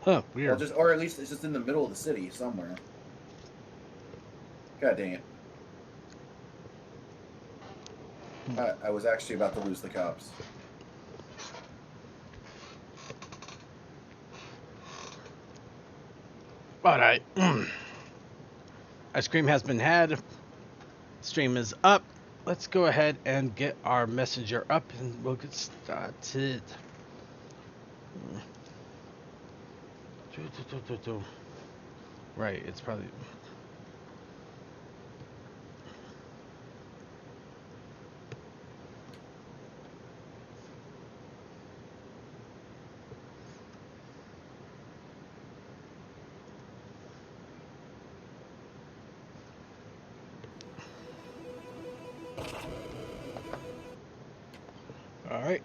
Huh, Well, weird. or at least it's just in the middle of the city somewhere. God dang it! I was actually about to lose the cops. Alright. Ice cream has been had. Stream is up. Let's go ahead and get our messenger up and we'll get started. Right, it's probably... Alright.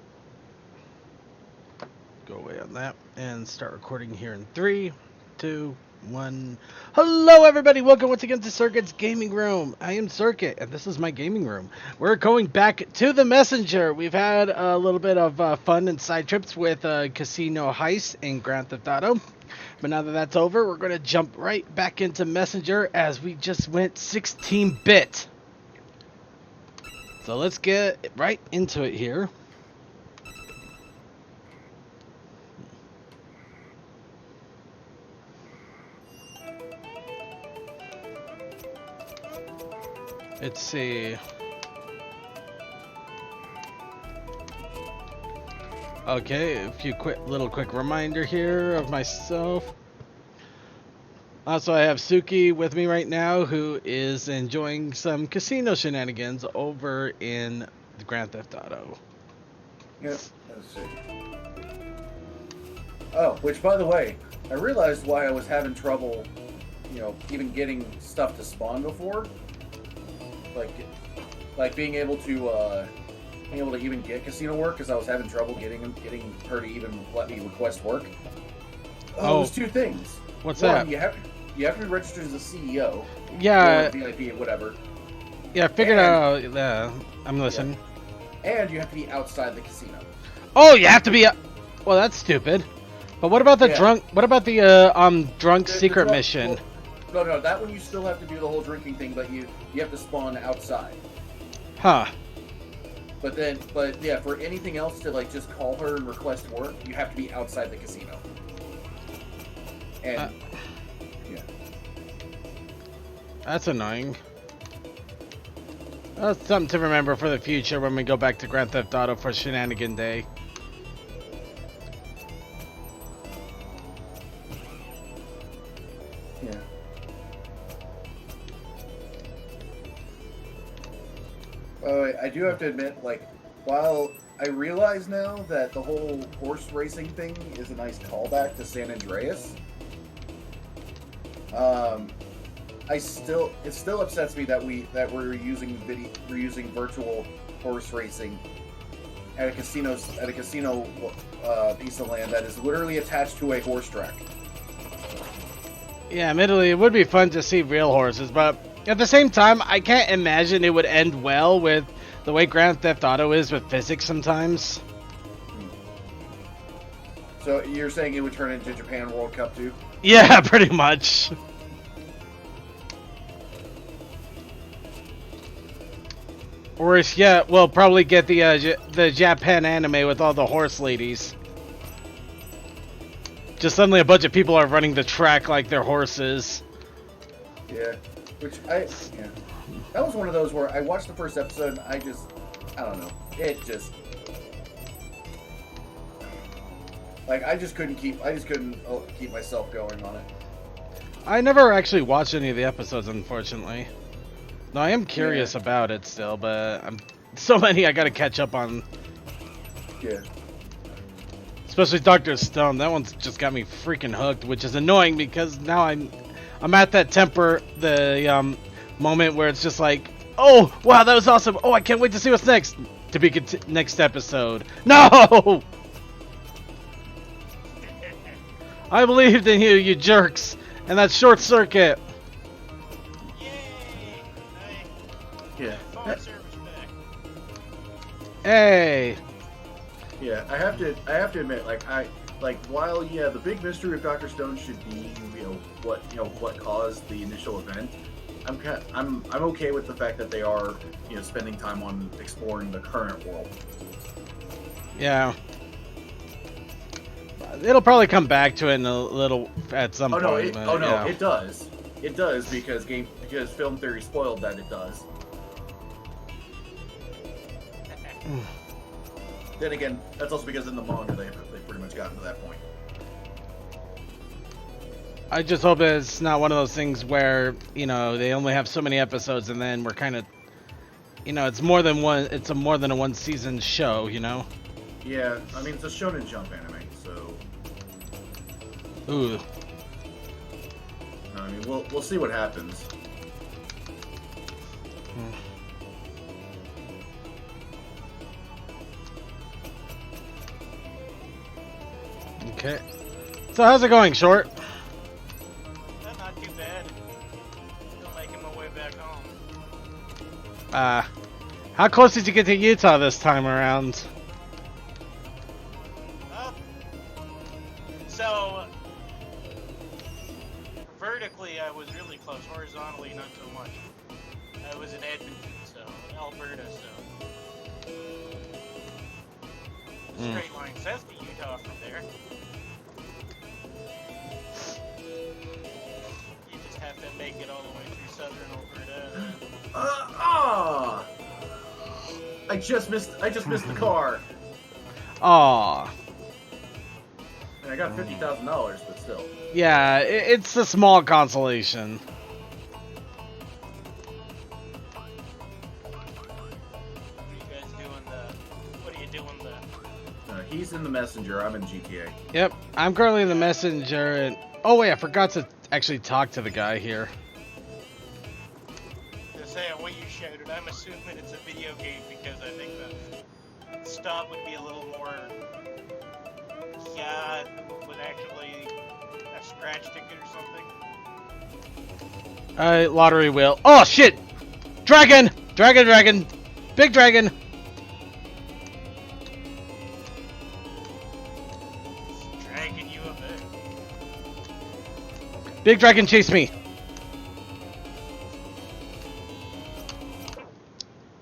Go away on that and start recording here in 3, 2, 1. Hello everybody, welcome once again to Circuit's Gaming Room. I am Circuit and this is my gaming room. We're going back to the Messenger. We've had a little bit of fun and side trips with Casino Heist and Grand Theft Auto. But now that that's over, we're going to jump right back into Messenger as we just went 16-bit. So let's get right into it here. Let's see. Okay, a few quick reminder here of myself. Also, I have Suki with me right now, who is enjoying some casino shenanigans over in the Grand Theft Auto. Yep. Let's see. Oh, which by the way, I realized why I was having trouble, even getting stuff to spawn before. Like being able to even get casino work, because I was having trouble getting her to even let me request work. Oh, there's two things. What's One, that? You have to be registered as a CEO. Yeah. Or VIP, whatever. Yeah, I figured out. I'm listening. Yeah. And you have to be outside the casino. Oh, you have to be. Well, that's stupid. But what about the drunk? What about the drunk secret mission? Well, no, that one you still have to do the whole drinking thing, but you have to spawn outside. Huh. But yeah, for anything else to just call her and request work, you have to be outside the casino. And yeah, that's annoying. That's something to remember for the future when we go back to Grand Theft Auto for Shenanigan Day. Yeah. I do have to admit, while I realize now that the whole horse racing thing is a nice callback to San Andreas, it still upsets me that we're using virtual horse racing at a casino piece of land that is literally attached to a horse track. Yeah, admittedly, it would be fun to see real horses, but at the same time, I can't imagine it would end well with the way Grand Theft Auto is with physics sometimes. So you're saying it would turn into Japan World Cup 2? Yeah, pretty much. Or yeah, we'll probably get the Japan anime with all the horse ladies. Just suddenly a bunch of people are running the track like they're horses. Yeah, that was one of those where I watched the first episode and I don't know, I just couldn't keep myself going on it. I never actually watched any of the episodes, unfortunately. No, I am curious about it still, but so many I gotta catch up on. Yeah. Especially Dr. Stone, that one's just got me freaking hooked, which is annoying because now I'm at that the moment where it's just like, oh wow, that was awesome. Oh, I can't wait to see what's next. To be next episode. No! I believed in you, you jerks, and that short circuit. Yeah. Hey. Yeah, I have to admit, like while yeah, the big mystery of Dr. Stone should be what caused the initial event. I'm okay with the fact that they are spending time on exploring the current world. Yeah. It'll probably come back to it in a little at some point. Yeah. It does. It does because film theory spoiled that it does. Then again, that's also because in the manga they've pretty much gotten to that point. I just hope it's not one of those things where they only have so many episodes and then we're kind of it's more than one. It's more than a one season show. Yeah, I mean it's a Shonen Jump anime, so. Ooh. I mean we'll see what happens. Okay. So how's it going, Short? Not too bad. Still making my way back home. How close did you get to Utah this time around? So vertically I was really close. Horizontally not so much. I was in Edmonton, so Alberta, so straight line south to Utah from there. You just have to make it all the way through southern Alberta. I just missed the car. Aw. And I got $50,000, but still. Yeah, it's a small consolation. What are you doing He's in the messenger. I'm in GTA. Yep, I'm currently in the messenger, and oh wait, I forgot to actually talk to the guy here. To say what you shouted, I'm assuming it's a video game because I think the stop would be a little more. Yeah, with actually a scratch ticket or something. Alright, lottery wheel. Oh shit! Dragon! Dragon! Big dragon! It's dragging you a bit. Big dragon chase me!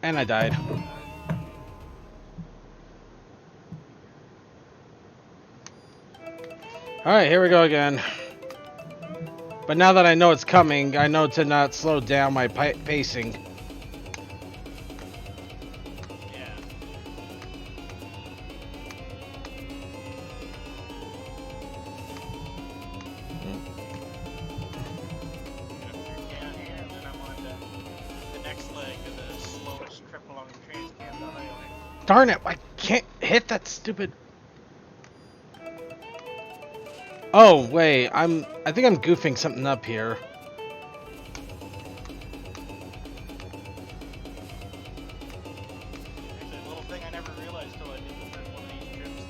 And I died. Alright, here we go again. But now that I know it's coming, I know to not slow down my pacing. Yeah. Down here, and then I'm on the next leg of the slowest trip along the Trans-Canada Highway. Darn it, I can't hit that stupid... Oh, wait, I think I'm goofing something up here. There's a little thing I never realized till I did the first one of these trips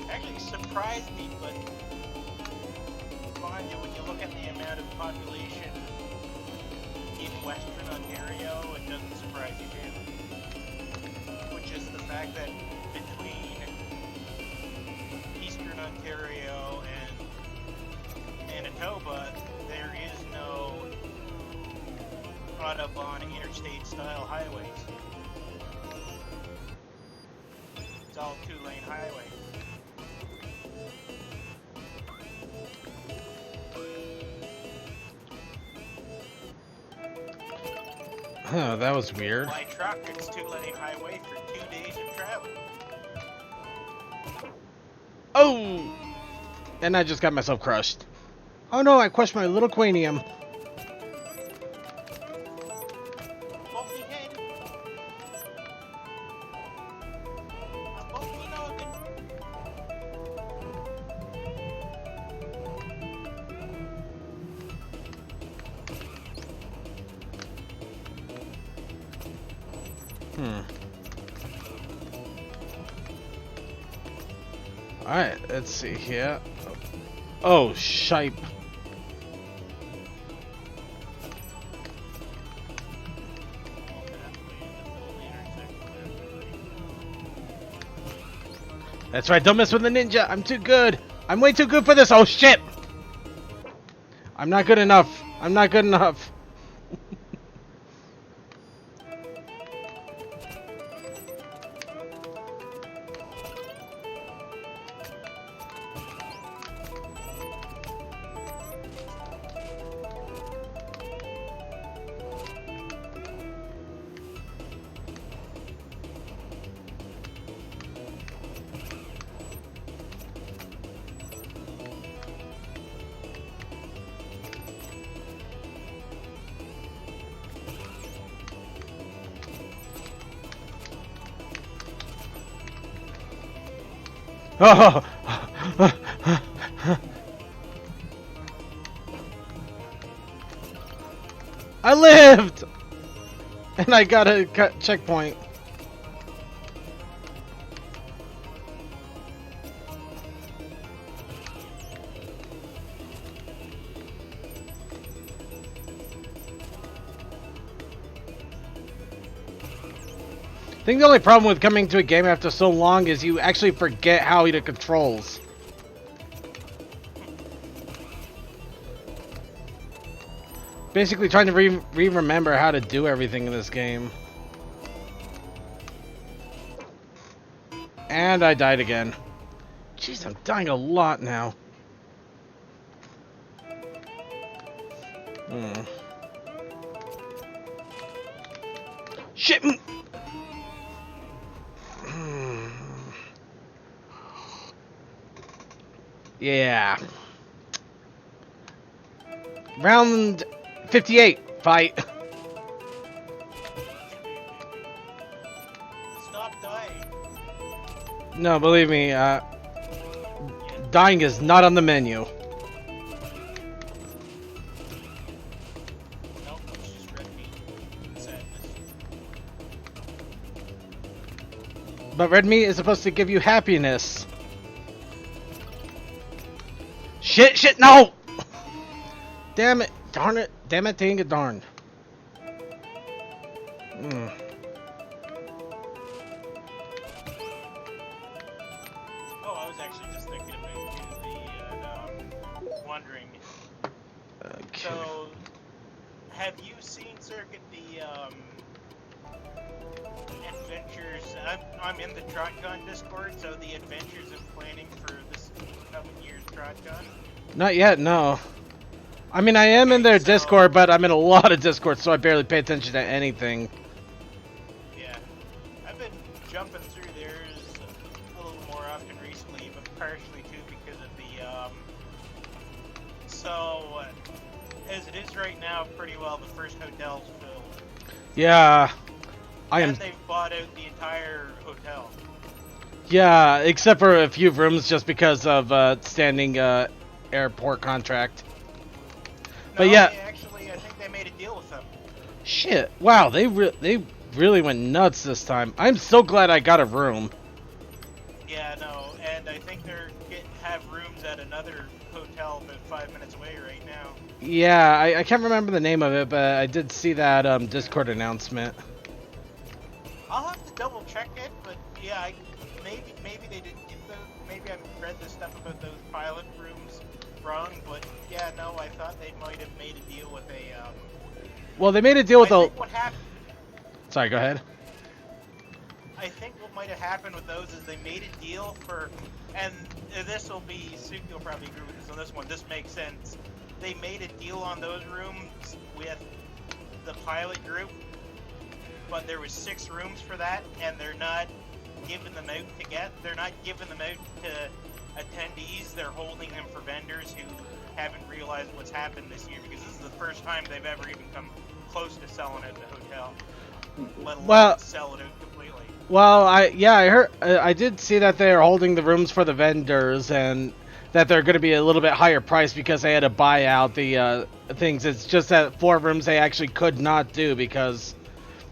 that actually surprised me, but mind you, when you look at the amount of population in Western Ontario, it doesn't surprise you, Dan. Which is the fact that between Eastern Ontario and Manitoba, there is no Autobahn interstate style highways. It's all two-lane highway. Huh, that was weird. By truck, it's two-lane highway for 2 days of travel. Oh! And I just got myself crushed. Oh no, I crushed my little cranium. Bumpy head. A bumpy noggin. Alright, let's see here. Oh, shipe. That's right, don't mess with the ninja. I'm too good. I'm way too good for this. Oh, shit. I'm not good enough. I'm not good enough. Oh. I lived! And I got a checkpoint. I think the only problem with coming to a game after so long is you actually forget how it controls. Basically trying to remember how to do everything in this game. And I died again. Jeez, I'm dying a lot now. Shit! Yeah. Round 58. Fight. Stop dying. No, believe me, dying is not on the menu. Nope, it's just red meat. Sadness. But red meat is supposed to give you happiness. Shit, no! Damn it, darn it, damn it, dang it, darn. Oh, I was actually just thinking about you, wondering. Okay. So, have you seen Circuit the adventures? I'm in the TrotCon Discord, so the adventures and planning for this coming year's TrotCon. Not yet, no. I mean, I am in their Discord, but I'm in a lot of Discord, so I barely pay attention to anything. Yeah, I've been jumping through theirs a little more often recently, but partially too because of the So, as it is right now, pretty well the first hotel's filled. Yeah, And they've bought out the entire hotel. Yeah, except for a few rooms, just because of standing airport contract. No, But yeah, I think they made a deal with them. shit! Wow, they really went nuts this time. I'm so glad I got a room. Yeah, no, and I think they're have rooms at another hotel about 5 minutes away right now. Yeah, I can't remember the name of it, but I did see that Discord announcement. I'll have to double check it, but yeah, maybe they didn't get those. Maybe I read the stuff about those pilot rooms wrong, but yeah, no, I thought they might have made a deal with a. Well, they made a deal with I think what happened. Sorry, go ahead. I think what might have happened with those is they made a deal for, and this will be, Suki will probably agree with this on this one. This makes sense. They made a deal on those rooms with the pilot group, but there was 6 rooms for that, and they're not giving them out they're not giving them out to attendees. They're holding them for vendors who haven't realized what's happened this year, because this is the first time they've ever even come close to selling out the hotel, let alone sell it out completely. Well, I heard, I did see that they're holding the rooms for the vendors, and that they're going to be a little bit higher price because they had to buy out the things. It's just that 4 rooms they actually could not do because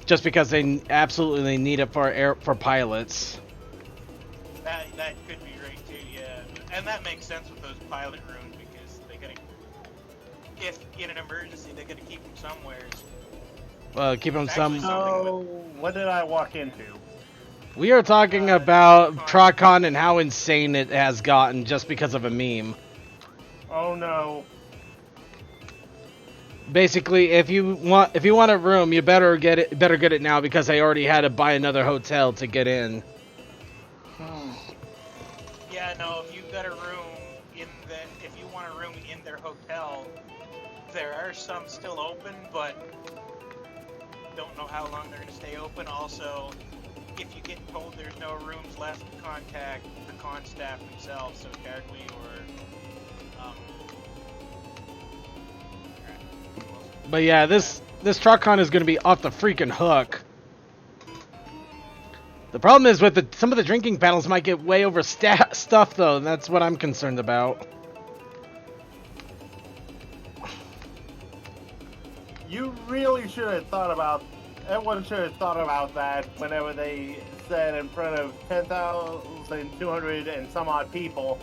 they absolutely need it for pilots. That could be right too, yeah, and that makes sense with those pilot rooms because they gotta, if in an emergency, they gotta keep them somewhere. Keep them some. So, what did I walk into? We are talking about TrotCon and how insane it has gotten just because of a meme. Oh no. Basically, if you want a room, you better get it now because I already had to buy another hotel to get in. Yeah, no, if you've got a room if you want a room in their hotel, there are some still open, but don't know how long they're going to stay open. Also, if you get told there's no rooms left, contact the con staff themselves, so Cardley or But yeah, this TrotCon is going to be off the freaking hook. The problem is with some of the drinking panels might get way over stuff though, and that's what I'm concerned about. You really should have thought about. Everyone should have thought about that whenever they said in front of 10,200 and some odd people,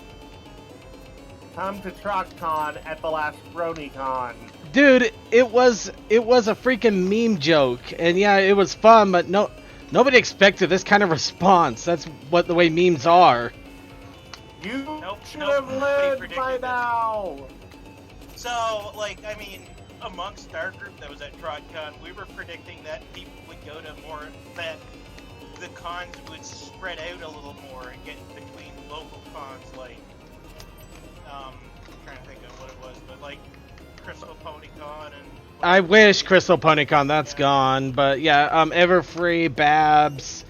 "Come to TrotCon at the last BronyCon." Dude, it was a freaking meme joke, and yeah, it was fun, but nobody expected this kind of response. That's what the way memes are. You should have learned by now. So, like, I mean, amongst our group that was at TrotCon, we were predicting that people would go to more, that the cons would spread out a little more and get between local cons, like, I'm trying to think of what it was, but like Crystal PonyCon and... I wish Crystal PonyCon, that's gone, but yeah, Everfree, Babs,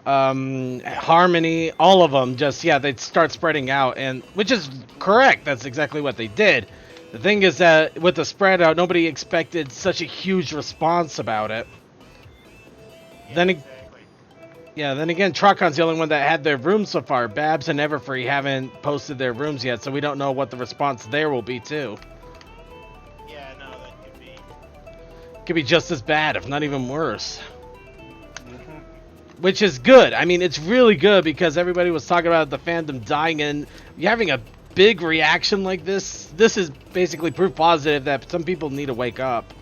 Harmony, all of them just, yeah, they'd start spreading out, and which is correct, that's exactly what they did. The thing is that with the spread out, nobody expected such a huge response about it. Yeah, Then exactly. Yeah, then again, TrotCon's the only one that had their rooms so far. Babs and Everfree haven't posted their rooms yet, so we don't know what the response there will be, too. Yeah, no, that could be... Could be just as bad, if not even worse. Which is good. I mean, it's really good because everybody was talking about the fandom dying, and you're having a big reaction like this. This is basically proof positive that some people need to wake up.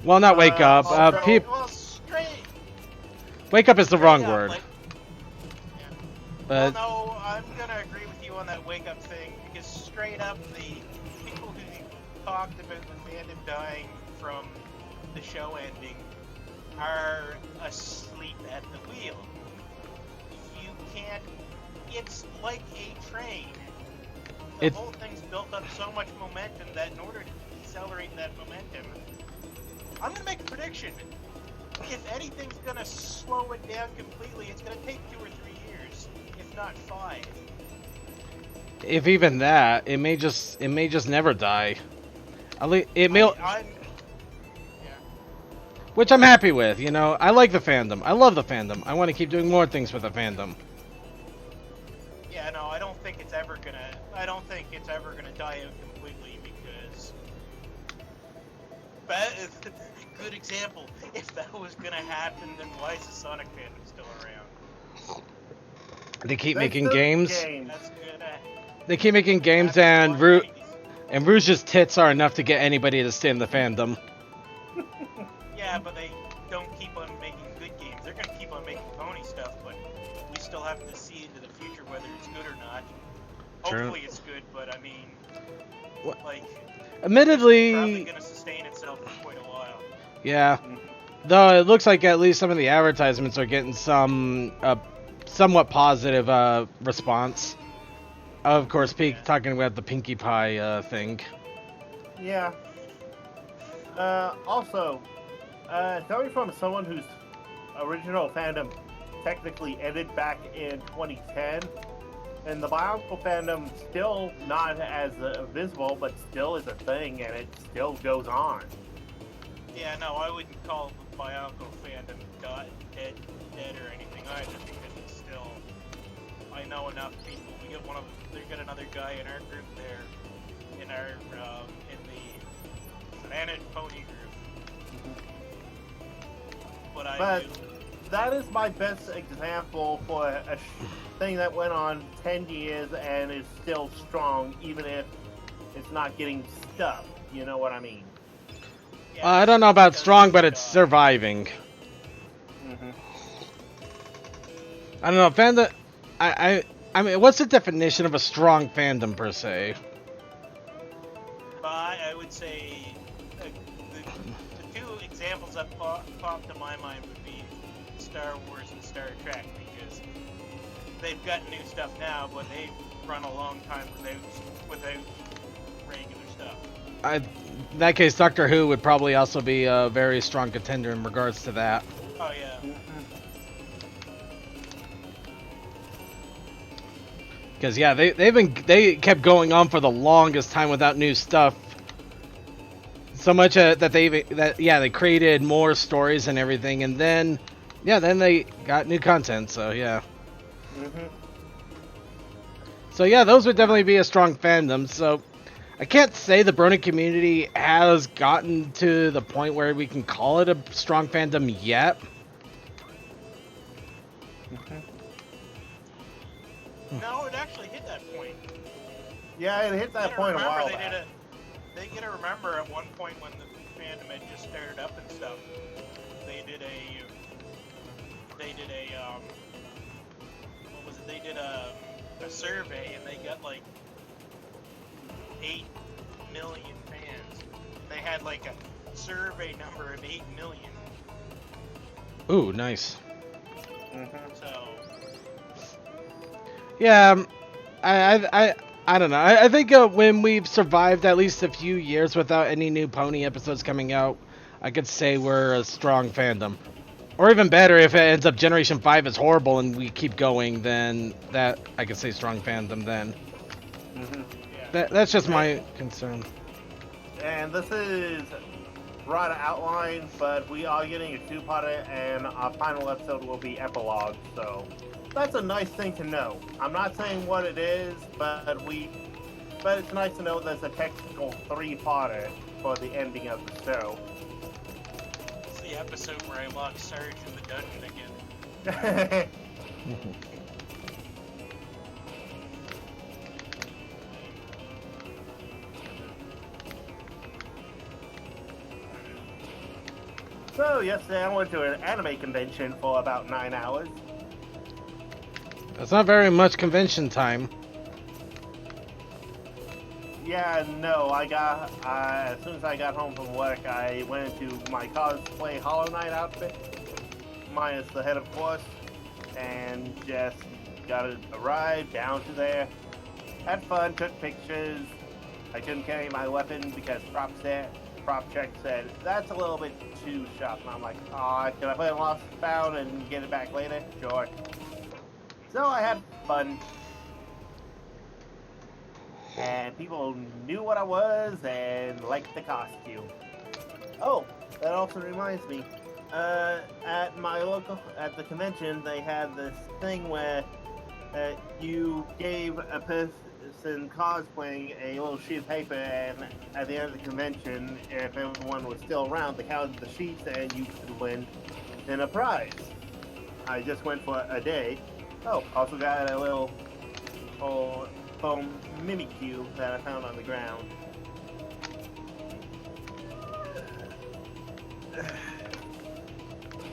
Well, not wake up. well, straight... Wake up is the wrong up, word. like- But Well, no, I'm gonna agree with you on that wake up thing, because straight up, the people who talked about the fandom dying from the show ending are asleep at the wheel. You can't... It's like a train. The whole thing's built up so much momentum that in order to accelerate that momentum, I'm gonna make a prediction. If anything's gonna slow it down completely, it's gonna take 2 or 3 years, if not 5. if even that, it may just never die. At least it may, which I'm happy with. You know, I like the fandom. I love the fandom. I want to keep doing more things with the fandom. Yeah, no, I don't think it's ever gonna die out completely, because that is a good example. If that was gonna happen, then why is the Sonic fandom still around? They keep They making still games. That's good. They keep making games, and Rouge's tits are enough to get anybody to stay in the fandom. Yeah, but they don't keep on making good games. They're gonna keep on making pony stuff, but we still have to see into the future whether it's good or not. True. Hopefully it's good, but I mean, like, Admittedly, it's probably gonna sustain itself for quite a while. yeah. Though it looks like at least some of the advertisements are getting some somewhat positive response. Of course, talking about the Pinkie Pie thing. Yeah. Also, coming from someone whose original fandom technically ended back in 2010, and the Bionicle fandom still not as visible, but still is a thing, and it still goes on. Yeah, no, I wouldn't call the Bionicle fandom dead or anything either, because it's still... I know enough people. They got another guy in our group there, in the Savannah Pony group. But that is my best example for a thing that went on 10 years and is still strong, even if it's not getting stuff. You know what I mean? Yeah, I don't know about strong, but it's surviving. I don't know, fandom. I mean, what's the definition of a strong fandom per se? But I would say the two examples that pop to my mind would be Star Wars and Star Trek, because they've got new stuff now, but they've run a long time without regular stuff. In that case, Doctor Who would probably also be a very strong contender in regards to that. Oh yeah. Because yeah, they kept going on for the longest time without new stuff. So much that they created more stories and everything, and then they got new content. So yeah. So yeah, those would definitely be a strong fandom. So I can't say the Brony community has gotten to the point where we can call it a strong fandom yet. No, it actually hit that point. Yeah, it hit that point a while back. They gotta remember at one point when the fandom had just started up and stuff, they did a what was it? They did a survey and they got like 8 million fans. They had like a survey number of 8 million. Ooh, nice. So. Yeah, I don't know. I think when we've survived at least a few years without any new Pony episodes coming out, I could say we're a strong fandom. Or even better, if it ends up Generation 5 is horrible and we keep going, then that I could say strong fandom then. Yeah. That's just my concern. And this is right outline, but we are getting a two-parter, and our final episode will be epilogue, so that's a nice thing to know. I'm not saying what it is, but it's nice to know there's a technical three-parter for the ending of the show. It's the episode where I locked Sarge in the dungeon again. So yesterday I went to an anime convention for about 9 hours. That's not very much convention time. Yeah, no, I got, as soon as I got home from work, I went into my cosplay Hollow Knight outfit, minus the head, of course, and just got a ride down to there. Had fun, took pictures. I couldn't carry my weapon because prop check said, that's a little bit too sharp. And I'm like, aw, can I put it lost and found and get it back later? Sure. So I had fun. And people knew what I was and liked the costume. Oh, that also reminds me. At the convention, they had this thing where you gave a person cosplaying a little sheet of paper, and at the end of the convention, if everyone was still around, they counted the sheets and you could win a prize. I just went for a day. Oh, also got a little foam Mimikyu that I found on the ground.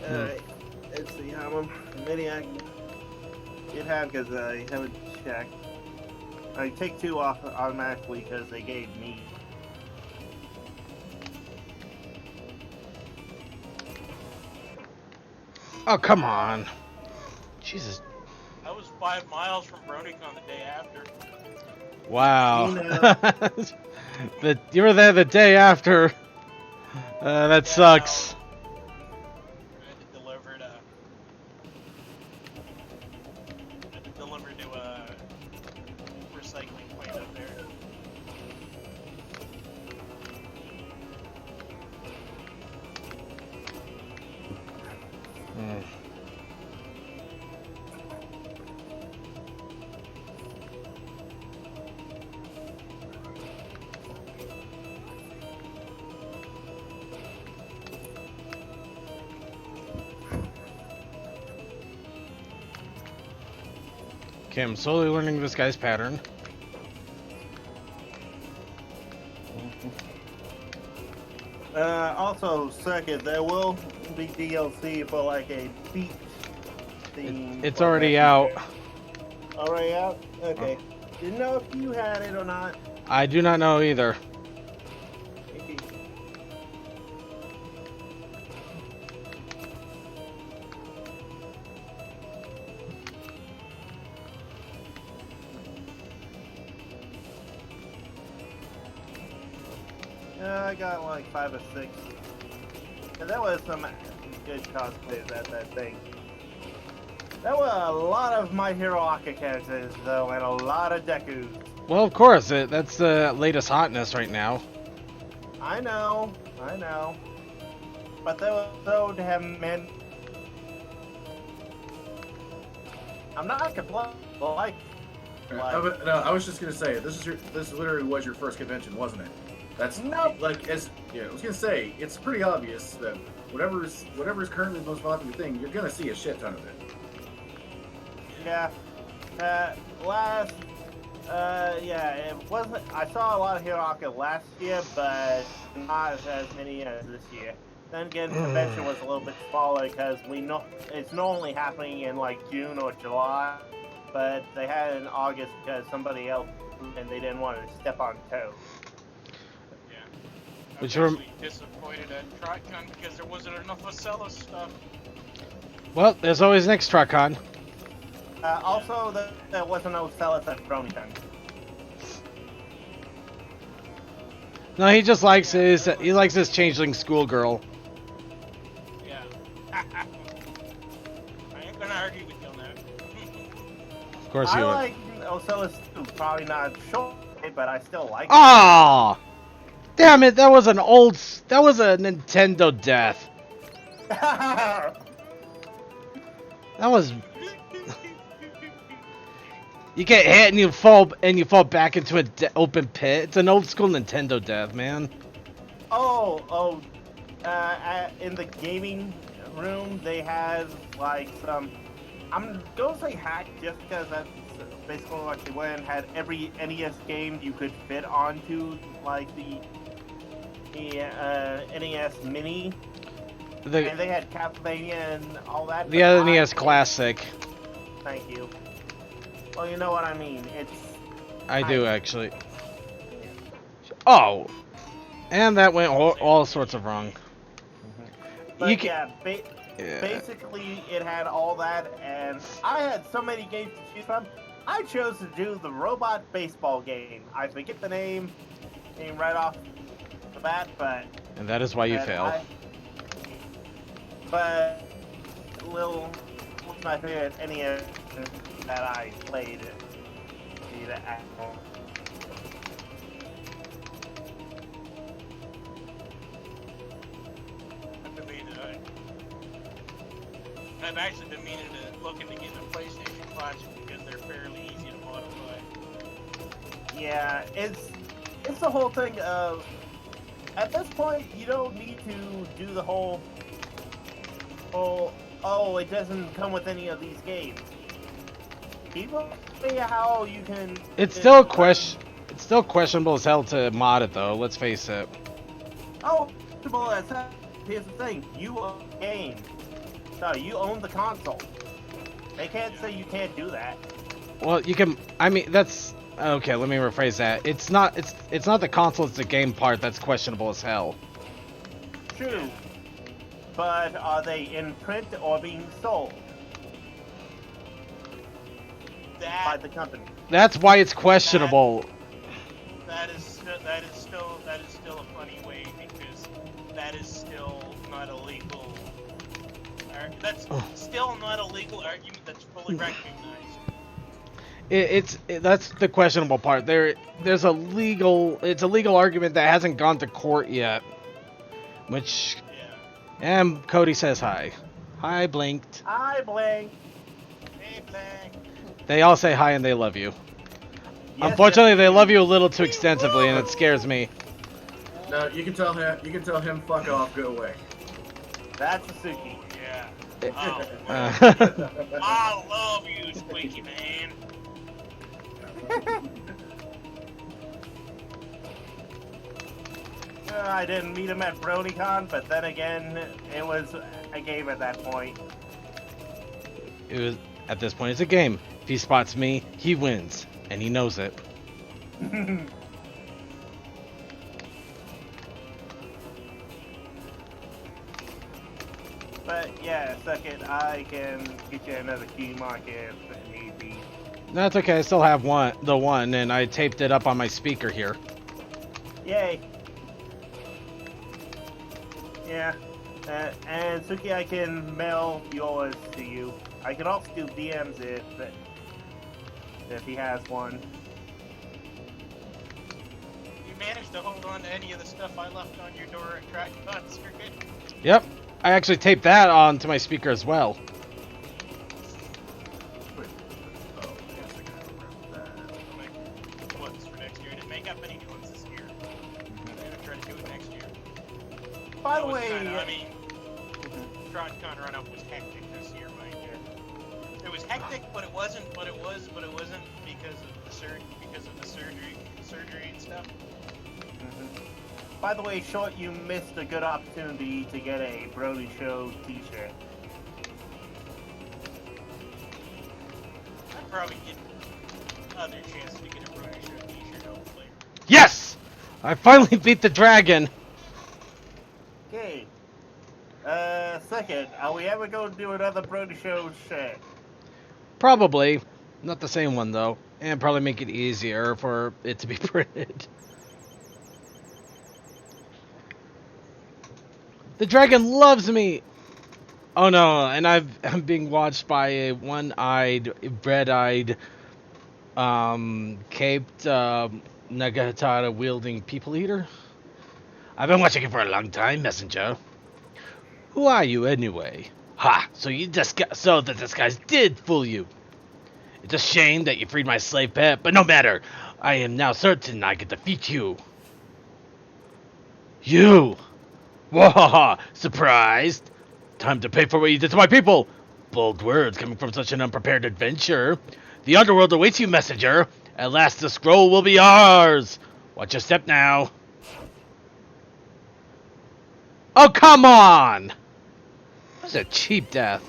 Alright, let's see how many I can get have because I haven't checked. I take 2 off automatically because they gave me. Oh, come on. Jesus. I was 5 miles from BronyCon the day after. Wow. You were there the day after. That sucks. I had to deliver to a recycling plant up there. Okay, I'm slowly learning this guy's pattern. Also, second, there will be DLC for like a beach theme. It's for already next out. year. Already out? Okay. Didn't know if you had it or not. I do not know either. Maybe. Yeah, I got like 5 or 6. And there was some good cosplays at that thing. There were a lot of My Hero Aka characters, though, and a lot of Dekus. Well, of course, that's the latest hotness right now. I know. But there was so damn many. I'm not complaining. Like, No, I was just gonna say this literally was your first convention, wasn't it? That's Nope. like I was gonna say it's pretty obvious that whatever's currently the most popular thing, you're gonna see a shit ton of it. yeah. It wasn't. I saw a lot of Hero Aka last year, but not as many as this year. Then again, the convention was a little bit smaller because we know it's normally happening in like June or July, but they had it in August because somebody else and they didn't want to step on toes. Yeah. I Which was rem- actually disappointed at TriCon because there wasn't enough Acela stuff. Well, there's always next TriCon. Also, there wasn't no Celis at BronyCon. No, he just likes his changeling schoolgirl. Yeah. I ain't gonna argue with you on that. Of course I you would. like Ocelis too. Probably not short, but I still like it. Ah! Damn it! That was a Nintendo death. That was. You get hit and you fall back into an open pit. It's an old school Nintendo death, man. In the gaming room, they had like some. I'm gonna say hack just because that's basically what they went and had every NES game you could fit onto, like the NES Mini, and they had Castlevania and all that. The but NES Classic. Thank you. Well, you know what I mean. I do actually. Oh, and that went all sorts of wrong. But You can- yeah, basically it had all that, and I had so many games to choose from. I chose to do the robot baseball game. I forget the name right off the bat, but And that is why you fail. What's my favorite NES that I played? I've actually been meaning to look into getting a PlayStation Classic because they're fairly easy to modify. Yeah, it's the whole thing of, at this point, you don't need to do the whole, it doesn't come with any of these games. People say how you can. It's still questionable as hell to mod it though. Let's face it. Oh, here's the thing: you own the game, so you own the console. They can't say you can't do that. Well, you can. I mean, that's okay. Let me rephrase that. It's not the console. It's the game part that's questionable as hell. True, but are they in print or being sold by the company? That's why it's questionable. That is still a funny way because that is still not a legal. That's still not a legal argument that's fully recognized. That's the questionable part. It's a legal argument that hasn't gone to court yet. Which, Yeah. and Cody says hi. Hi, Blinked. I blink. Hey, Blank. They all say hi and they love you. Yes, Unfortunately, yes, they love you a little too extensively, and it scares me. No, you can tell him fuck off, go away. That's Suzuki. Yeah. Oh, Uh, I love you, Squeaky Man. I didn't meet him at BronyCon, but then again, it was a game at that point. At this point, it's a game. If he spots me, he wins, and he knows it. But yeah, second, I can get you another key market if need be. That's okay. I still have the one, and I taped it up on my speaker here. Yay! Yeah, and Suki, I can mail yours to you. I can also do DMs if he has one. You managed to hold on to any of the stuff I left on your door at TrackCon, Circuit? Yep. I actually taped that onto my speaker as well. Oh, yes, I gotta remember that. Ones for next year. Didn't make up any new ones this year. I'm gonna try to do it next year. By the That was way, I mean, TrackCon run up was hectic this year, mind you. It was hectic, but it wasn't because of the surgery and stuff. by the way, Short, you missed a good opportunity to get a Brody Show t-shirt. I'd probably get other chances to get a Brody Show t-shirt, hopefully. Yes! I finally beat the dragon. Okay. Second, are we ever going to do another Brody Show shirt? Probably. Not the same one, though. And probably make it easier for it to be printed. The dragon loves me! Oh no, and I'm being watched by a one-eyed, red-eyed, caped, Nagatara-wielding people eater. I've been watching you for a long time, messenger. Who are you, anyway? Ha! So the disguise did fool you. It's a shame that you freed my slave pet, but no matter. I am now certain I can defeat you. You! Wahaha! Surprised? Time to pay for what you did to my people! Bold words coming from such an unprepared adventure. The underworld awaits you, messenger. At last the scroll will be ours! Watch your step now. Oh, come on! That's a cheap death.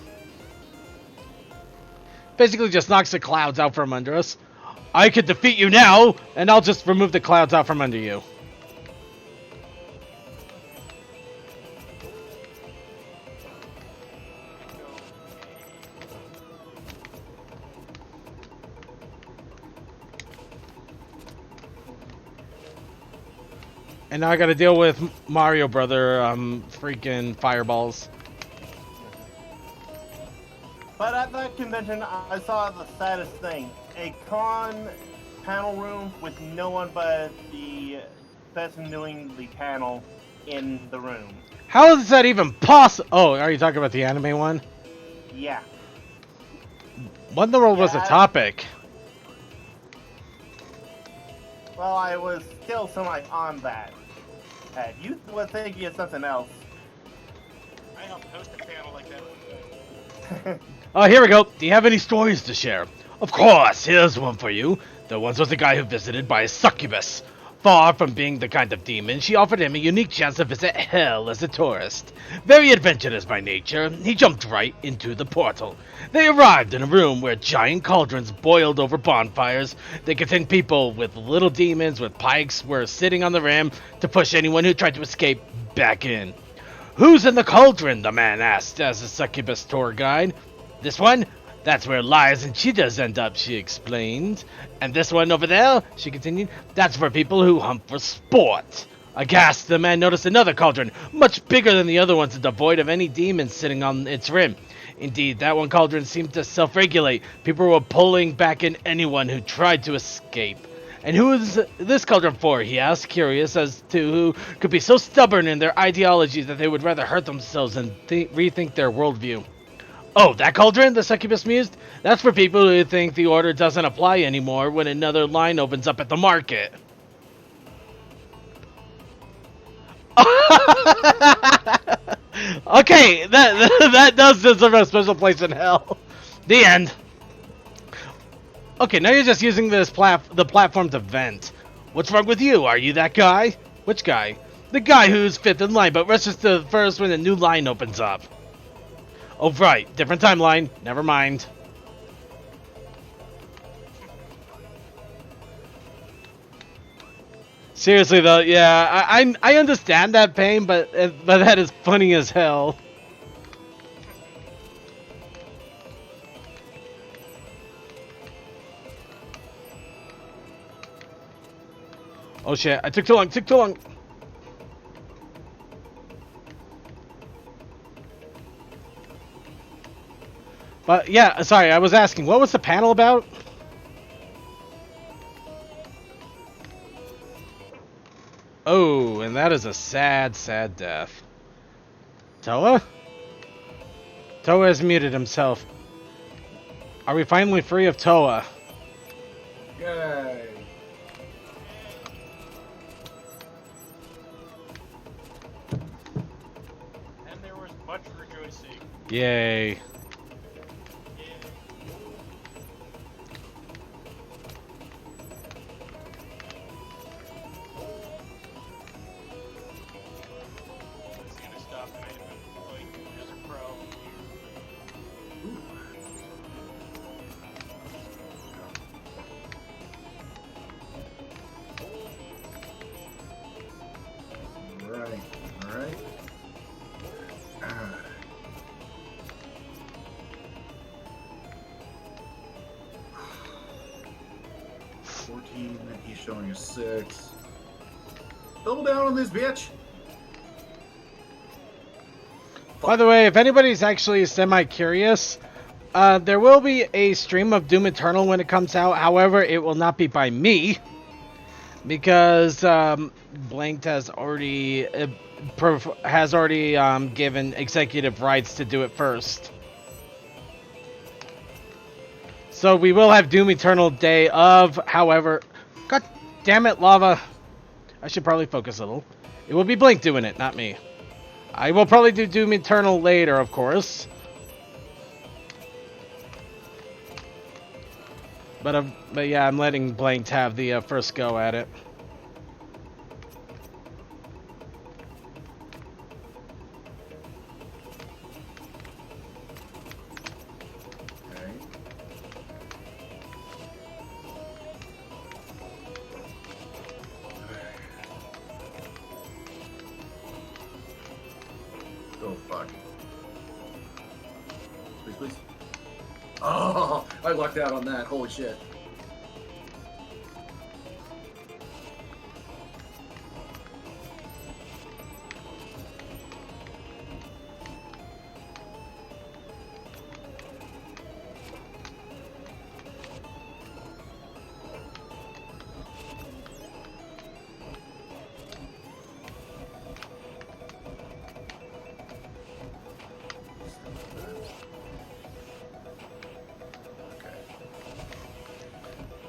Basically just knocks the clouds out from under us. I could defeat you now, and I'll just remove the clouds out from under you. And now I gotta deal with Mario Brother, freaking fireballs. But at that convention, I saw the saddest thing. A con panel room with no one but the person doing the panel in the room. How is that even possible? Oh, are you talking about the anime one? Yeah. What in the world was the Yeah, topic? Well, I was still semi on that. You were thinking of something else. I helped host a panel like that one time. Oh, here we go. Do you have any stories to share? Of course, here's one for you. There once was a guy who visited by a succubus. Far from being the kind of demon, she offered him a unique chance to visit hell as a tourist. Very adventurous by nature, he jumped right into the portal. They arrived in a room where giant cauldrons boiled over bonfires. They contained people with little demons with pikes were sitting on the rim to push anyone who tried to escape back in. Who's in the cauldron? The man asked as a succubus tour guide. This one? That's where liars and cheetahs end up, she explained. And this one over there, she continued, that's for people who hunt for sport. Aghast, the man noticed another cauldron, much bigger than the other ones and devoid of any demons sitting on its rim. Indeed, that one cauldron seemed to self-regulate. People were pulling back in anyone who tried to escape. And who is this cauldron for, he asked, curious as to who could be so stubborn in their ideologies that they would rather hurt themselves than rethink their worldview. Oh, that cauldron? The succubus mused. That's for people who think the order doesn't apply anymore when another line opens up at the market. Okay, that does deserve a special place in hell. The end. Okay, now you're just using this the platform to vent. What's wrong with you? Are you that guy? Which guy? The guy who's fifth in line but rushes to the first when a new line opens up. Oh, right. Different timeline. Never mind. Seriously, though, yeah, I understand that pain, but that is funny as hell. Oh shit, I took too long, took too long. But yeah, sorry, I was asking, what was the panel about? Oh, and that is a sad, sad death. Toa? Toa has muted himself. Are we finally free of Toa? Yay. And there was much rejoicing. Yay. Yeah. It's gonna stop and I like there's a problem here. Alright, alright. 14, he's showing a 6. Double down on this bitch! By the way, if anybody's actually semi-curious, there will be a stream of Doom Eternal when it comes out. However, it will not be by me. Because Blanked has already given executive rights to do it first. So we will have Doom Eternal day of. However, god damn it, lava. I should probably focus a little. It will be Blink doing it, not me. I will probably do Doom Eternal later, of course. But yeah, I'm letting Blanked have the first go at it. Okay. Oh, fuck. Please, please. Oh, I lucked out on that. Holy shit.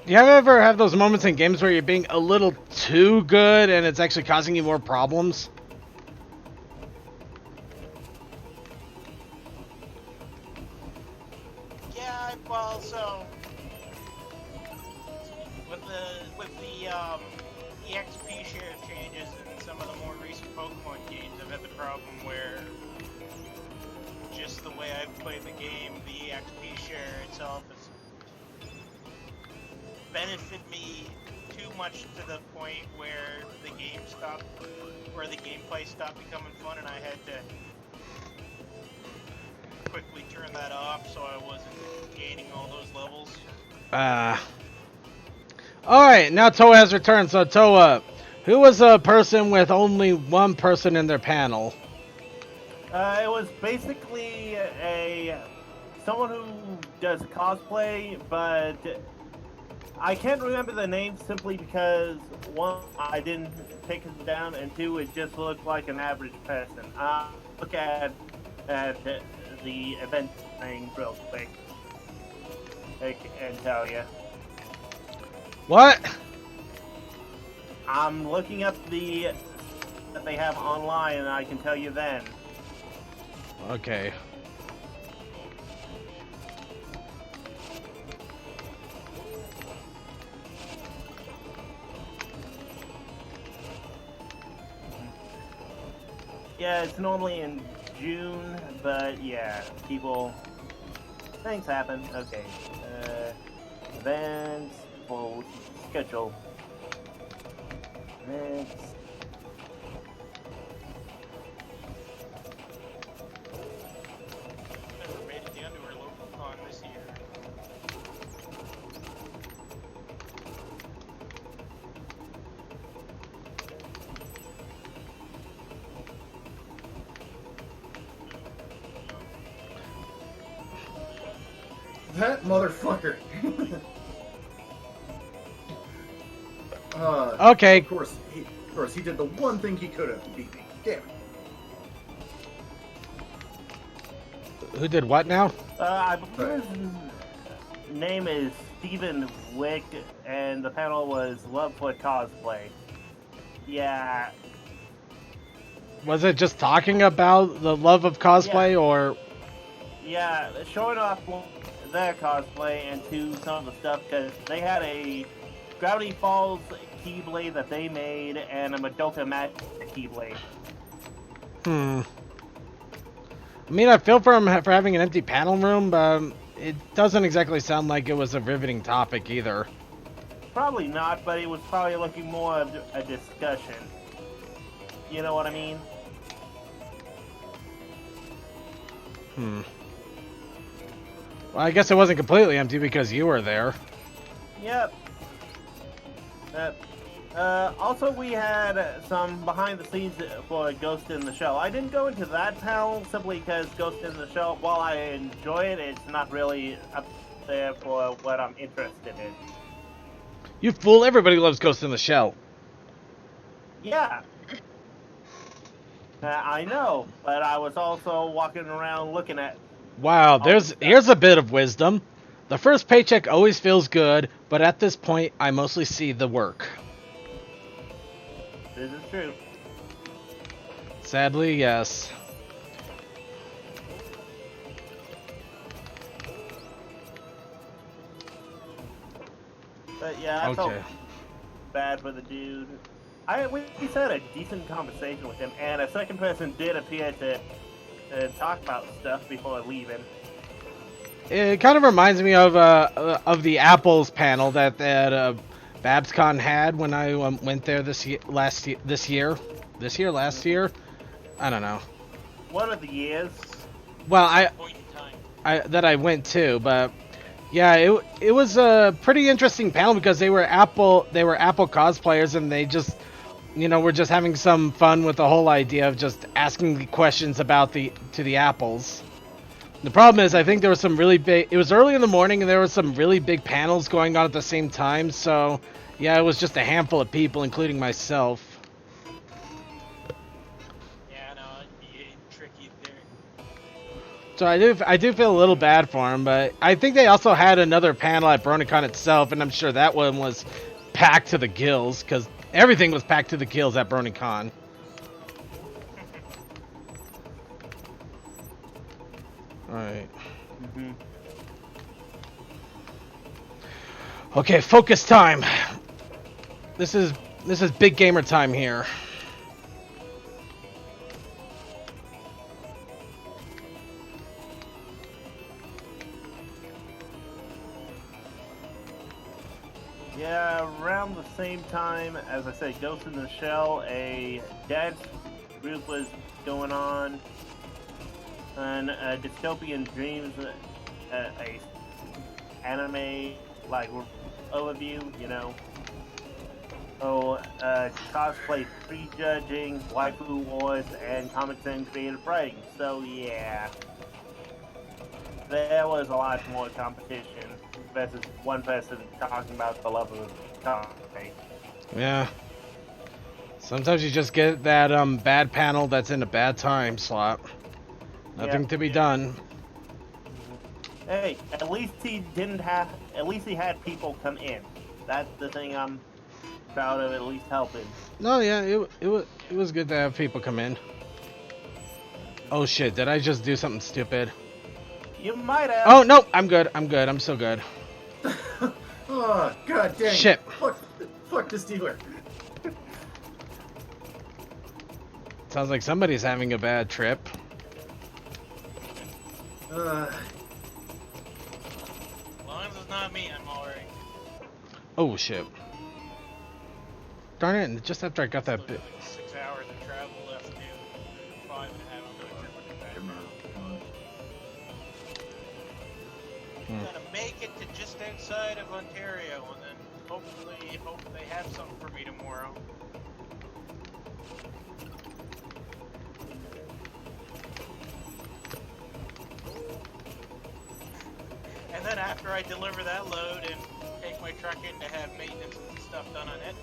Do you ever have those moments in games where you're being a little too good and it's actually causing you more problems? Yeah, well, so with the EXP share changes in some of the more recent Pokemon games, I've had the problem where just the way I've played the game, the EXP share itself has benefited me too much to the point where the gameplay stopped becoming fun, and I had to quickly turn that off so I wasn't gaining all those levels. Alright, now Toa has returned. So Toa, who was a person with only one person in their panel? It was basically someone who does cosplay, but I can't remember the name simply because, one, I didn't take it down, and two, it just looked like an average person. Look at the event thing real quick and tell you. What? I'm looking up that they have online, and I can tell you then. Okay. Yeah, it's normally in June, but yeah, things happen. Okay. Events, full schedule. Next. Never made it the Underwear local con this year. That motherfucker. Okay. Of course, he did the one thing he could have to beat me. Damn it. Who did what now? I believe his name is Stephen Wick, and the panel was Love for Cosplay. Yeah, Was it just talking about the love of cosplay, or yeah, showing off their cosplay and some of the stuff, because they had a Gravity Falls Keyblade that they made and a Madoka Magic Keyblade. I mean, I feel for him for having an empty panel room, but it doesn't exactly sound like it was a riveting topic either. Probably not, but it was probably looking more of a discussion. You know what I mean? Well, I guess it wasn't completely empty because you were there. Yep. Also, we had some behind the scenes for Ghost in the Shell. I didn't go into that panel simply because Ghost in the Shell, while I enjoy it, it's not really up there for what I'm interested in. You fool! Everybody loves Ghost in the Shell. Yeah. I know, but I was also walking around looking at... Wow, here's a bit of wisdom. The first paycheck always feels good, but at this point, I mostly see the work. This is true. Sadly, yes. But yeah, I felt Okay. bad for the dude. We had a decent conversation with him, and a second person did appear to talk about stuff before leaving. It kind of reminds me of the Apples panel that BabsCon had when I went there last year. Last year? I don't know. One of the years. Well, Point in time. I went to, but yeah, it was a pretty interesting panel because they were Apple cosplayers, and they just, were just having some fun with the whole idea of just asking questions about the apples. The problem is, I think there was some really big... It was early in the morning, and there were some really big panels going on at the same time, so... Yeah, it was just a handful of people, including myself. Yeah, no, it'd be tricky there. So I do feel a little bad for him, but I think they also had another panel at BronyCon itself, and I'm sure that one was packed to the gills, because everything was packed to the gills at BronyCon. Alright. Okay, focus time. This is big gamer time here. Yeah, around the same time, as I said, Ghost in the Shell, a dance group was going on, and Dystopian Dreams, a anime like overview, cosplay prejudging, waifu wars, and comics and creative writing. So yeah, there was a lot more competition versus one person talking about the love of comic. Yeah. Sometimes you just get that bad panel that's in a bad time slot. Nothing to be done. Hey, at least he had people come in. That's the thing I'm proud of, at least helping. No, yeah, it was good to have people come in. Oh shit, did I just do something stupid? You might have. Oh no, I'm good. I'm so good. Oh, god dang. Shit. Fuck this dealer. Sounds like somebody's having a bad trip. Uh, As long as it's not me, I'm alright. Oh shit. Darn it, and just after I got that Still bit. got like 6 hours of travel left to do. 5.5. I'm gonna trip with the background. Gonna make it to just outside of Ontario, and then hopefully hope they have something for me tomorrow. And then after I deliver that load and take my truck in to have maintenance and stuff done on it,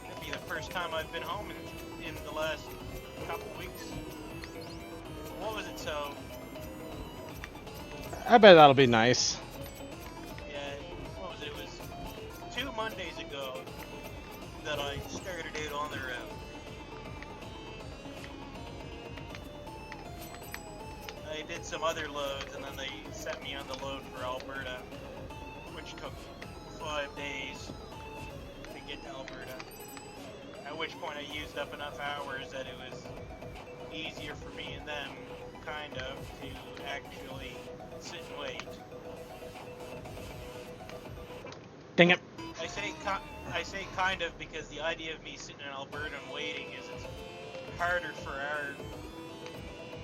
it'll be the first time I've been home in the last couple weeks. What was it? So I bet that'll be nice. yeah, what was it? It was 2 Mondays ago that I started out on the road. I did some other loads, and then they set me on the load for Alberta, which took 5 days to get to Alberta. At which point I used up enough hours that it was easier for me and them, kind of, to actually sit and wait. Dang it. I say kind of because the idea of me sitting in Alberta and waiting is it's harder for our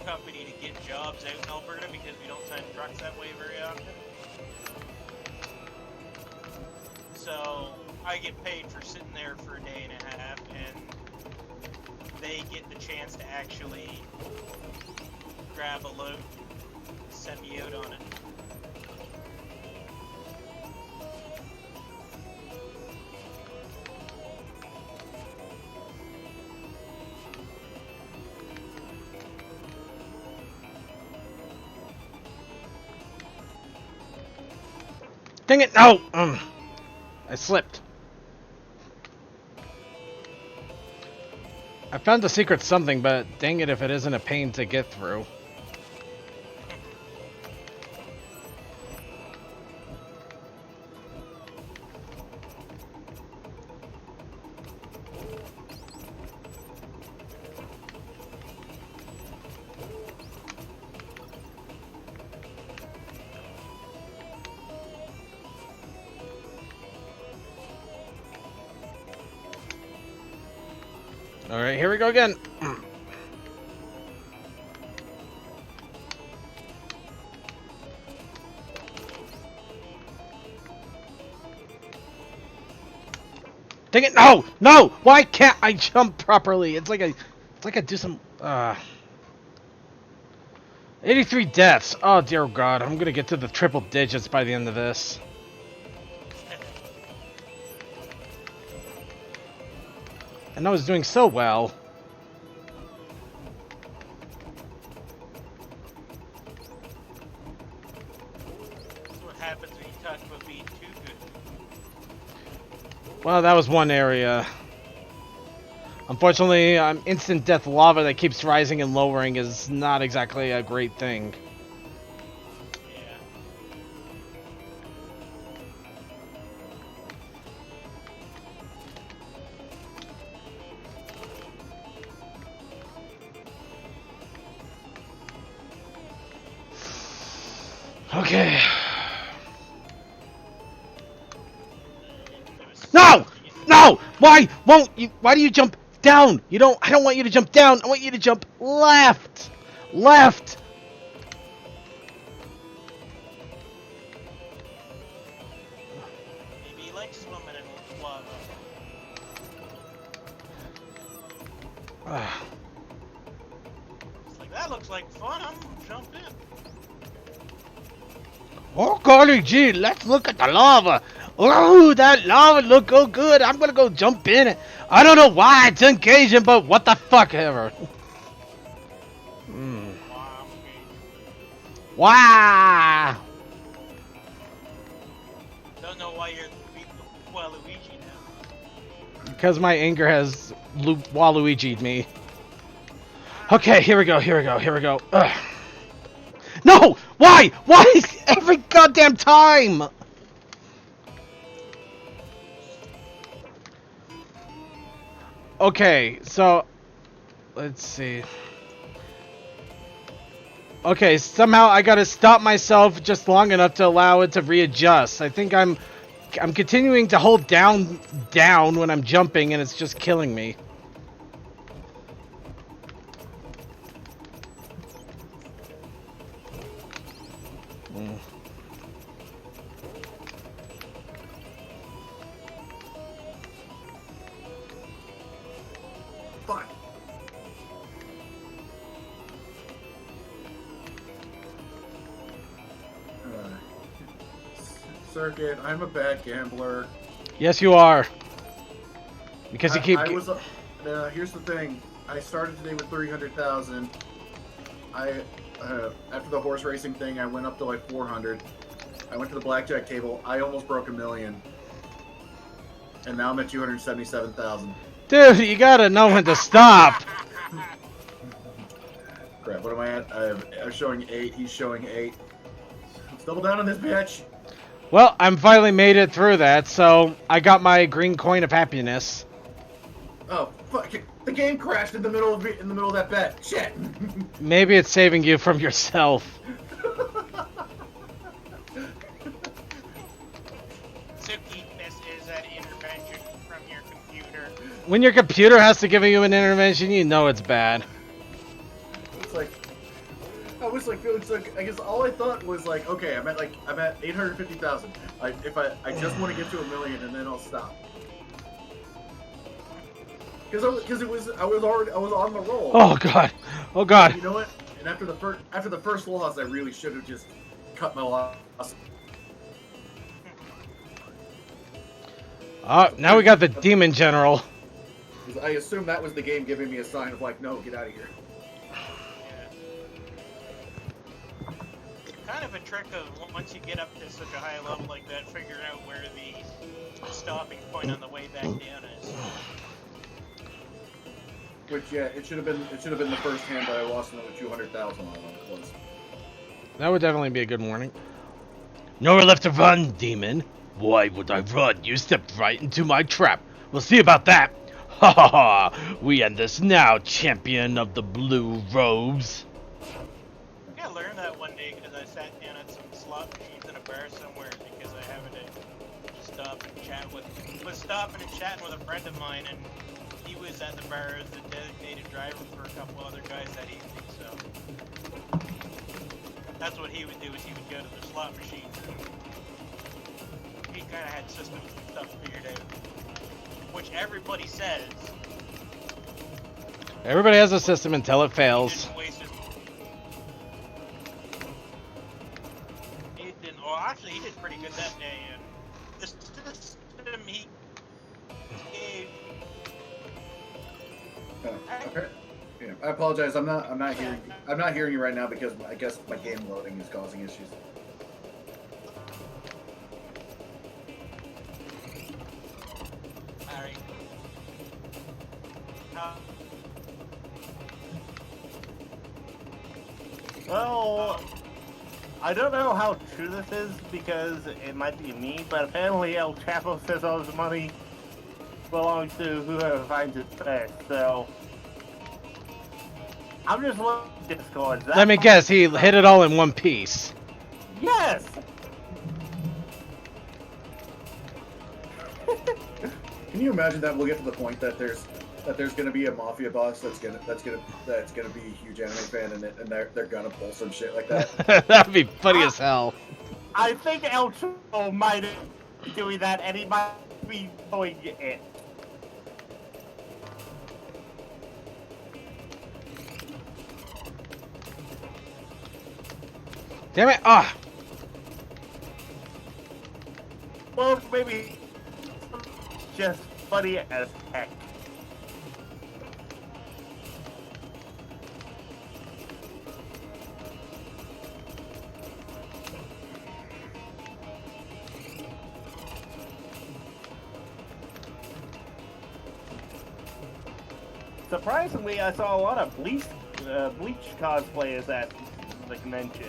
company to get jobs out in Alberta because we don't send trucks that way very often. So I get paid for sitting there for a day and a half, and they get the chance to actually grab a load, send me out on it. Dang it, no! I slipped. I found the secret something, but dang it if it isn't a pain to get through. Alright, here we go again. Dang it, no! No! Why can't I jump properly? It's like I do some 83 deaths. Oh dear god, I'm gonna get to the triple digits by the end of this. And I was doing so well. That's what happens when you talk about being too good. Well, that was one area. Unfortunately, instant death lava that keeps rising and lowering is not exactly a great thing. Yeah. Okay. No! No! Why won't you? Why do you jump down? You don't. I don't want you to jump down. I want you to jump left. Left. Maybe you like swimming in lava. It's like, that looks like fun. I'm gonna jump in. Oh golly gee, let's look at the lava. Oh, that lava look so good. I'm gonna go jump in it. I don't know why it's engaging, but what the fuck ever. Wow, Wow. don't know why you're Waluigi now. Because my anger has Waluigi'd me. Okay, here we go, here we go, here we go. Ugh. No! Why? Why every goddamn time? Okay, so let's see. Okay, somehow I gotta stop myself just long enough to allow it to readjust. I think I'm continuing to hold down when I'm jumping, and it's just killing me. Fuck. Circuit, I'm a bad gambler. Yes, you are. Because you keep. Here's the thing. I started today with 300,000. After the horse racing thing, I went up to like 400. I went to the blackjack table. I almost broke $1 million. And now I'm at 277,000. Dude, you gotta know when to stop. Crap, what am I at? I'm showing 8. He's showing 8. Let's double down on this bitch. Well, I'm finally made it through that, so I got my green coin of happiness. Oh fuck! The game crashed in the middle of that bet. Shit. Maybe it's saving you from yourself. Suki misses an intervention from your computer. When your computer has to give you an intervention, you know it's bad. It's like, I guess all I thought was like, okay, I'm at 850,000. I just want to get to $1 million and then I'll stop. Because I was on the roll. Oh god, oh god. You know what? And after the first loss, I really should have just cut my loss. Now we got the demon general. I assume that was the game giving me a sign of like, no, get out of here. Kind of a trick of once you get up to such a high level like that, figuring out where the stopping point on the way back down is. Which it should have been the first hand that I lost another 200,000 on when it was. That would definitely be a good warning. Nowhere left to run, demon. Why would I run? You stepped right into my trap. We'll see about that. Ha ha ha! We end this now, champion of the blue robes. I learned that one day because I sat down at some slot machines in a bar somewhere because I happened to stop and chat was stopping and chatting with a friend of mine, and he was at the bar as the designated driver for a couple other guys that evening. So that's what he would do, is he would go to the slot machines. And he kind of had systems and stuff figured out, which everybody says. Everybody has a system until it He fails. didn't waste his. He didn't. Well, actually, he did pretty good that day. And the system he gave. Okay. Yeah, I apologize. I'm not hearing you right now because I guess my game loading is causing issues. Alright. Well, I don't know how true this is because it might be me, but apparently El Chapo says all his money belongs to whoever finds it first, so I'm just looking at Discord. Let me guess, he hit it all in one piece. Yes! Can you imagine that we'll get to the point that there's gonna be a mafia boss that's gonna be a huge anime fan and they're gonna pull some shit like that. That'd be funny as hell. I think El Chapo might be doing that, and he might be doing it. Damn it! Ah! Well, maybe just funny as heck. Surprisingly, I saw a lot of Bleach cosplayers at the convention.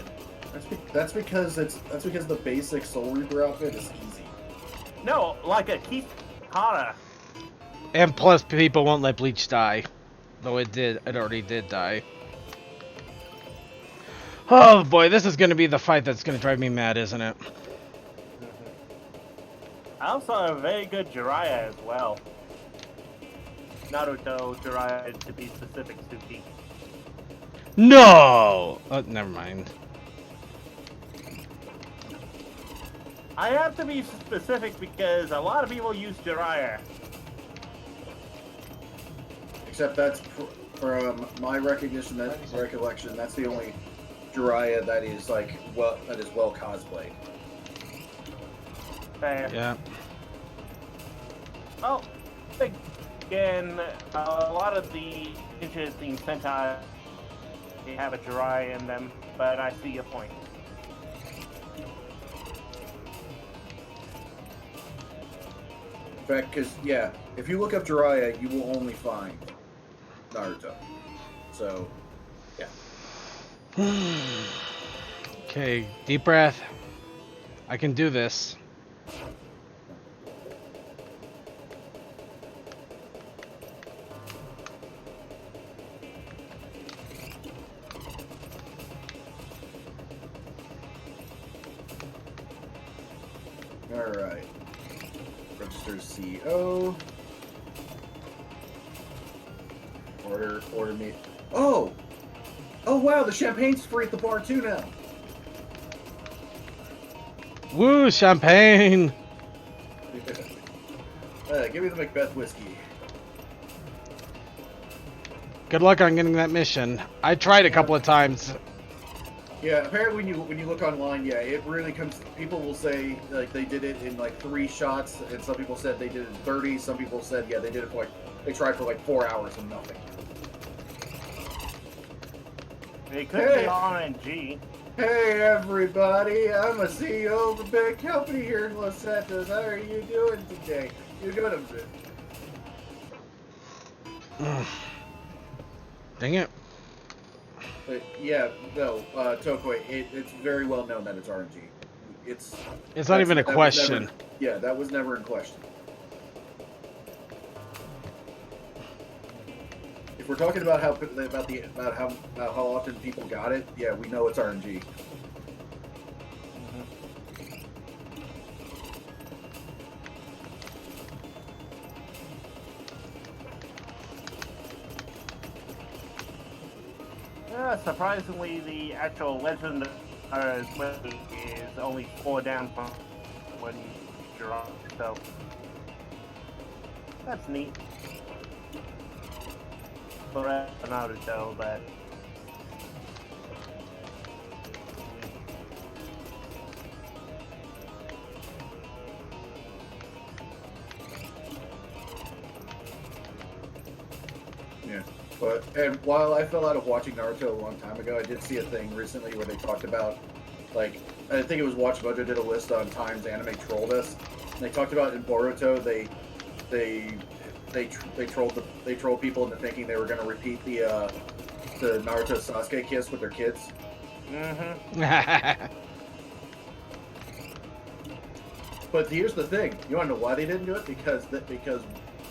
That's because the basic Soul Reaper outfit is easy. No, like a Keith Hara. And plus, people won't let Bleach die. Though it already did die. Oh boy, this is gonna be the fight that's gonna drive me mad, isn't it? I also have a very good Jiraiya as well. Naruto, Jiraiya to be specific, Suki. No! Oh, never mind. I have to be specific because a lot of people use Jiraiya. Except that's from my recognition, that recollection. That's the only Jiraiya that is like well cosplayed. Fair. Yeah. Well, again, a lot of the interesting Sentai, they have a Jiraiya in them, but I see your point. In fact, because yeah, if you look up Jiraiya, you will only find Naruto. So, yeah. Okay, deep breath. I can do this. All right. Register CO. Order me. Oh! Oh wow, the champagne's free at the bar too now. Woo, champagne! Give me the Macbeth whiskey. Good luck on getting that mission. I tried a couple of times. Yeah, apparently when you look online, yeah, it really comes. People will say like they did it in like 3 shots, and some people said they did it in 30. Some people said yeah, they did it for like they tried for like 4 hours and nothing. It could be RNG. Hey everybody, I'm a CEO of a big company here in Los Santos. How are you doing today? You good, I'm good. Dang it. But yeah, no, Tokoi, it's very well known that it's RNG. It's not even a that was question. never- yeah, that was never in question. If we're talking about how often people got it, yeah, we know it's RNG. Yeah, surprisingly, the actual Legend is only 4 down from when Jiraiya, so that's neat. For Naruto, but Yeah. But and while I fell out of watching Naruto a long time ago, I did see a thing recently where they talked about, like, I think it was Watch Mojo did a list on times anime trolled us. And they talked about in Boruto they trolled people into thinking they were going to repeat the Naruto Sasuke kiss with their kids. But here's the thing: you want to know why they didn't do it? Because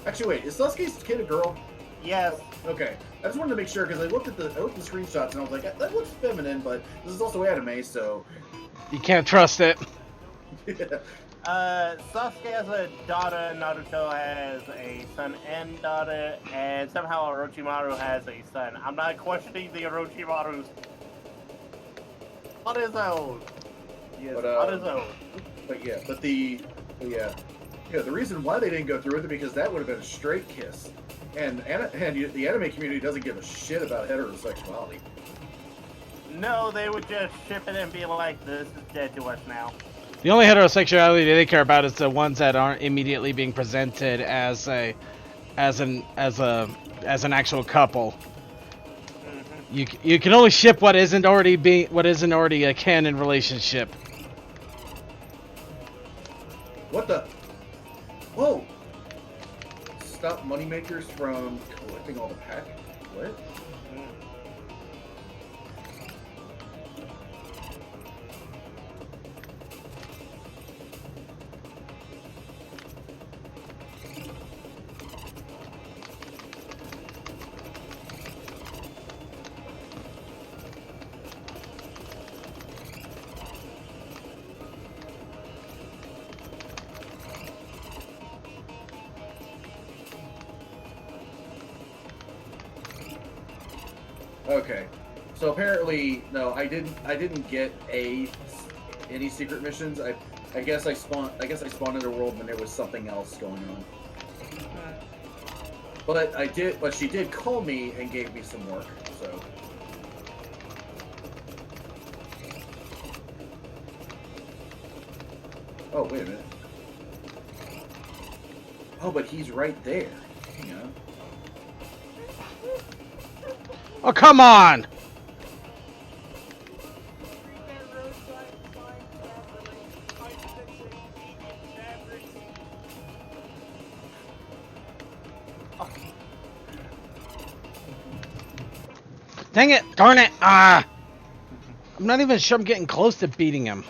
actually, wait, is Sasuke's kid a girl? yes, Okay, I just wanted to make sure because I looked at the screenshots and I was like, that looks feminine, but this is also anime, so. You can't trust it. Sasuke has a daughter, Naruto has a son and daughter, and somehow Orochimaru has a son. I'm not questioning the Orochimaru's on his own. Yes, But, on his own. The reason why they didn't go through with it because that would have been a straight kiss, and the anime community doesn't give a shit about heterosexuality. No, they would just ship it and be like, "This is dead to us now." The only heterosexuality they care about is the ones that aren't immediately being presented as an actual couple. You can only ship what isn't already a canon relationship. What the? Whoa! Stop moneymakers from collecting all the pack? What? Okay. So apparently, no, I didn't get any secret missions. I guess I spawned in a world when there was something else going on. But she did call me and gave me some work. So. Oh, wait a minute. Oh, but he's right there. Hang on. Oh, come on! Dang it! Darn it! Ah! I'm not even sure I'm getting close to beating him.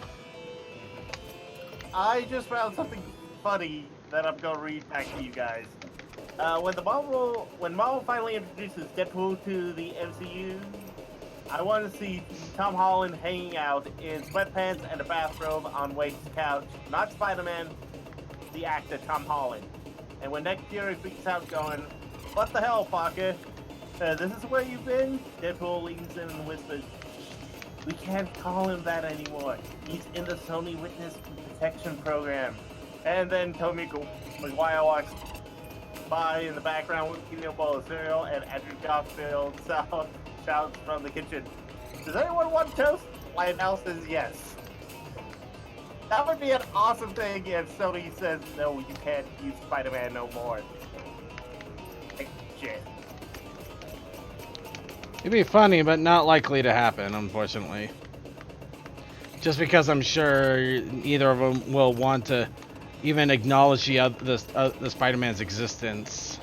I just found something funny that I'm gonna read back to you guys. When Marvel finally introduces Deadpool to the MCU, I want to see Tom Holland hanging out in sweatpants and a bathrobe on Wade's couch, not Spider-Man, the actor Tom Holland. And when Nick Fury freaks out going, "What the hell, Parker? This is where you've been?" Deadpool leans in and whispers, "We can't call him that anymore. He's in the Sony Witness Protection Program." And then Tobey Maguire walks by in the background eating a bowl of cereal, and Andrew Garfield shouts from the kitchen, "Does anyone want toast?" Lionel says yes. That would be an awesome thing if Sony says, "No, you can't use Spider-Man no more." Like, shit. It'd be funny, but not likely to happen, unfortunately. Just because I'm sure neither of them will want to even acknowledge the Spider-Man's existence.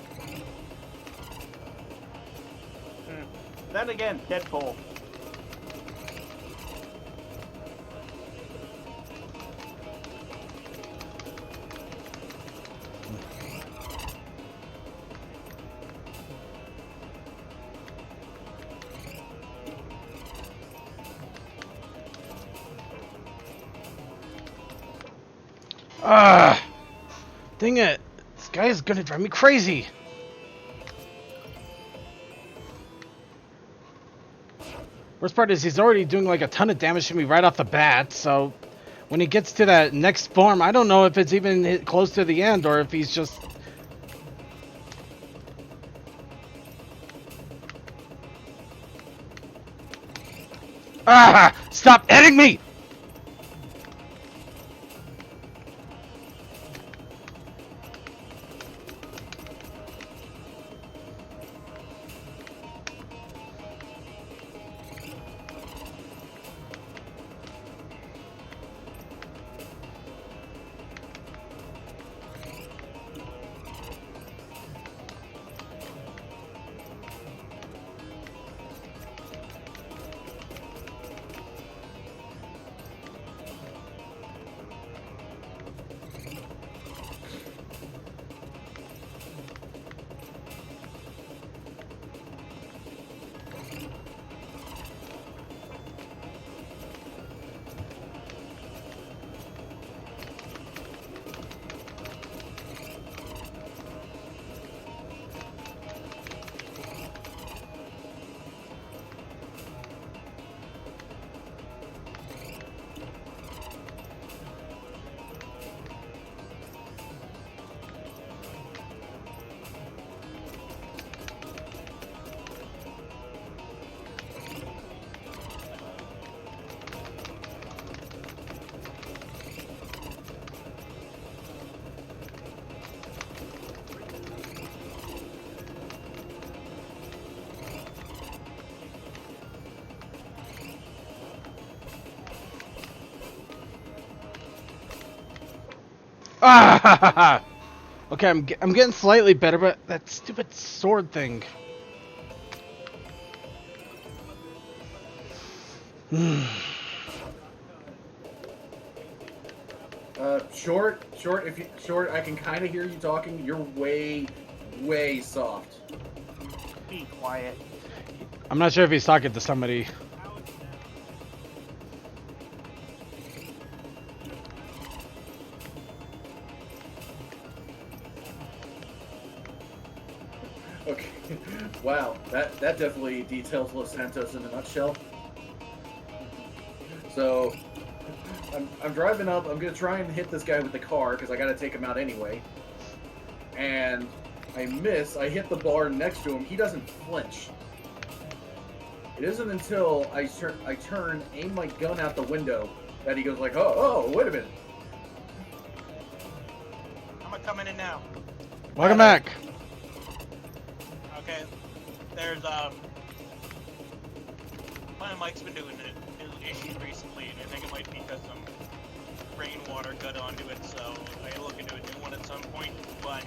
Then again, Deadpool. Ah! Dang it! This guy is gonna drive me crazy! Worst part is he's already doing like a ton of damage to me right off the bat, so when he gets to that next form, I don't know if it's even close to the end or if he's just... Ah! Stop hitting me! Ah! Okay, I'm getting slightly better, but that stupid sword thing. Short, I can kind of hear you talking. You're way soft. Be quiet. I'm not sure if he's talking to somebody. Okay. Wow, that definitely details Los Santos in a nutshell. So, I'm driving up. I'm gonna try and hit this guy with the car because I gotta take him out anyway. And I miss. I hit the bar next to him. He doesn't flinch. It isn't until I turn, aim my gun out the window that he goes like, oh, wait a minute. I'm coming in now. Welcome back. Okay. There's my Mike's been doing a new issue recently, and I think it might be because some rainwater got onto it, so I look into a new one at some point, but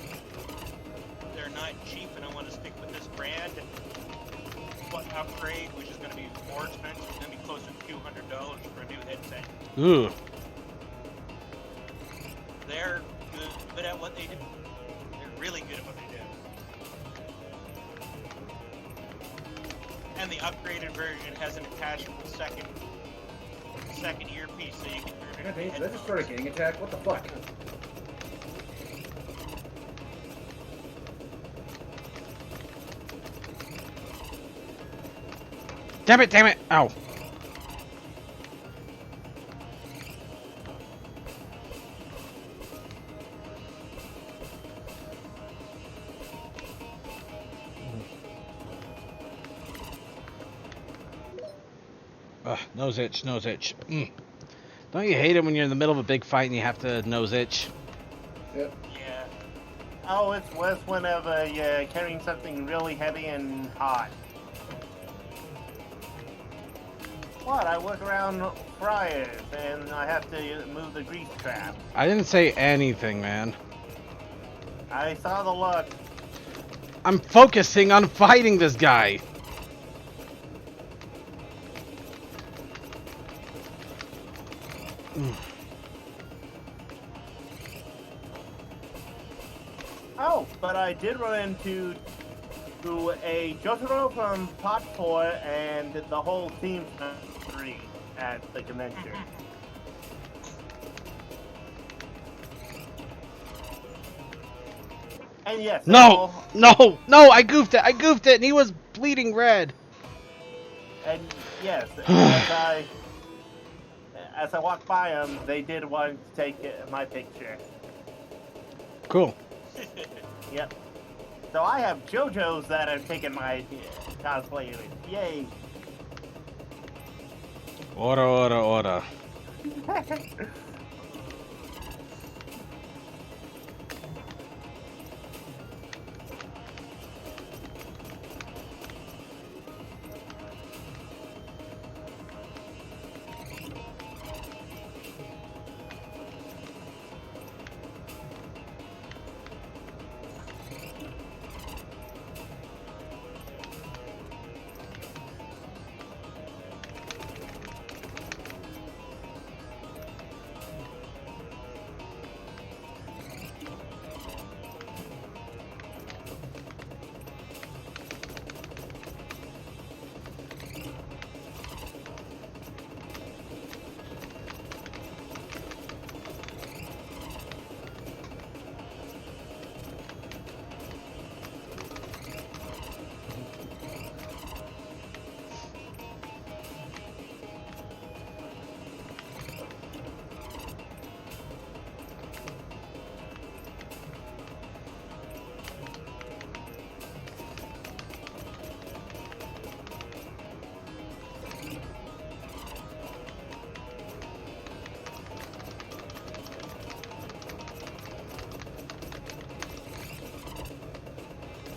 they're not cheap, and I want to stick with this brand. But upgrade, which is going to be more expensive, is going to be close to $200 for a new headset. Ooh. They're good at what they do. They're really good at what they do. And the upgraded version has an attachable second earpiece, so you can turn it into Did I just start a gang attack? What the fuck? Damn it. Ow. Nose itch. Don't you hate it when you're in the middle of a big fight and you have to nose itch? Yep. Yeah. Oh, it's worse whenever you're carrying something really heavy and hot. What? I work around fryers and I have to move the grease trap. I didn't say anything, man. I saw the look. I'm focusing on fighting this guy. Oh, but I did run into a Jotaro from Pot 4 and the whole team 3 at the convention. And yes, No, I goofed it, and he was bleeding red. and yes, as I walked by them, they did want to take my picture. Cool. Yep. So I have JoJo's that have taken my cosplay. Yay! Ora.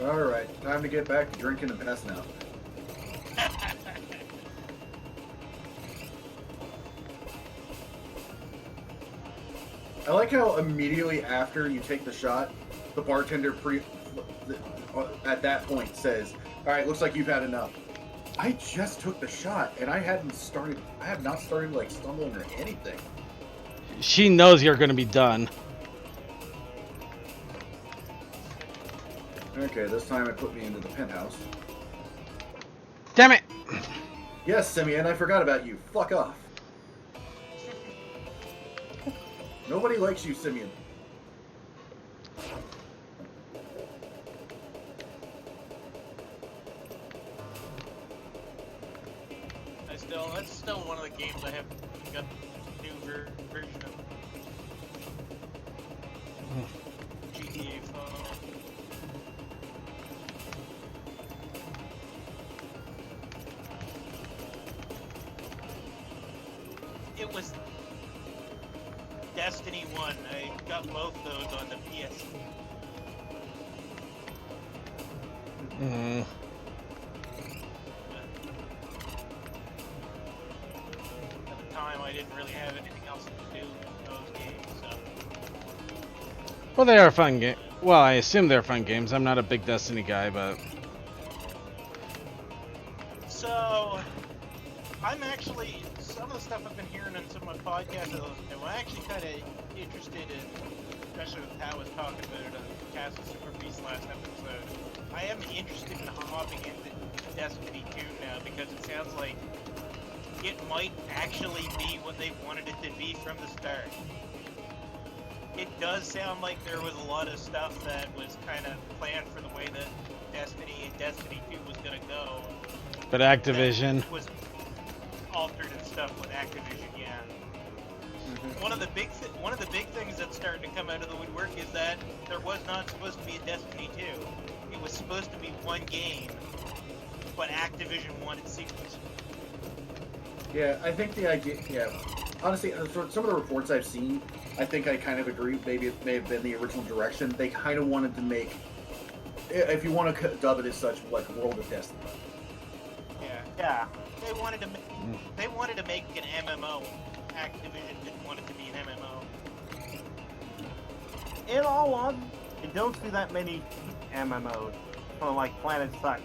Alright, time to get back to drinking and passing out. I like how immediately after you take the shot, the bartender at that point says, "Alright, looks like you've had enough." I just took the shot and I have not started like stumbling or anything. She knows you're gonna be done. Okay, this time it put me into the penthouse. Damn it! Yes, Simeon, I forgot about you. Fuck off. Nobody likes you, Simeon. That's still one of the games I have got the new version of GTA 5. It was Destiny 1. I got both those on the PS. Mm. At the time, I didn't really have anything else to do with those games, so... Well, they are fun games. Well, I assume they're fun games. I'm not a big Destiny guy, but... So, I'm actually... Some of the stuff I've been hearing on some of my podcasts, I'm actually kind of interested in, especially with how I was talking about it on Castle Super Beast last episode. I am interested in hopping into Destiny 2 now because it sounds like it might actually be what they wanted it to be from the start. It does sound like there was a lot of stuff that was kind of planned for the way that Destiny and Destiny 2 was going to go. But Activision... That was altered and stuff with Activision, yeah. One of the big things that's starting to come out of the woodwork is that there was not supposed to be a Destiny 2. It was supposed to be one game, but Activision wanted sequels. Yeah, I think the idea. Yeah, honestly, some of the reports I've seen, I think I kind of agree. Maybe it may have been the original direction. They kind of wanted to make, if you want to dub it as such, like World of Destiny. Yeah. They wanted to make an MMO. Activision didn't want it to be an MMO. In all honesty, I don't see that many MMOs. Kind of like Planet Suck.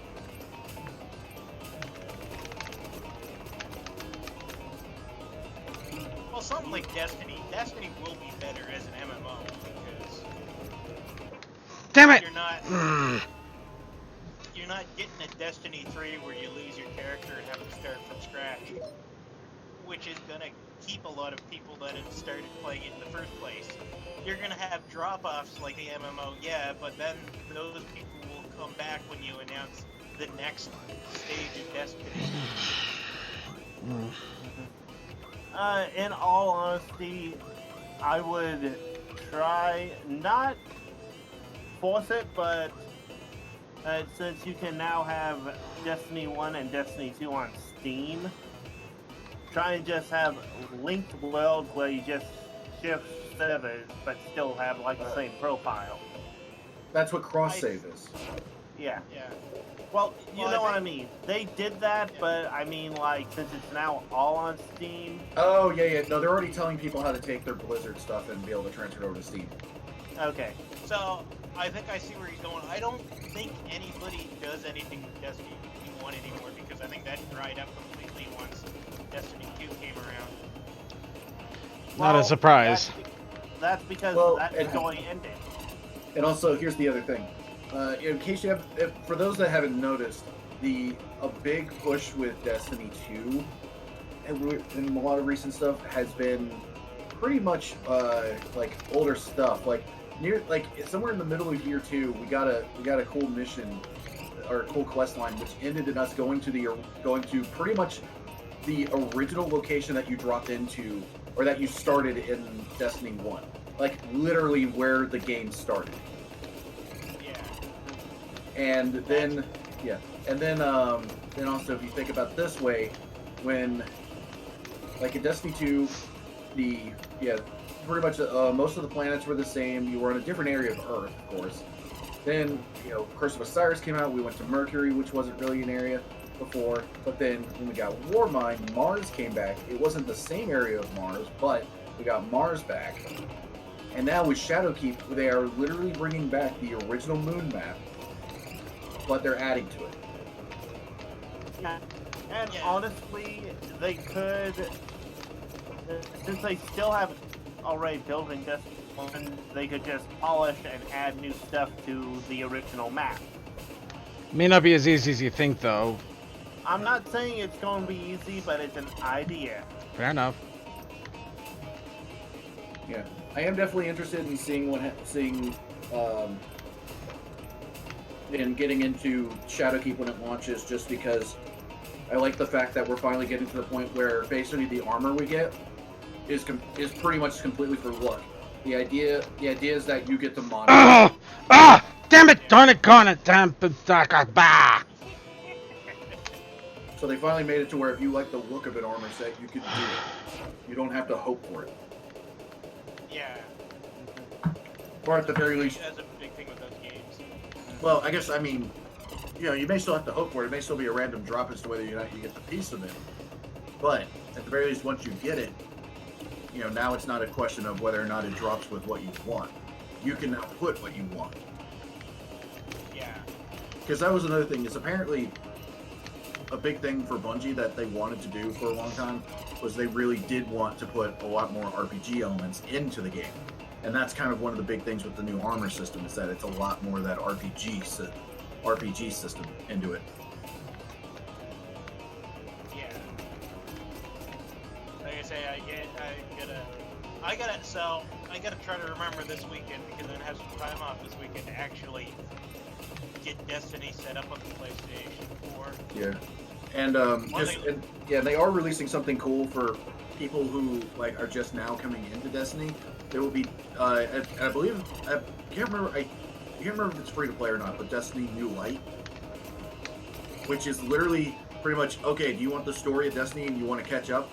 Well, something like Destiny will be better as an MMO because Damn it! You're not getting a Destiny 3 where you lose your character and have to start from scratch, which is gonna keep a lot of people that have started playing it in the first place. You're gonna have drop-offs like the MMO, yeah, but then those people will come back when you announce the next stage of Destiny. In all honesty, I would try not force it, but since you can now have Destiny 1 and Destiny 2 on Steam, try and just have linked worlds where you just shift servers but still have like the same profile. That's what cross-save is. Yeah. Yeah. Well, you Well, know I what I think- mean. They did that, but I mean, like, since it's now all on Steam. Oh yeah. No, they're already telling people how to take their Blizzard stuff and be able to transfer it over to Steam. Okay. So, I think I see where he's going. I don't think anybody does anything with Destiny 1 anymore because I think that dried up completely once Destiny 2 came around. Not a surprise. That's because Well, that and- story ended. And also, here's the other thing. In case you have, for those that haven't noticed, a big push with Destiny 2 and a lot of recent stuff has been pretty much like older stuff. Like somewhere in the middle of year 2, we got a cool mission or a cool quest line, which ended in us going to pretty much the original location that you dropped into or that you started in Destiny 1. Like literally where the game started. Yeah. And then, then also if you think about it this way, when, like in Destiny 2, pretty much most of the planets were the same. You were in a different area of Earth, of course. Then, Curse of Osiris came out. We went to Mercury, which wasn't really an area before. But then when we got Warmind, Mars came back. It wasn't the same area of Mars, but we got Mars back. And now with Shadowkeep, they are literally bringing back the original moon map, but they're adding to it. Yeah. And Yeah. honestly, they could, since they still have already building Destiny 1, they could just polish and add new stuff to the original map. May not be as easy as you think, though. I'm not saying it's going to be easy, but it's an idea. Fair enough. Yeah, I am definitely interested in seeing in getting into Shadowkeep when it launches, just because I like the fact that we're finally getting to the point where basically the armor we get is pretty much completely for luck. The idea is that you get to monitor. Damn it, darn it, gone it, damn it, bah. So they finally made it to where if you like the look of an armor set, you can do it. You don't have to hope for it. Yeah. Or at the very least. That's a big thing with those games. Well, I guess, I mean, you know, you may still have to hope for it. It may still be a random drop as to whether or not you get the piece of it. But at the very least, once you get it, you know, now it's not a question of whether or not it drops with what you want. You can now put what you want. Yeah. Because that was another thing, is apparently a big thing for Bungie that they wanted to do for a long time was they really did want to put a lot more RPG elements into the game. And that's kind of one of the big things with the new armor system, is that it's a lot more of that RPG system into it. Yeah. Like I say, I gotta try to remember this weekend, because I'm gonna have some time off this weekend to actually get Destiny set up on the PlayStation 4. Yeah. And they are releasing something cool for people who like are just now coming into Destiny. There will be, I believe, I can't remember if it's free to play or not, but Destiny New Light, which is literally pretty much, okay, do you want the story of Destiny and you want to catch up,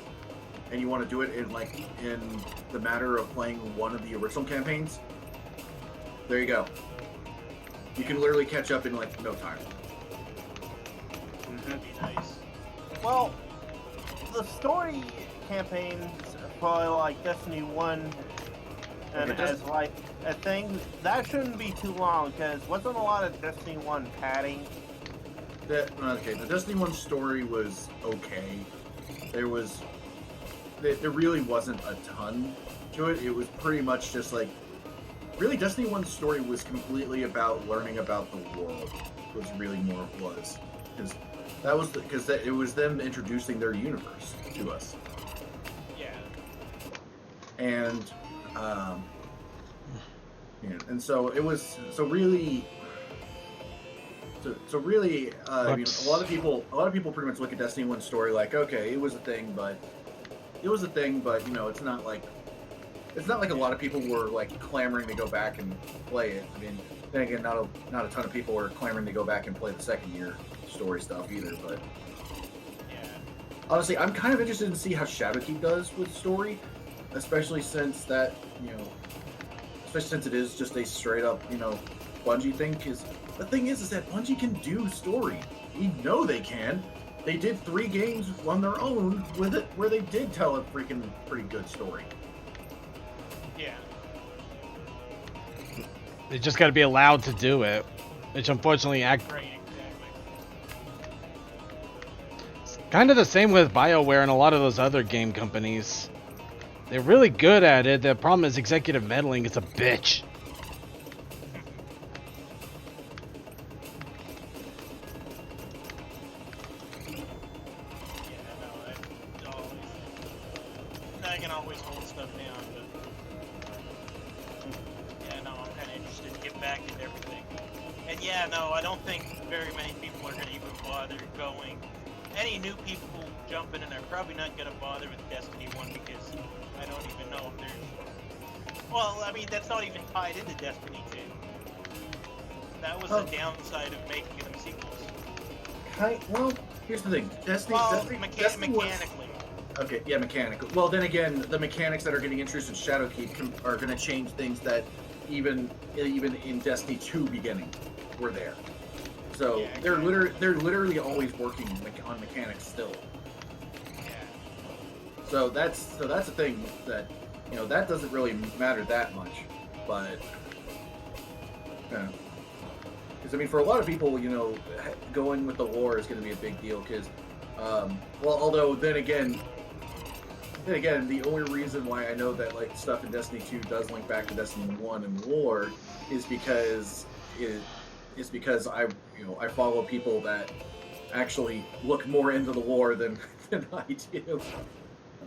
and you want to do it in the matter of playing one of the original campaigns? There you go. You can literally catch up in like no time. That'd be nice. Well, the story campaigns for like Destiny 1 and as like a thing, that shouldn't be too long, because wasn't a lot of Destiny 1 padding? The Destiny 1 story was okay. There really wasn't a ton to it. It was pretty much just like, really Destiny 1's story was completely about learning about the world, was really more it was. Because it was them introducing their universe to us. Yeah. And and so it was really I mean, a lot of people pretty much look at Destiny 1 story like, okay, it was a thing, but you know, it's not like a lot of people were like clamoring to go back and play it. I mean, then again, not a ton of people were clamoring to go back and play the second year story stuff either, but Yeah. honestly, I'm kind of interested to see how Shadowkeep does with story, especially since it is just a straight up, you know, Bungie thing. Because the thing is that Bungie can do story. We know they can. They did 3 games on their own with it, where they did tell a freaking pretty good story. Yeah. They just got to be allowed to do it, which unfortunately Right, exactly. kind of the same with BioWare and a lot of those other game companies. They're really good at it. The problem is executive meddling is a bitch. I can always hold stuff down, but yeah, no, I'm kind of interested to get back into everything. And yeah, no, I don't think very many people are going to even bother going. Any new people jumping in are probably not going to bother with Destiny 1, because I don't even know if there's... Well, I mean, that's not even tied into Destiny 2. That was the downside of making them sequels. Well, here's the thing. Destiny Mechanically. Okay, yeah, mechanical. Well, then again, the mechanics that are getting introduced in Shadowkeep are going to change things that even in Destiny 2 beginning were there. So Yeah, they're exactly. literally always working on mechanics still. Yeah. So that's the thing that, you know, that doesn't really matter that much, but because I mean, for a lot of people, you know, going with the lore is going to be a big deal. Because, although then again, the only reason why I know that like stuff in Destiny 2 does link back to Destiny 1 and lore is because I follow people that actually look more into the lore than I do.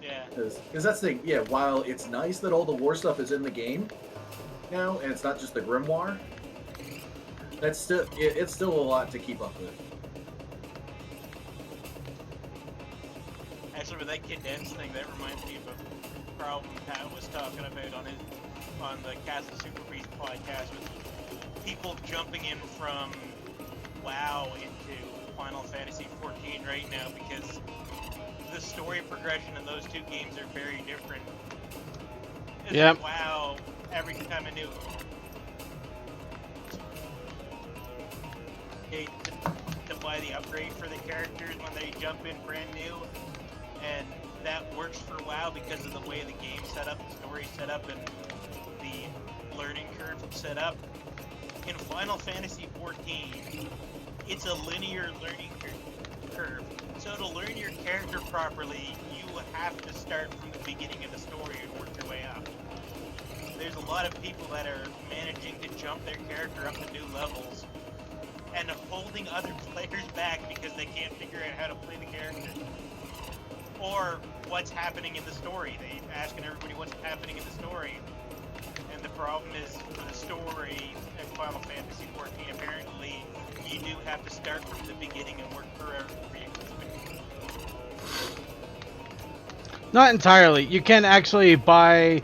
Yeah. Because that's the thing, yeah, while it's nice that all the lore stuff is in the game now, and it's not just the Grimoire, it's still a lot to keep up with. Actually, with that condensed thing, that reminds me of a problem Pat was talking about on the Castle Super Beast podcast with people jumping in from WoW into Final Fantasy 14 right now because the story progression in those two games are very different. Yep. WoW, every time a new to buy the upgrade for the characters when they jump in brand new, and that works for WoW because of the way the game's set up, the story's set up, and the learning curve set up. In Final Fantasy 14, it's a linear learning curve. So to learn your character properly, you have to start from the beginning of the story and work your way up. There's a lot of people that are managing to jump their character up to new levels and holding other players back because they can't figure out how to play the character. Or what's happening in the story. They asking everybody what's happening in the story. And the problem is, for the story in Final Fantasy 14, apparently, you do have to start from the beginning and work for every Not entirely. You can actually buy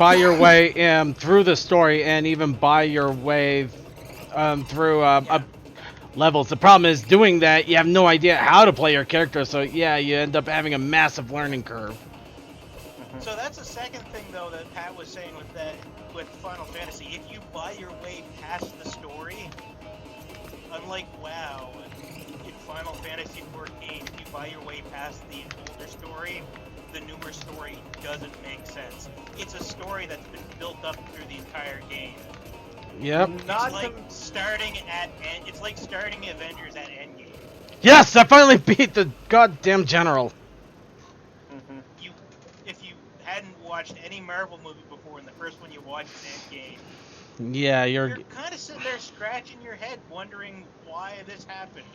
your way through the story and even buy your way through levels. The problem is doing that, you have no idea how to play your character, so yeah, you end up having a massive learning curve. So that's the second thing, though, that Pat was saying with Final Fantasy. If you buy your way past the story, unlike WoW, in Final Fantasy 14, if you buy your way past the older story, the newer story doesn't make sense. It's a story that's been built up through the entire game. Yep. It's like starting Avengers at Endgame. Yes, I finally beat the goddamn general. If you hadn't watched any Marvel movie before, and the first one you watched is Endgame, Yeah, you're kind of sitting there scratching your head, wondering why this happened.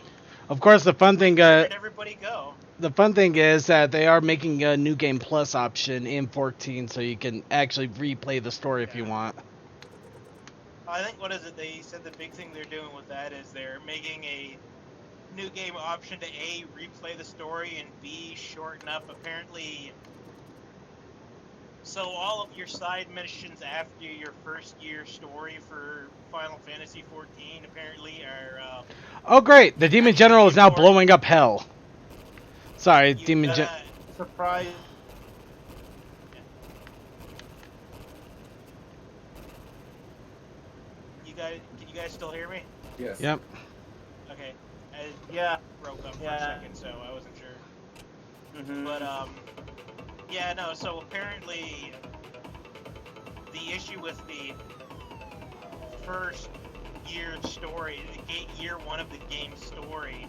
Of course, the fun thing. Where did everybody go? The fun thing is that they are making a New Game Plus option in 14, so you can actually replay the story if you want. I think, what is it, they said the big thing they're doing with that is they're making a new game option to A, replay the story, and B, shorten up, apparently. So all of your side missions after your first year story for Final Fantasy 14 apparently are... oh great, the Demon General is now blowing up hell. Sorry, Demon General. Surprise. Can you guys still hear me? Yes. Yep. Okay. Yeah. Broke up for Yeah. a second, so I wasn't sure. Mm-hmm. But, yeah, no, so apparently the issue with the first year story, year one of the game story,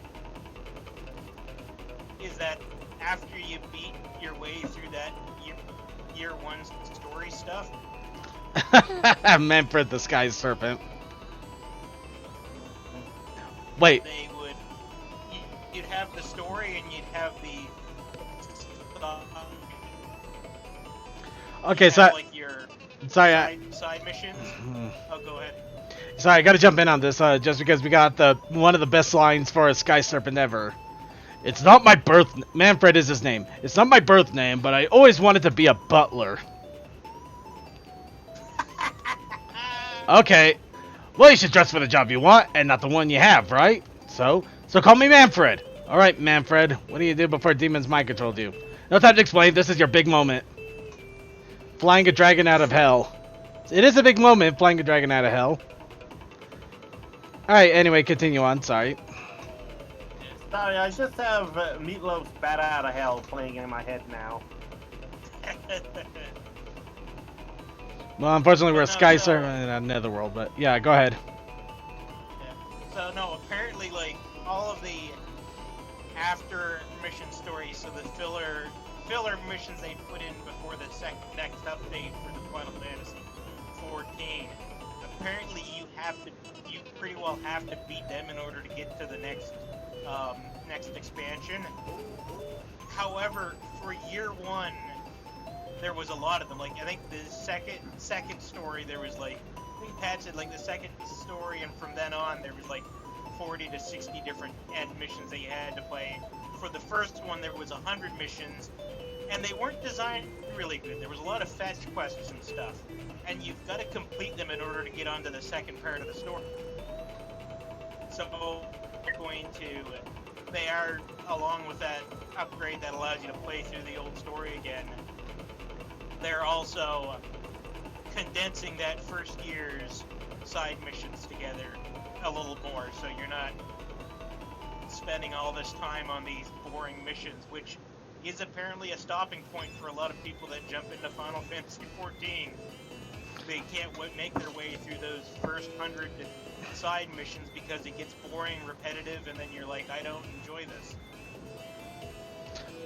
is that after you beat your way through that year one story stuff, Manfred the Sky Serpent. Wait. you'd have the story and you'd have the Okay, you'd so have, like your sorry, side missions. Oh, go ahead. sorry, I gotta jump in on this just because we got one of the best lines for a Sky Serpent ever. It's not my Manfred is his name. It's not my birth name, but I always wanted to be a butler. Okay. Well, you should dress for the job you want, and not the one you have, right? So call me Manfred. Alright, Manfred. What do you do before demons mind controlled you? No time to explain. This is your big moment. Flying a dragon out of hell. It is a big moment, flying a dragon out of hell. Alright, anyway, continue on. Sorry. Sorry, I just have Meatloaf's Bat Out of Hell playing in my head now. Well, unfortunately, we're a No, Sky no. Serpent in a netherworld, but yeah, go ahead. Yeah. So no, apparently, like all of the after mission stories, so the filler missions they put in before the next update for the Final Fantasy 14. Apparently, you pretty well have to beat them in order to get to the next expansion. However, for year one, there was a lot of them. Like I think the second story, there was like I think Pat said like the second story, and from then on there was like 40 to 60 different end missions that you had to play. For the first one, there was 100 missions, and they weren't designed really good. There was a lot of fetch quests and stuff, and you've got to complete them in order to get onto the second part of the story. So they are, along with that upgrade that allows you to play through the old story again, they're also condensing that first year's side missions together a little more, so you're not spending all this time on these boring missions, which is apparently a stopping point for a lot of people that jump into Final Fantasy XIV. They can't make their way through those first 100 side missions because it gets boring, repetitive, and then you're like, I don't enjoy this.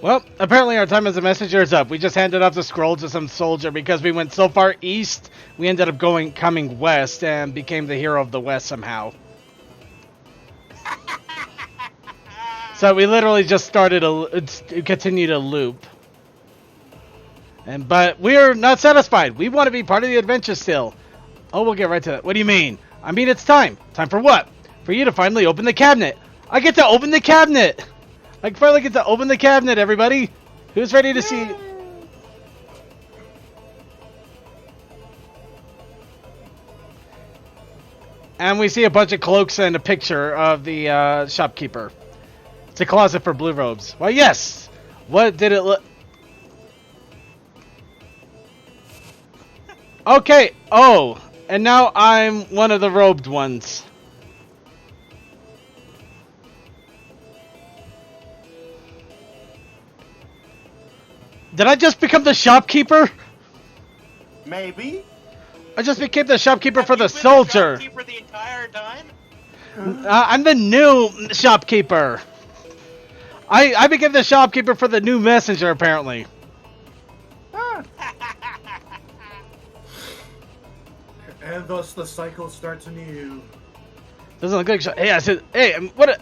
Well, apparently our time as a messenger is up. We just handed off the scroll to some soldier because we went so far east, we ended up coming west and became the hero of the west somehow. So we literally just started continued a loop. But we're not satisfied. We want to be part of the adventure still. Oh, we'll get right to that. What do you mean? I mean, it's time. Time for what? For you to finally open the cabinet. I get to open the cabinet. I finally get to open the cabinet, everybody. Who's ready to see? And we see a bunch of cloaks and a picture of the shopkeeper. It's a closet for blue robes. Why, yes. What did it look? Okay. Oh, and now I'm one of the robed ones. Did I just become the shopkeeper? Maybe. I just became the shopkeeper for the Have you been soldier. The shopkeeper the entire time? I'm the new shopkeeper. I became the shopkeeper for the new messenger, apparently. And thus the cycle starts anew. Doesn't look like hey, I said, hey, what?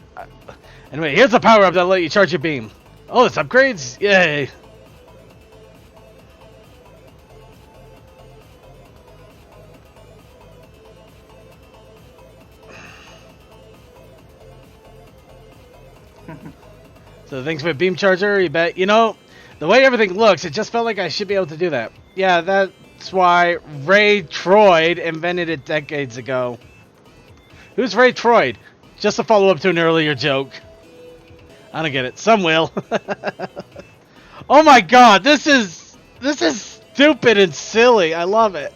Anyway, here's the power up that'll let you charge your beam. Oh, it's upgrades? Yay. So thanks for beam charger, you bet. You know, the way everything looks, it just felt like I should be able to do that. Yeah, that's why Ray Troyd invented it decades ago. Who's Ray Troyd? Just a follow-up to an earlier joke. I don't get it. Some will. Oh my god, this is stupid and silly. I love it.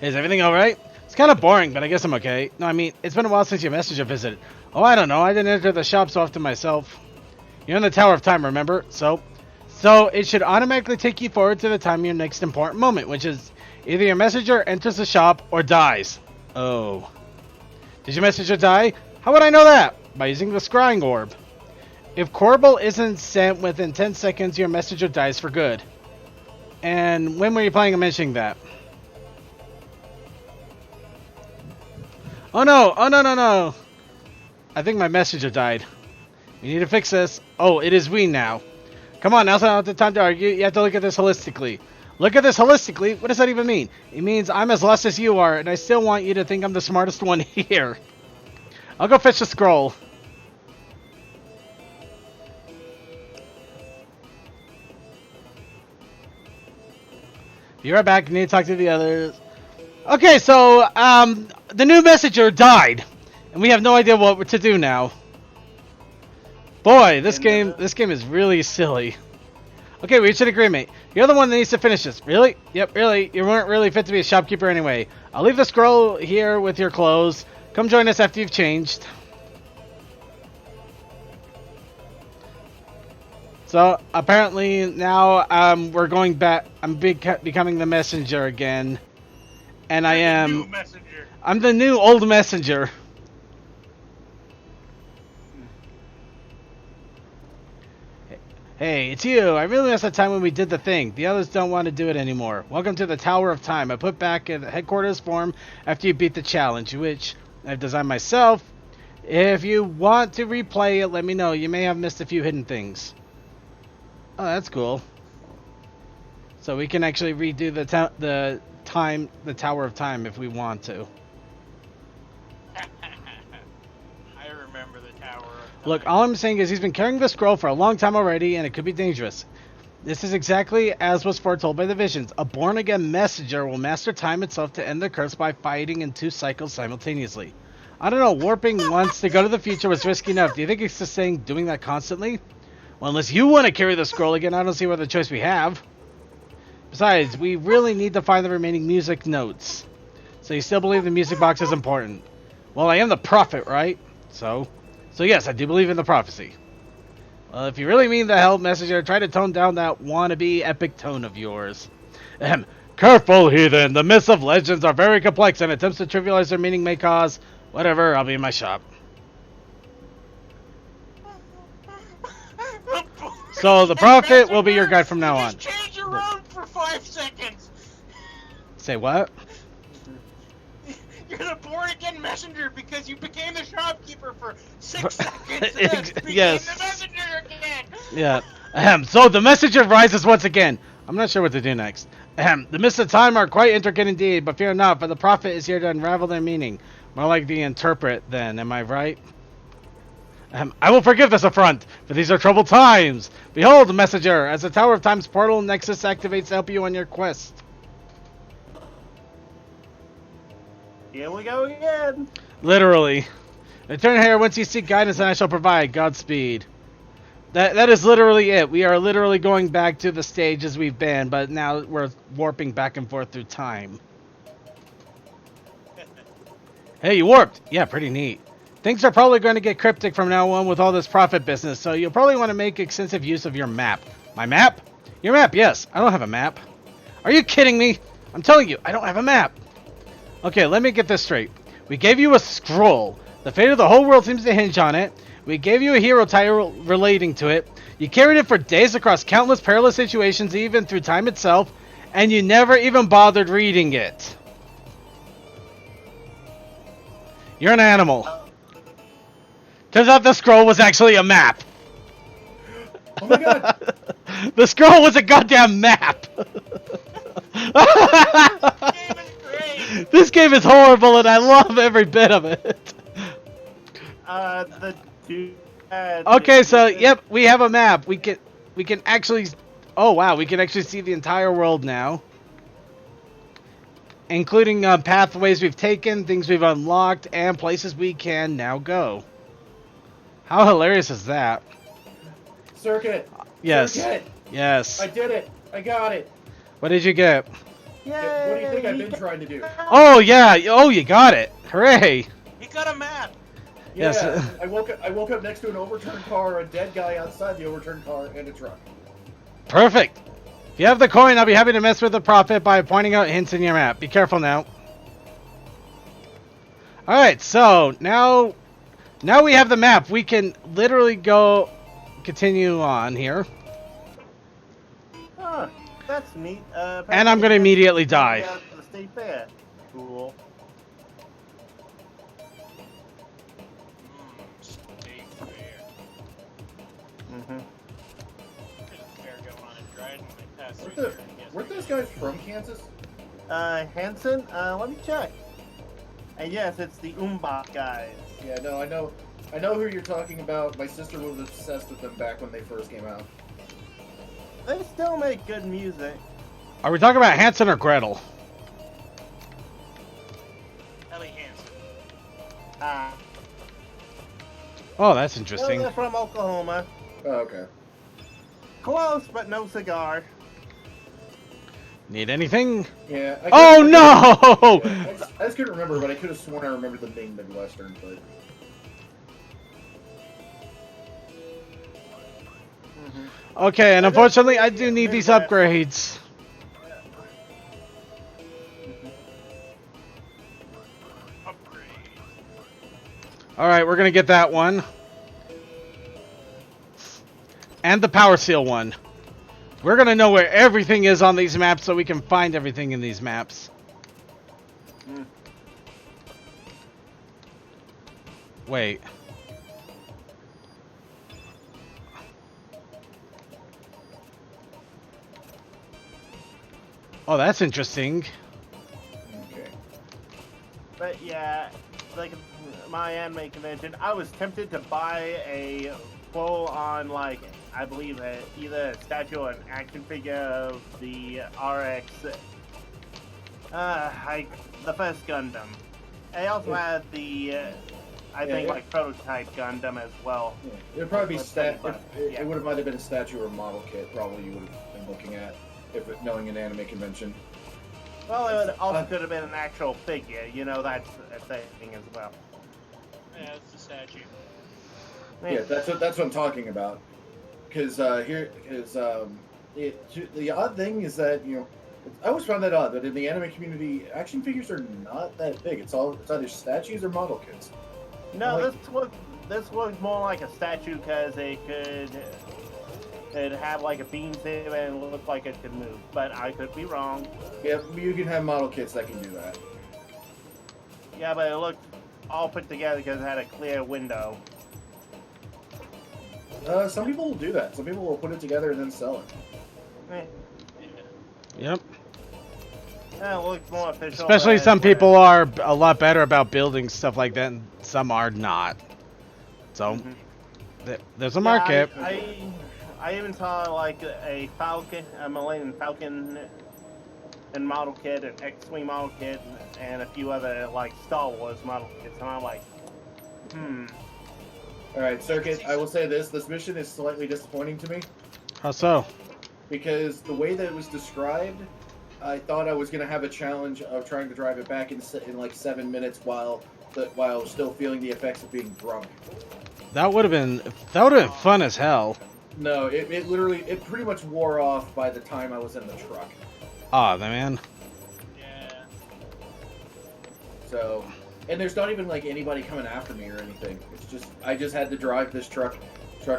Is everything alright? It's kind of boring, but I guess I'm okay. No, I mean, it's been a while since your messenger visited. Oh, I don't know. I didn't enter the shop so often myself. You're in the Tower of Time, remember? So it should automatically take you forward to the time of your next important moment, which is either your messenger enters the shop or dies. Oh. Did your messenger die? How would I know that? By using the scrying orb. If Corbel isn't sent within 10 seconds, your messenger dies for good. And when were you planning on mentioning that? Oh no! Oh no, no, no! I think my messenger died. We need to fix this. Oh, it is we now. Come on, now's not the time to argue. You have to look at this holistically. Look at this holistically? What does that even mean? It means I'm as lost as you are, and I still want you to think I'm the smartest one here. I'll go fetch the scroll. Be right back. Need to talk to the others. Okay, so, the new messenger died. And we have no idea what to do now. Boy, this game is really silly. Okay, we reached an agreement. You're the one that needs to finish this. Really? Yep, really. You weren't really fit to be a shopkeeper anyway. I'll leave the scroll here with your clothes. Come join us after you've changed. So, apparently now, we're going back. I'm becoming the messenger again. And I am... I'm the new old messenger. Hey, it's you. I really missed the time when we did the thing. The others don't want to do it anymore. Welcome to the Tower of Time. I put back in the headquarters form after you beat the challenge, which I've designed myself. If you want to replay it, let me know. You may have missed a few hidden things. Oh, that's cool. So we can actually redo the time, the Tower of Time, if we want to. I remember the Tower of Look, Time. all I'm saying is he's been carrying the scroll for a long time already, and it could be dangerous. This is exactly as was foretold by the visions. A born-again messenger will master time itself to end the curse by fighting in 2 cycles simultaneously. I don't know, warping once to go to the future was risky enough. Do you think it's just saying doing that constantly? Well, unless you want to carry the scroll again, I don't see what other choice we have. Besides, we really need to find the remaining music notes. So you still believe the music box is important? Well, I am the prophet, right? So yes, I do believe in the prophecy. Well, if you really mean the Held Messenger, try to tone down that wannabe epic tone of yours. Careful, heathen! The myths of legends are very complex, and attempts to trivialize their meaning may cause... Whatever, I'll be in my shop. So, the prophet will be your guide from now on. Just change your road for 5 seconds! Say what? You're the born-again messenger because you became the shopkeeper for 6 seconds and then became Yes. the messenger again! Yeah. So the messenger rises once again. I'm not sure what to do next. The mists of time are quite intricate indeed, but fear not, for the prophet is here to unravel their meaning. More like the interpret, then, am I right? I will forgive this affront, for these are troubled times. Behold, messenger, as the Tower of Time's portal nexus activates to help you on your quest. Here we go again. Literally. Return here once you seek guidance, and I shall provide. Godspeed. That is literally it. We are literally going back to the stage as we've been, but now we're warping back and forth through time. Hey, you warped. Yeah, pretty neat. Things are probably going to get cryptic from now on with all this profit business, so you'll probably want to make extensive use of your map. My map? Your map, yes. I don't have a map. Are you kidding me? I'm telling you, I don't have a map. Okay, let me get this straight. We gave you a scroll. The fate of the whole world seems to hinge on it. We gave you a hero title relating to it. You carried it for days across countless perilous situations, even through time itself, and you never even bothered reading it. You're an animal. Turns out the scroll was actually a map. Oh my god! The scroll was a goddamn map. This game is great! This game is horrible, and I love every bit of it. The two. Okay, so yep, we have a map. We can actually. Oh wow, we can actually see the entire world now, including pathways we've taken, things we've unlocked, and places we can now go. How hilarious is that? Circuit! Yes. Circuit! Yes. I did it! I got it! What did you get? What do you think I've been trying to do? Oh yeah. Oh, you got it. Hooray. He got a map! Yeah, Yes. I woke up next to an overturned car, a dead guy outside the overturned car, and a truck. Perfect. If you have the coin, I'll be happy to mess with the prophet by pointing out hints in your map. Be careful now. Alright, so now we have the map. We can literally continue on here. Huh, that's neat. And I'm gonna immediately die. To the state fair. Cool. State fair. Mm-hmm. There's a fair going on in Dryden when they pass through Weren't, there. I guess. weren't those guys from Kansas? Hanson, let me check. And yes, it's the Umbach guys. Yeah, no, I know who you're talking about. My sister was obsessed with them back when they first came out. They still make good music. Are we talking about Hanson or Gretel? Ellie Hansen. Ah, Oh, that's well, interesting. they're from Oklahoma. Oh, okay. Close, but no cigar. Need anything? Yeah. Oh no! Yeah, I just couldn't remember, but I could have sworn I remembered them being Midwestern, but... Okay, and unfortunately, I do need these upgrades. Upgrade. Alright, we're gonna get that one. And the power seal one. We're gonna know where everything is on these maps so we can find everything in these maps. Wait. Oh, that's interesting. Yeah, like my anime convention, I was tempted to buy a full-on, like, I believe either a statue or an action figure of the RX, the first Gundam. I also had the, I think, yeah. like, prototype Gundam as well. Yeah. It'd probably be Let's stat. think about it. It would have might have been a statue or a model kit. Probably you would have been looking at knowing an anime convention. Well, it also could have been an actual figure, you know, that's a thing as well. Yeah, it's a statue. Yeah, that's what I'm talking about. Because the odd thing is that I always found that odd that in the anime community, action figures are not that big. It's either statues or model kits. No, this was more like a statue because it had like a beam saber and it looked like it could move, but I could be wrong. Yeah, you can have model kits that can do that. Yeah, but it looked all put together because it had a clear window. Some people will do that. Some people will put it together and then sell it. Eh, Yep. yeah, it looked more official. Especially than some what people are a lot better about building stuff like that, and some are not. So there's a market. I even saw like a Falcon, a Millennium Falcon, and model kit, an X-wing model kit, and a few other like Star Wars model kits, and I'm like, All right, Circuit. I will say this mission is slightly disappointing to me How so? because the way that it was described, I thought I was going to have a challenge of trying to drive it back in like 7 minutes while still feeling the effects of being drunk. That would have been fun as hell. No, it pretty much wore off by the time I was in the truck. Aw, man. Yeah. So, and there's not even like anybody coming after me or anything. It's just I just had to drive this truck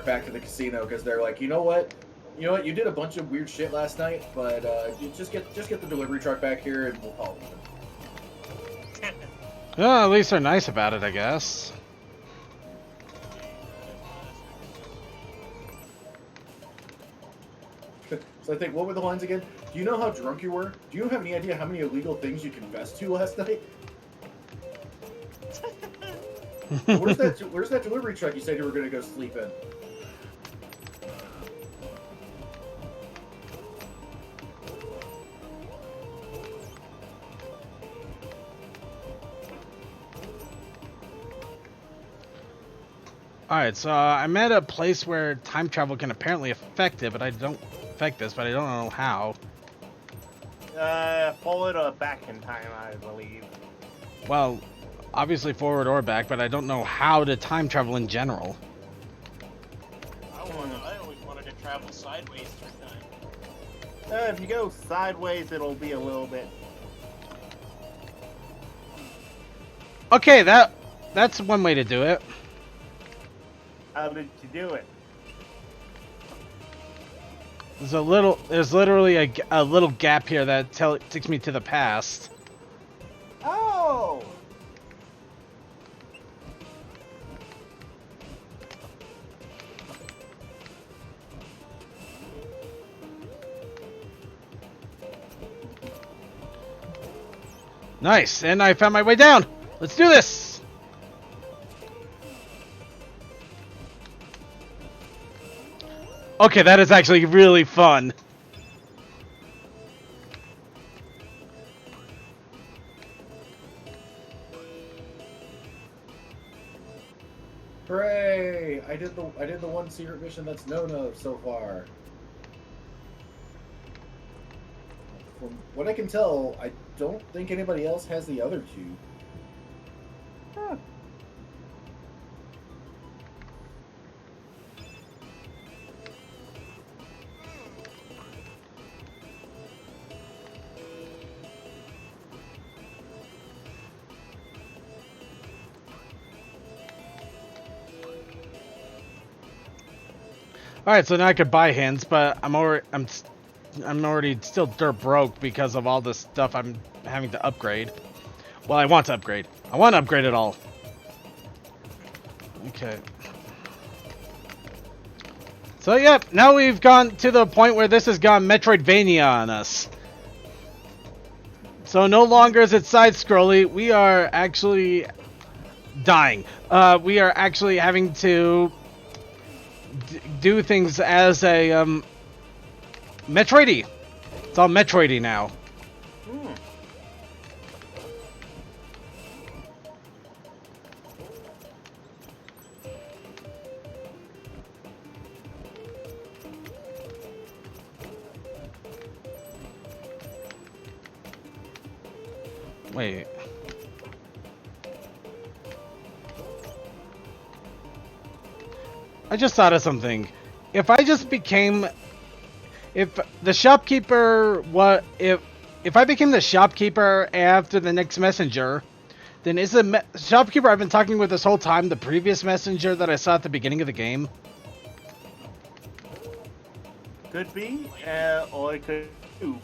back to the casino because they're like, you know what, you did a bunch of weird shit last night, but you just get the delivery truck back here and we'll call it. Well, at least they're nice about it, I guess. So I think, what were the lines again? Do you know how drunk you were? Do you have any idea how many illegal things you confessed to last night? Where's that delivery truck you said you were going to go sleep in? Alright, so I'm at a place where time travel can apparently affect it, but I don't know how. Forward or back in time, I believe. Well, obviously forward or back, but I don't know how to time travel in general. I always wanted to travel sideways through time. If you go sideways, it'll be a little bit. Okay, that's one way to do it. How did you do it? There's literally a little gap here that takes me to the past. Oh! Nice, and I found my way down. Let's do this. Okay, that is actually really fun. Hooray! I did the one secret mission that's known of so far. From what I can tell, I don't think anybody else has the other two. Huh. All right, so now I could buy hints, but I'm already still dirt broke because of all this stuff I'm having to upgrade. Well, I want to upgrade. I want to upgrade it all. Okay. So, yep, now we've gone to the point where this has gone Metroidvania on us. So no longer is it side-scrolly. We are actually dying. We are actually having to do things as a Metroidy. It's all Metroidy now. Hmm. Wait. I just thought of something. If I just became, if the shopkeeper, if I became the shopkeeper after the next messenger, then is the shopkeeper I've been talking with this whole time the previous messenger that I saw at the beginning of the game? Could be, or it could do.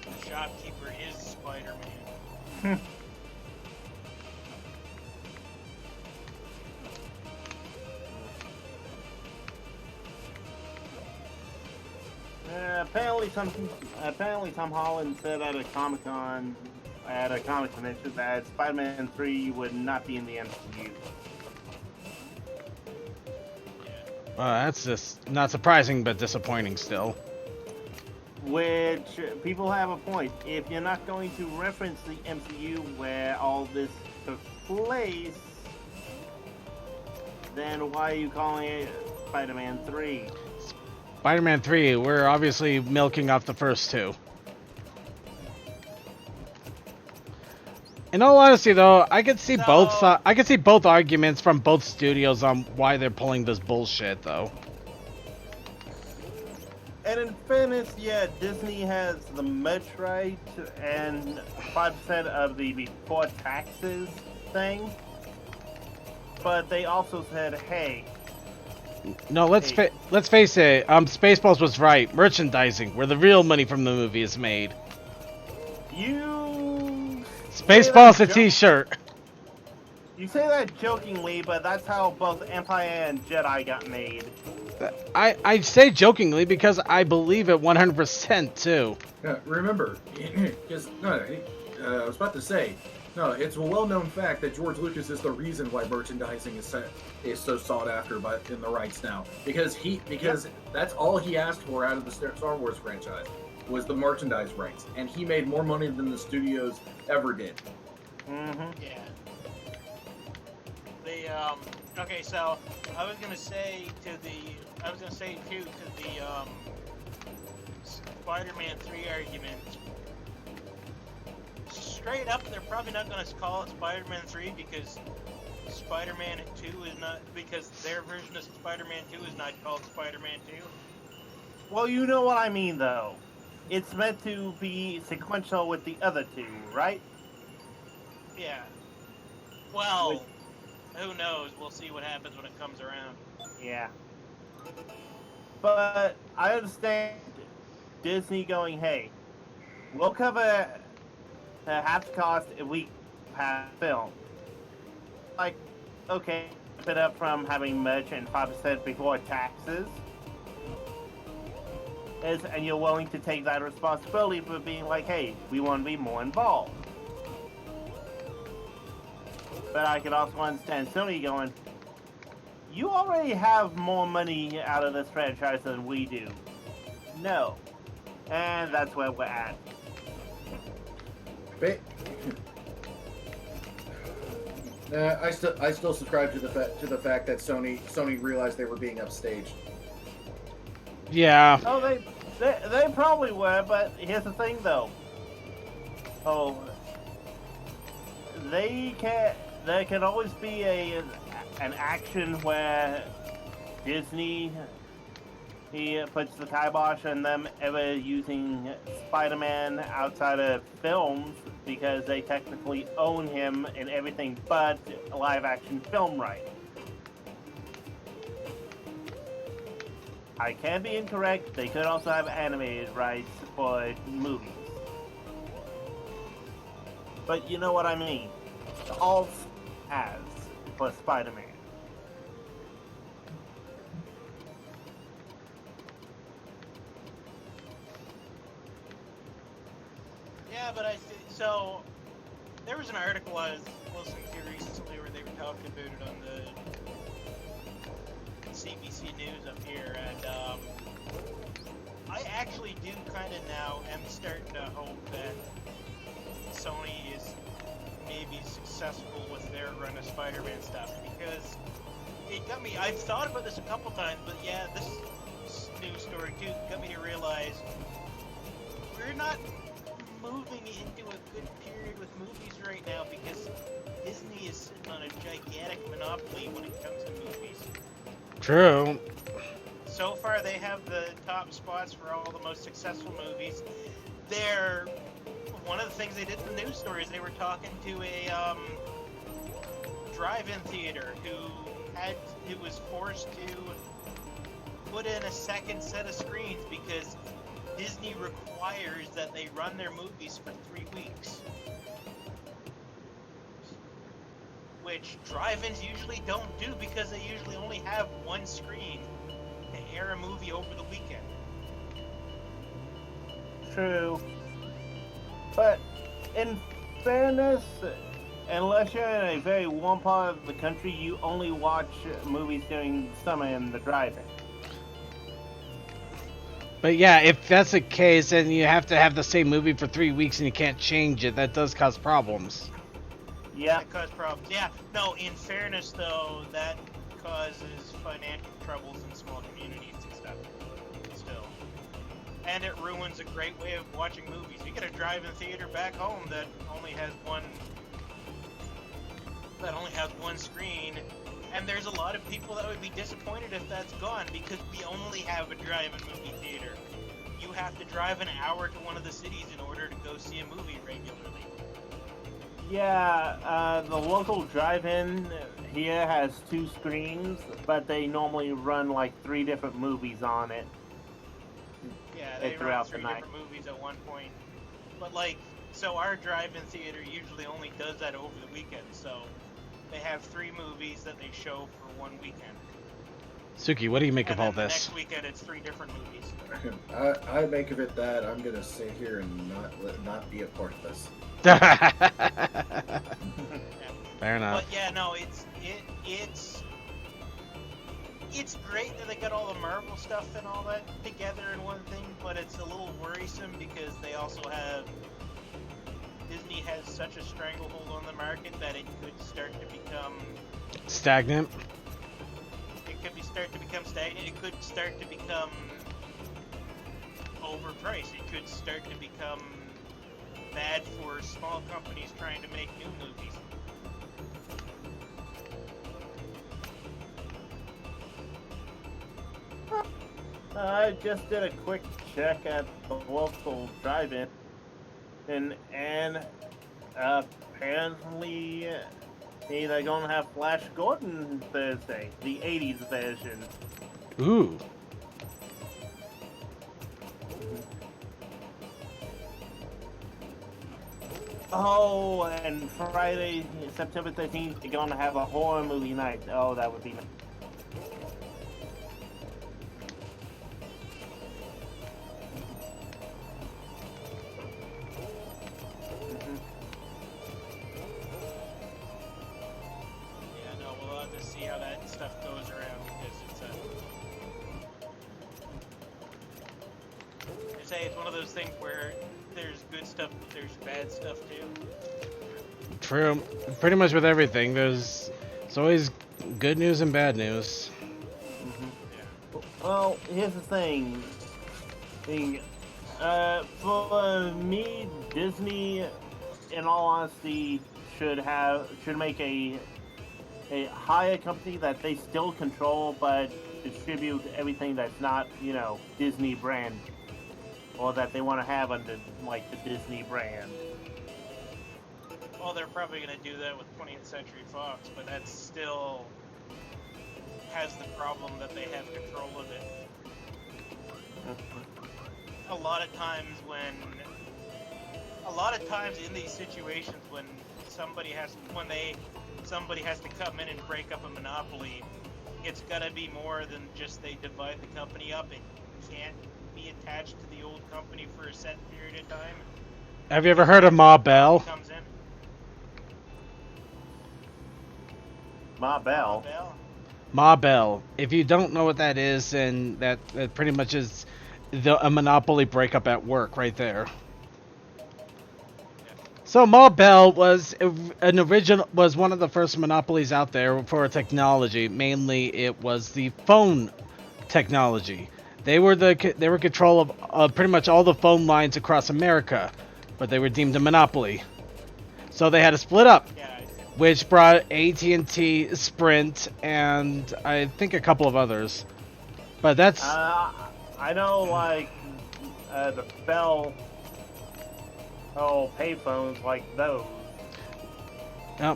The shopkeeper is Spider-Man. Apparently Tom Holland said at a comic convention that Spider-Man 3 would not be in the MCU. That's just not surprising, but disappointing still. Which people have a point. If you're not going to reference the MCU where all this took place, then why are you calling it Spider-Man 3? Spider-Man 3, we're obviously milking off the first two. In all honesty, though, I could see I could see both arguments from both studios on why they're pulling this bullshit, though. And in fairness, yeah, Disney has the merch right and 5% of the before taxes thing. But they also said, hey. No, let's face it. Spaceballs was right. Merchandising, where the real money from the movie is made. Spaceballs a T-shirt. You say that jokingly, but that's how both Empire and Jedi got made. I say jokingly because I believe it 100% too. Yeah, remember, because I was about to say, no, it's a well-known fact that George Lucas is the reason why merchandising is so sought after in the rights now. Because that's all he asked for out of the Star Wars franchise was the merchandise rights, and he made more money than the studios ever did. Mm-hmm. Yeah. Okay, so I was gonna say to the Spider-Man 3 argument. Straight up, they're probably not gonna call it Spider-Man 3 because Spider-Man 2 is not, because their version of Spider-Man 2 is not called Spider-Man 2. Well, you know what I mean, though. It's meant to be sequential with the other two, right? Yeah. Well, who knows? We'll see what happens when it comes around. Yeah. But I understand Disney going, hey, we'll cover half the cost if we have film. Like, okay, keep it up from having merch and 5% before taxes. And you're willing to take that responsibility for being like, hey, we want to be more involved. But I could also understand Sony going, you already have more money out of this franchise than we do. No. And that's where we're at. I still subscribe to the fact that Sony realized they were being upstaged. Yeah. Oh, they probably were, but here's the thing, though. Oh, there can always be an action where Disney puts the kibosh on them ever using Spider-Man outside of films because they technically own him in everything but live-action film rights. I can be incorrect. They could also have animated rights for movies. But you know what I mean. All has for Spider-Man. Yeah, but so there was an article I was listening to recently where they were talking about it on the CBC News up here, and I actually do kind of now am starting to hope that Sony is maybe successful with their run of Spider-Man stuff, because it got me. I've thought about this a couple times, but yeah, this news story too got me to realize we're not moving into a good period with movies right now, because Disney is sitting on a gigantic monopoly when it comes to movies. True. So far, they have the top spots for all the most successful movies. They're one of the things they did in the news story is they were talking to a drive-in theater who was forced to put in a second set of screens because Disney requires that they run their movies for 3 weeks, which drive-ins usually don't do because they usually only have one screen to air a movie over the weekend. True. But in fairness, unless you're in a very warm part of the country, you only watch movies during summer in the drive-in. But yeah, if that's the case, and you have to have the same movie for 3 weeks and you can't change it, that does cause problems. Yeah. That causes problems. Yeah, no, in fairness though, that causes financial troubles in small communities and stuff still. And it ruins a great way of watching movies. You get a drive-in theater back home that only has one screen, and there's a lot of people that would be disappointed if that's gone, because we only have a drive-in movie theater. You have to drive an hour to one of the cities in order to go see a movie regularly. Yeah, the local drive-in here has 2 screens, but they normally run like 3 different movies on it. Yeah, they run throughout 3 the night. different movies at one point. But like, so our drive-in theater usually only does that over the weekend, so they have 3 movies that they show for one weekend. Suki, what do you make And of all then the this? next weekend it's 3 different movies. I make of it that I'm gonna sit here and not be a part of this. Fair enough. But yeah, no, it's great that they got all the Marvel stuff and all that together in one thing, but it's a little worrisome because they also have Disney has such a stranglehold on the market that it could start to become Stagnant. start to become stagnant. It could start to become overpriced. It could start to become bad for small companies trying to make new movies. I just did a quick check at the local drive-in, and apparently they're gonna have Flash Gordon Thursday, the 80s version. Ooh. Oh, and Friday, September 13th, they're gonna have a horror movie night. Oh, that would be nice. Yeah, no, we'll have to see how that stuff goes around because I say it's one of those things where there's good stuff, but there's bad stuff too. True. Pretty much with everything, it's always good news and bad news. Well, here's the thing. For me, Disney, in all honesty, should make a higher company that they still control, but distribute everything that's not, Disney brand, or that they want to have under like the Disney brand. Well, they're probably going to do that with 20th Century Fox, but that still has the problem that they have control of it. A lot of times in these situations when somebody has to come in and break up a monopoly, it's got to be more than just they divide the company up. It can't be attached to the old company for a set period of time. Have you ever heard of Ma Bell? Comes in. Ma Bell. Bell. Ma Bell. If you don't know what that is, then that pretty much is a monopoly breakup at work right there. So Ma Bell was was one of the first monopolies out there for technology. Mainly, it was the phone technology. They were control of pretty much all the phone lines across America, but they were deemed a monopoly. So they had to split up, Yeah. which brought AT&T, Sprint, and I think a couple of others. But that's I know, like, the Bell, payphones like those.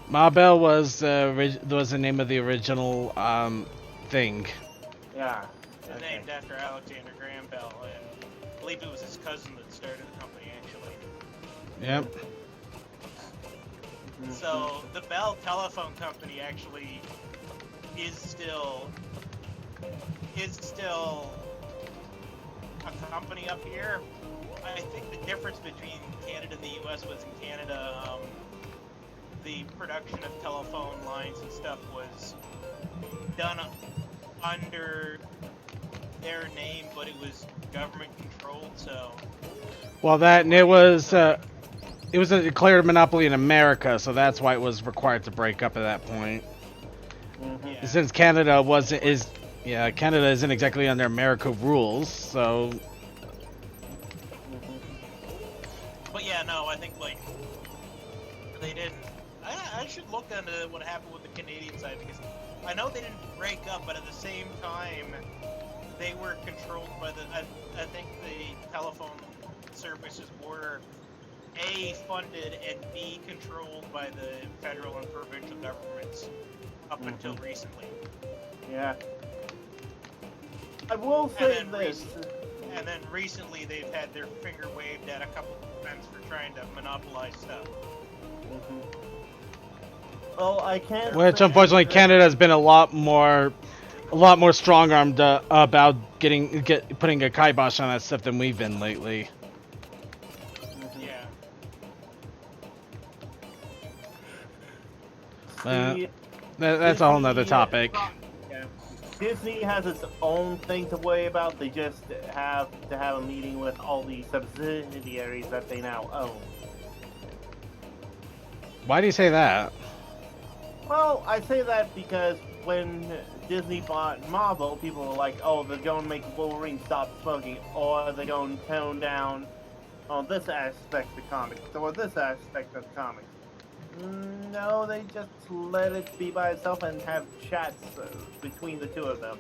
Ma Bell was the name of the original thing. Yeah. It's named after Alexander Graham Bell, and I believe it was his cousin that started the company, actually. Yep. So the Bell Telephone Company actually is still a company up here. I think the difference between Canada and the U.S. was in Canada, the production of telephone lines and stuff was done under their name, but it was government controlled. So Well, it was a declared monopoly in America, so that's why it was required to break up at that point. yeah. Since Canada Canada isn't exactly under America rules, so But yeah, no, I think like they didn't. I should look into what happened with the Canadian side because I know they didn't break up, but at the same time they were controlled by I think the telephone services were A, funded, and B, controlled by the federal and provincial governments up until recently. Yeah. I will say And then this. And then recently they've had their finger waved at a couple of times for trying to monopolize stuff. Well, I can't. which say unfortunately that- Canada has been a lot more strong-armed about putting a kibosh on that stuff than we've been lately. Yeah. See, That's a whole nother Disney, topic. yeah. Disney has its own thing to worry about. They just have to have a meeting with all the subsidiaries that they now own. Why do you say that? Well, I say that because when Disney bought Marvel, people were like, oh, they're going to make Wolverine stop smoking, or they're going to tone down on this aspect of comics, or this aspect of comics. No, they just let it be by itself and have chats between the two of them.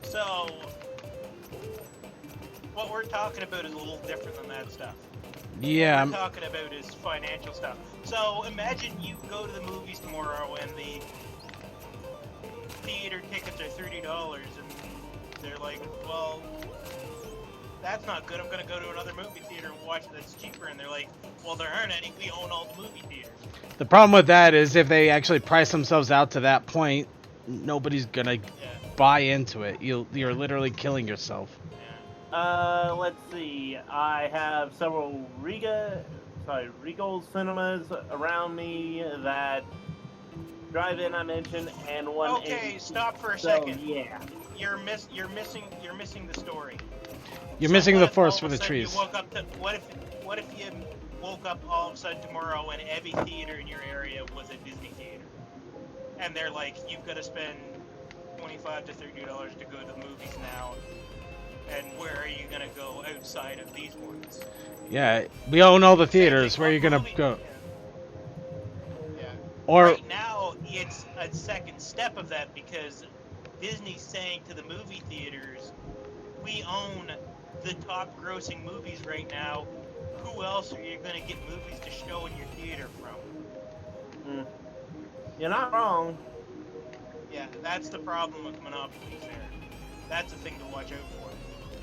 So, what we're talking about is a little different than that stuff. Yeah, What we're talking about is financial stuff. So, imagine you go to the movies tomorrow and the theater tickets are $30 and they're like, well, that's not good. I'm going to go to another movie theater and watch it that's cheaper. And they're like, well, there aren't any. We own all the movie theaters. the problem with that is if they actually price themselves out to that point, nobody's gonna Yeah. buy into it. You're literally killing yourself. Yeah. Let's see. I have several Regal cinemas around me that drive-in I mentioned, and one. Okay, AMC. stop for a So, second. yeah. You're missing the story. You're So missing what the if forest all for of the a sudden trees. You woke up to, what if you woke up all of a sudden tomorrow and every theater in your area was a Disney theater, and they're like, you've got to spend $25 to $30 to go to the movies now, and where are you gonna go outside of these ones? Yeah, we own all the Same theaters. thing, Where are you what gonna movie- go? Yeah. Or Right now, it's a second step of that because Disney's saying to the movie theaters, we own the top grossing movies right now. Who else are you going to get movies to show in your theater from? You're not wrong. Yeah, that's the problem with monopolies there. That's the thing to watch out for.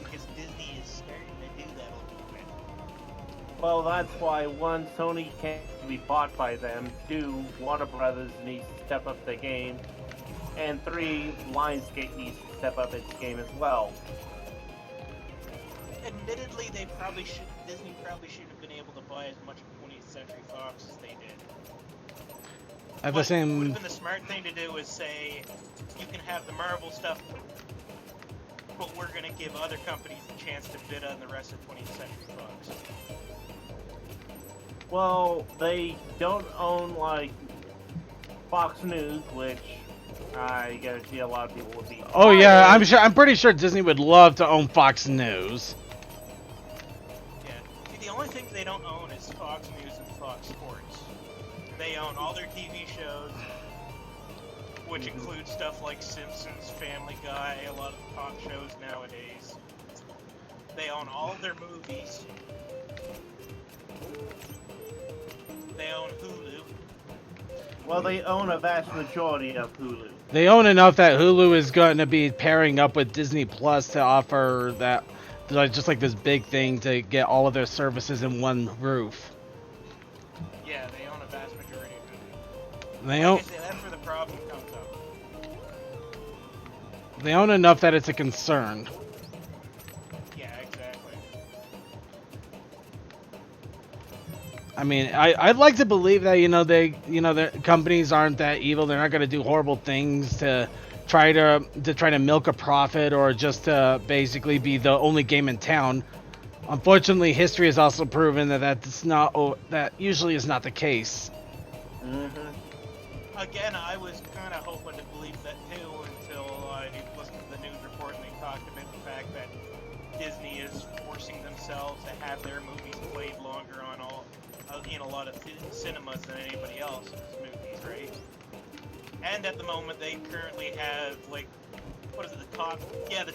Because Disney is starting to do that a little bit. Well, that's why one, Sony can't be bought by them. Two, Warner Brothers needs to step up their game. And three, Lionsgate needs to step up its game as well. admittedly, Disney probably shouldn't have been able to buy as much of 20th Century Fox as they did. At the What would same, have been the smart thing to do is say, you can have the Marvel stuff, but we're going to give other companies the chance to bid on the rest of 20th Century Fox. Well, they don't own like Fox News, which I guarantee a lot of people would be. oh yeah, fired. I'm pretty sure Disney would love to own Fox News. Yeah. See, the only thing they don't own is Fox News and Fox Sports. They own all their TV shows, which includes stuff like Simpsons, Family Guy, a lot of the talk shows nowadays. They own all of their movies. They own Hulu. Well, they own a vast majority of Hulu. They own enough that Hulu is going to be pairing up with Disney Plus to offer that, like, just like this big thing to get all of their services in one roof. Yeah, they own a vast majority of Hulu. They Like own I say, that's where the problem comes up. they own enough that it's a concern. Yeah, exactly. I mean, I'd like to believe that the companies aren't that evil. They're not going to do horrible things to try to milk a profit or just to basically be the only game in town. Unfortunately, history has also proven that usually is not the case. Again, I was kind of hoping to believe that too until I listened to the news report and they talked about the fact that Disney is forcing themselves to have their movies played longer on in a lot of cinemas than anybody else's movies, right? And at the moment, they currently have like, what is it? The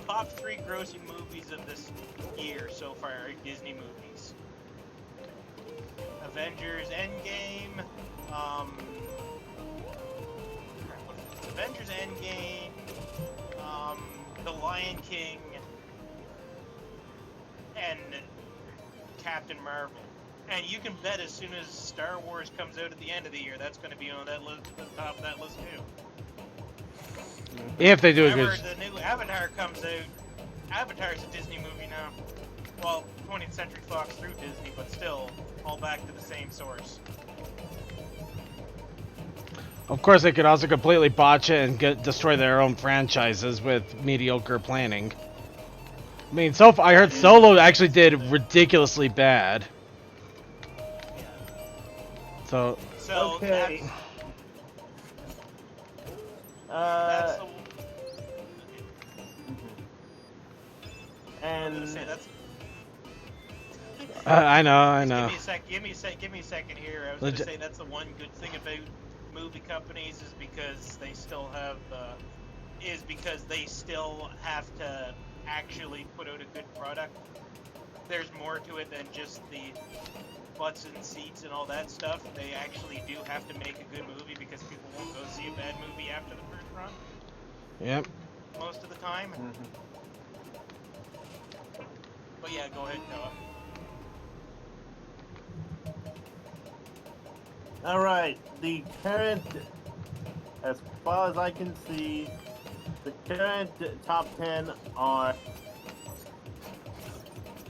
top 3 grossing movies of this year so far are Disney movies. Avengers Endgame, The Lion King, and Captain Marvel. And you can bet as soon as Star Wars comes out at the end of the year, that's going to be on that list, the top of that list too. If they do a Whenever good, the new Avatar comes out, Avatar's a Disney movie now. Well, 20th Century Fox through Disney, but still all back to the same source. of course, they could also completely botch it and destroy their own franchises with mediocre planning. I mean, I heard Solo actually did ridiculously bad. So Okay. That's the, I'm gonna And say that's. I know. Give me a second here. I was Legit- gonna say that's the one good thing about movie companies is because they still have to actually put out a good product. There's more to it than just the butts and seats and all that stuff. They actually do have to make a good movie because people won't go see a bad movie after the first run Yep. most of the time. But yeah, go ahead, Noah. all right, the current, as far as I can see, the current top 10 are.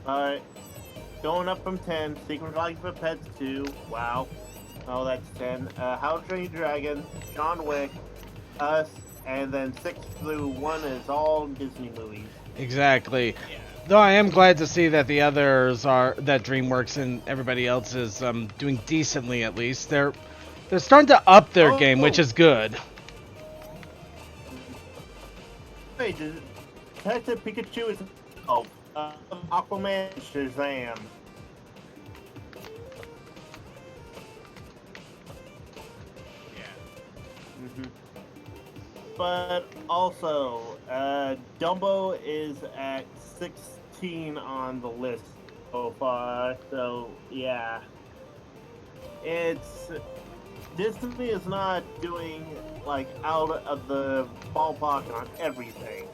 Alright, going up from 10, Secret Life of Pets 2, wow. Oh, that's 10. How to Train Your Dragon, John Wick, Us, and then 6 through 1 is all Disney movies. Exactly. Yeah. Though I am glad to see that the others that DreamWorks and everybody else is doing decently at least. They're starting to up their game, which is good. Wait, Detective Pikachu is. Oh, Aquaman, Shazam. Yeah. But also, Dumbo is at 16 on the list so far. So yeah, Disney is not doing like out of the ballpark on everything.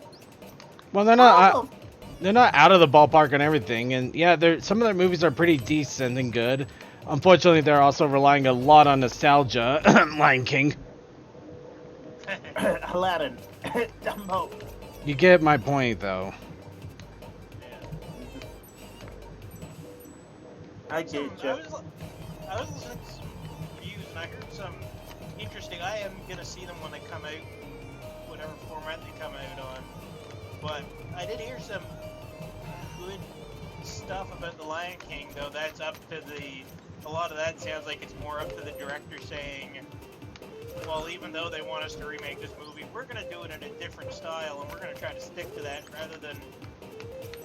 Well, they're not. They're not out of the ballpark on everything, and yeah, some of their movies are pretty decent and good. Unfortunately, they're also relying a lot on nostalgia. Lion King. Aladdin, Dumbo. You get my point, though. I get you. I was listening to some reviews and I heard some interesting. I am gonna see them when they come out, whatever format they come out on. But I did hear some good stuff about The Lion King, though. That's up to a lot of that sounds like it's more up to the director saying, well, even though they want us to remake this movie, we're gonna do it in a different style, and we're gonna try to stick to that rather than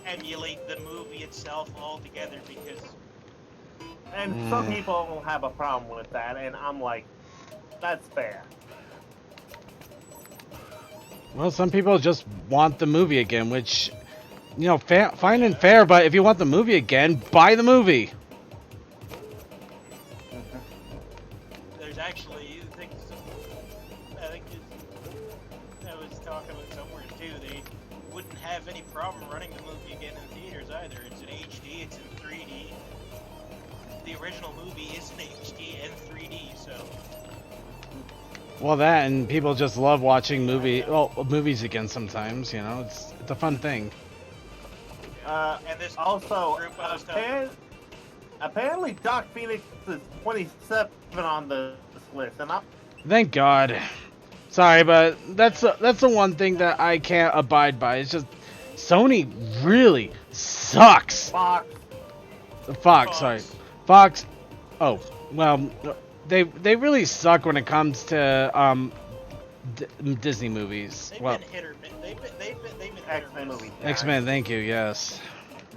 emulate the movie itself altogether, because And some people have a problem with that, and I'm like, that's fair. Well, some people just want the movie again, which, you know, fine and fair, but if you want the movie again, buy the movie. there's actually things. I think I was talking about somewhere too. They wouldn't have any problem running the movie again in theaters either. It's in HD. It's in 3D. The original movie is in HD and 3D, so. Well, that and people just love watching movies again sometimes. You know, it's a fun thing. And this Also, group I was talking. apparently Doc Phoenix is 27 on this list, and I'm Thank God. Sorry, but that's the one thing that I can't abide by. It's just Sony really sucks. Fox. Fox, sorry. Fox. Oh, well, they really suck when it comes to Disney movies. They've Well, been hit or miss. They've been hit or X-Men miss. movie. X-Men. Thank you. Yes.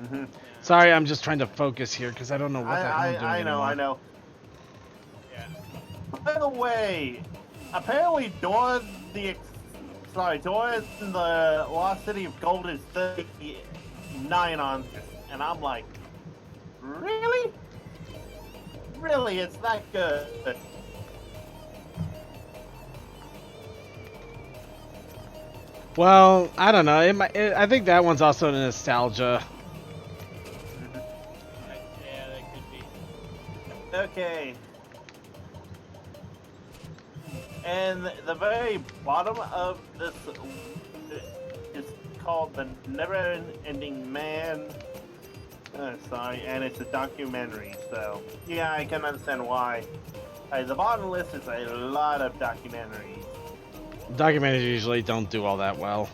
Mm-hmm. Sorry, I'm just trying to focus here because I don't know what the hell I'm doing I know, anymore. I know. Yeah. By the way, apparently Dora and the Lost City of Gold is 39 on this, and I'm like, really? Really, it's that good? Well, I don't know. I think that one's also nostalgia. Yeah, that could be. Okay. And the very bottom of this is called The Never-Ending Man. Sorry, and it's a documentary, so yeah, I can understand why. The bottom list is a lot of documentaries. Documentaries usually don't do all that well.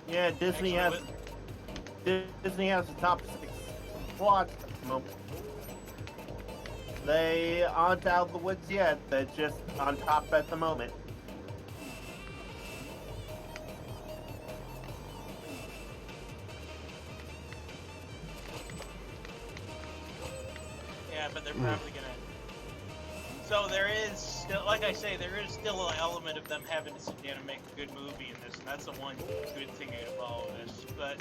Yeah, Disney has the top 6 slots at the moment. They aren't out of the woods yet. They're just on top at the moment. Yeah, but they're probably gonna. So there is still, like I say, there is still an element of them having to sit down and make a good movie in this, and that's the one good thing out of all of this. But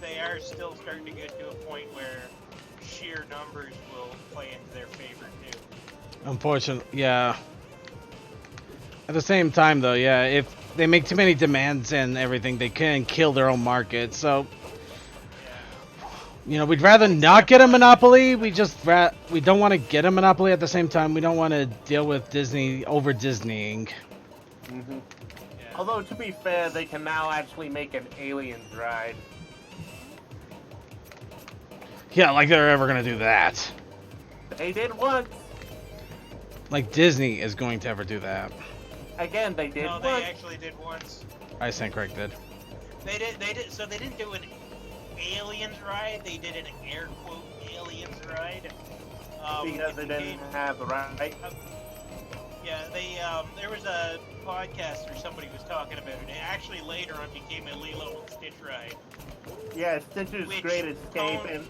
they are still starting to get to a point where sheer numbers will play into their favor too. Unfortunately, yeah. At the same time, though, yeah, if they make too many demands and everything, they can kill their own market. So, you know, we'd rather not get a monopoly. We don't want to get a monopoly. At the same time, we don't want to deal with Disney over Disneying. Mm-hmm. Yeah. Although, to be fair, they can now actually make an Aliens ride. Yeah, like they're ever gonna do that. They did once. Like Disney is going to ever do that. Again, they did No, once. they actually did once. I stand corrected. They did. So they didn't do an aliens ride. They did an air quote aliens ride. Because they didn't have the right. Yeah, there was a podcast or somebody was talking about it. It actually later on became a Lilo and Stitch ride. Yeah, Stitch's Which Great Escape, owned- and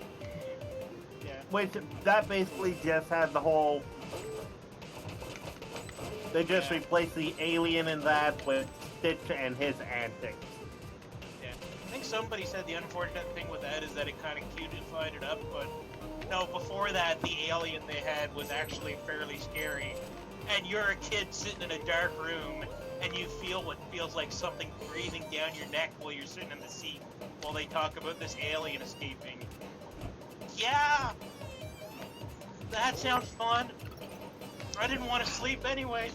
Yeah. which that basically just had the whole. They just Yeah. replaced the alien in that with Stitch and his antics. Yeah. I think somebody said the unfortunate thing with that is that it kind of cutified it up, but no, before that, the alien they had was actually fairly scary. And you're a kid sitting in a dark room, and you feel what feels like something breathing down your neck while you're sitting in the seat while they talk about this alien escaping. Yeah! That sounds fun. I didn't want to sleep anyways.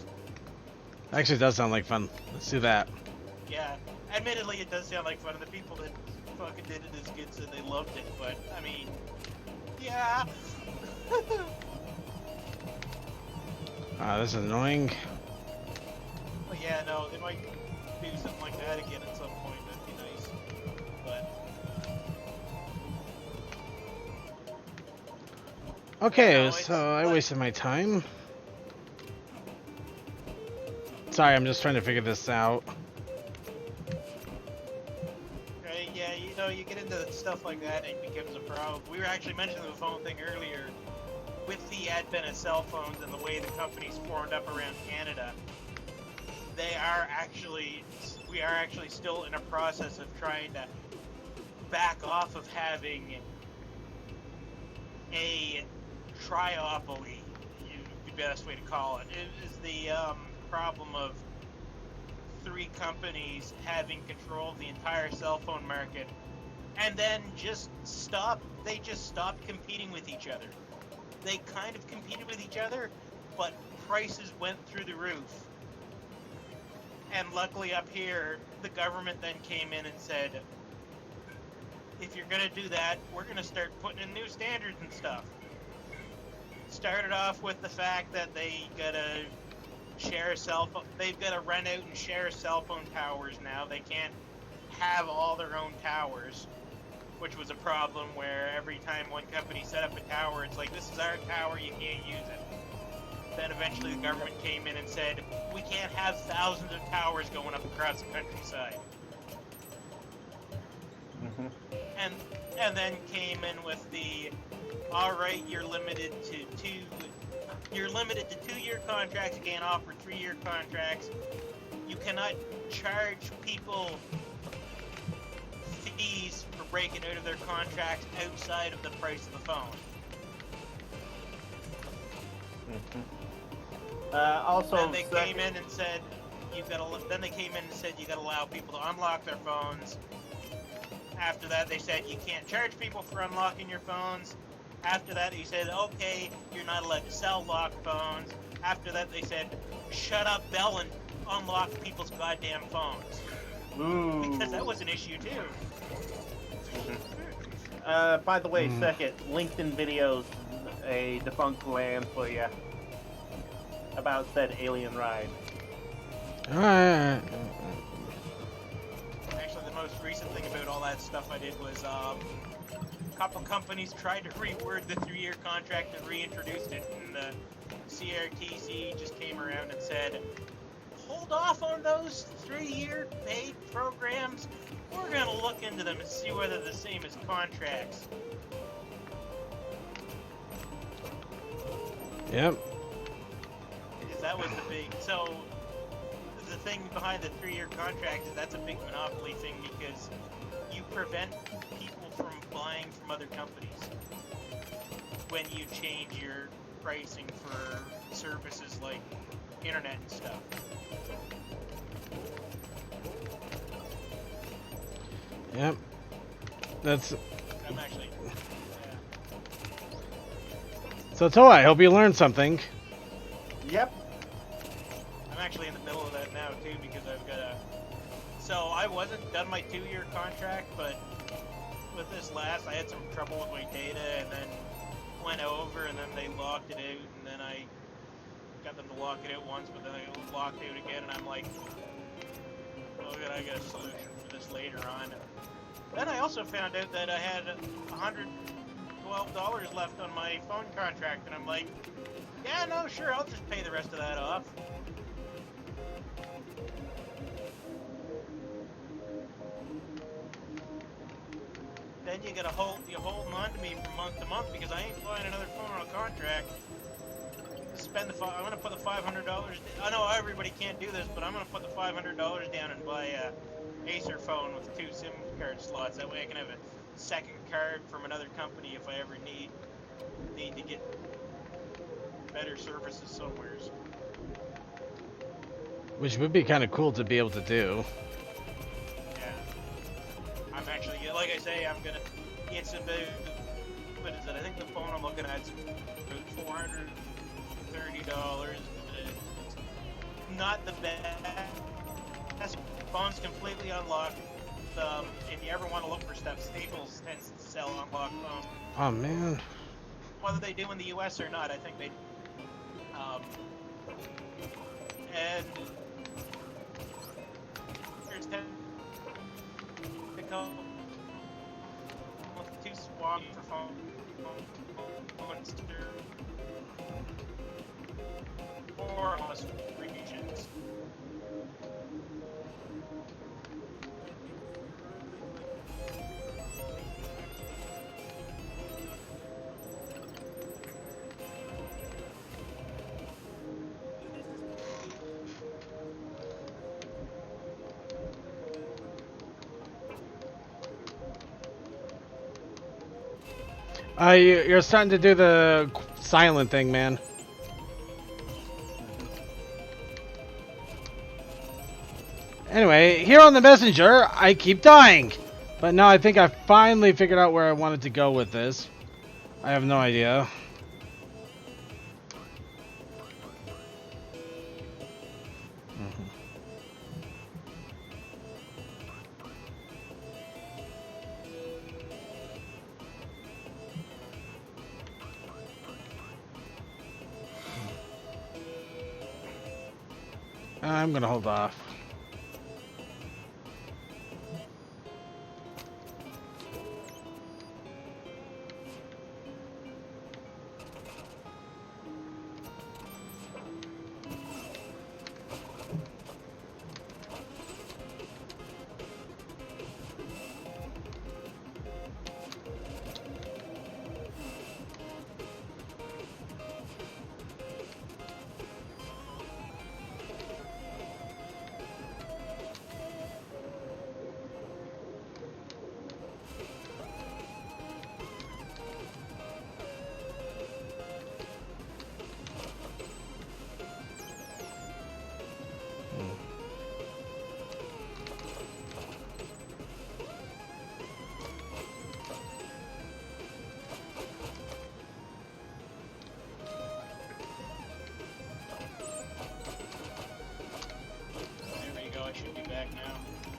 Actually, it does sound like fun. Let's do that. Yeah, admittedly, it does sound like fun, and the people that fucking did it as kids said they loved it, but, I mean, yeah. This is annoying. Well, yeah, no, they might do something like that again at some point, that'd be nice, but... Okay, Yeah, no, so I but- wasted my time. Sorry, I'm just trying to figure this out. Right, yeah, you know, you get into stuff like that and it becomes a problem. We were actually mentioning the phone thing earlier. With the advent of cell phones and the way the companies formed up around Canada, we are actually still in a process of trying to back off of having a triopoly, the best way to call it. It is the problem of 3 companies having control of the entire cell phone market, and then they just stopped competing with each other. They kind of competed with each other, but prices went through the roof. And luckily up here, the government then came in and said, if you're gonna do that, we're gonna start putting in new standards and stuff. Started off with the fact that they gotta share they've gotta rent out and share cell phone towers now. They can't have all their own towers, which was a problem where every time one company set up a tower, it's like, this is our tower, you can't use it. Then eventually the government came in and said, we can't have thousands of towers going up across the countryside. And then came in with the, alright, you're limited to 2-year contracts, you can't offer 3-year contracts. You cannot charge people fees for breaking out of their contracts outside of the price of the phone. Also, Then they came in and said you gotta allow people to unlock their phones. After that, they said you can't charge people for unlocking your phones. After that, he said, okay, you're not allowed to sell locked phones. After that, they said, shut up, Bell, and unlock people's goddamn phones. Ooh. Because that was an issue too. By the way, second, LinkedIn videos, a defunct land for you about said alien ride. Alright. Actually, the most recent thing about all that stuff I did was a couple companies tried to reword the 3-year contract and reintroduced it, and the CRTC just came around and said, hold off on those 3-year paid programs. We're going to look into them and see whether they're the same as contracts. Yep. Because that was the big... So, the thing behind the 3-year contract is that's a big monopoly thing because you prevent people from buying from other companies when you change your pricing for services like internet and stuff. Yep. That's... I'm actually... Yeah. So, Toa, I hope you learned something. Yep. I'm actually in the middle of that now too because I've got a... So I wasn't done my 2-year contract, but with this last I had some trouble with my data and then went over and then they locked it out and then I got them to lock it out once but then they locked out again and I'm like, oh good, I got a solution for this later on. Then I also found out that I had $112 left on my phone contract and I'm like, yeah, no, sure, I'll just pay the rest of that off. Then you're holding on to me from month to month because I ain't buying another phone on a contract. I'm gonna put the $500. I know everybody can't do this, but I'm gonna put the $500 down and buy a Acer phone with 2 SIM card slots. That way I can have a second card from another company if I ever need to get better services somewheres. Which would be kind of cool to be able to do. Yeah. I'm actually, like I say, it's about stupid is that I think the phone I'm looking at is $430. It's not the best. Phone's completely unlocked. If you ever want to look for stuff, Staples tends to sell unlocked phones. Oh man. Whether they do in the U.S. or not, I think they. And here's 10. With 2 swap for phone. Or almost regions. You're starting to do the silent thing, man. Anyway, here on the messenger, I keep dying. But now I think I finally figured out where I wanted to go with this. I have no idea. I'm gonna hold off.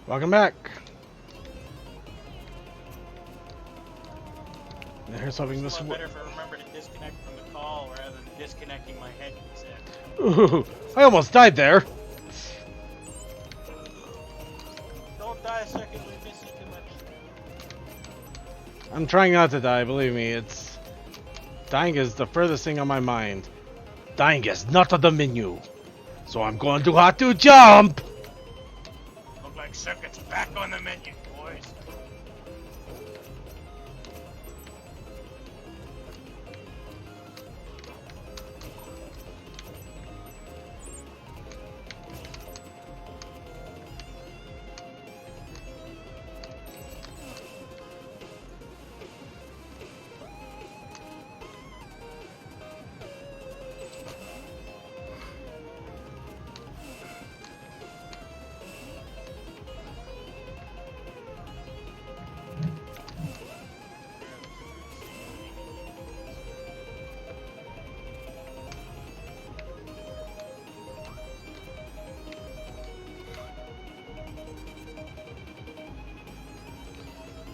Welcome back. Here's hoping this. It's a lot better if I remember to disconnect from the call rather than disconnecting my headset. Ooh, I almost died there. Don't die a second, we miss you too much. I'm trying not to die, believe me. It's dying is the furthest thing on my mind. Dying is not on the menu, so I'm going to have to jump. Look like Circuit's back on the menu, boys.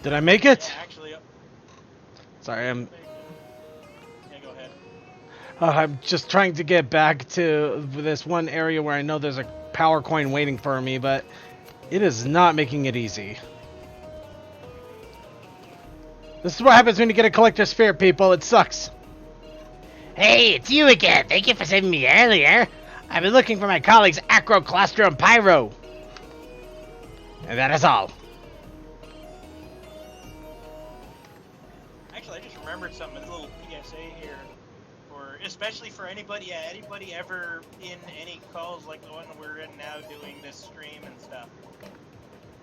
Did I make it? Actually, Sorry, yeah, go ahead. I'm just trying to get back to this one area where I know there's a power coin waiting for me, but it is not making it easy. This is what happens when you get a collector sphere, people. It sucks. Hey, it's you again. Thank you for saving me earlier. I've been looking for my colleagues Acro, Cluster, and Pyro. And that is all. Actually, I just remembered something. A little PSA here, for especially for anybody ever in any calls like the one we're in now, doing this stream and stuff.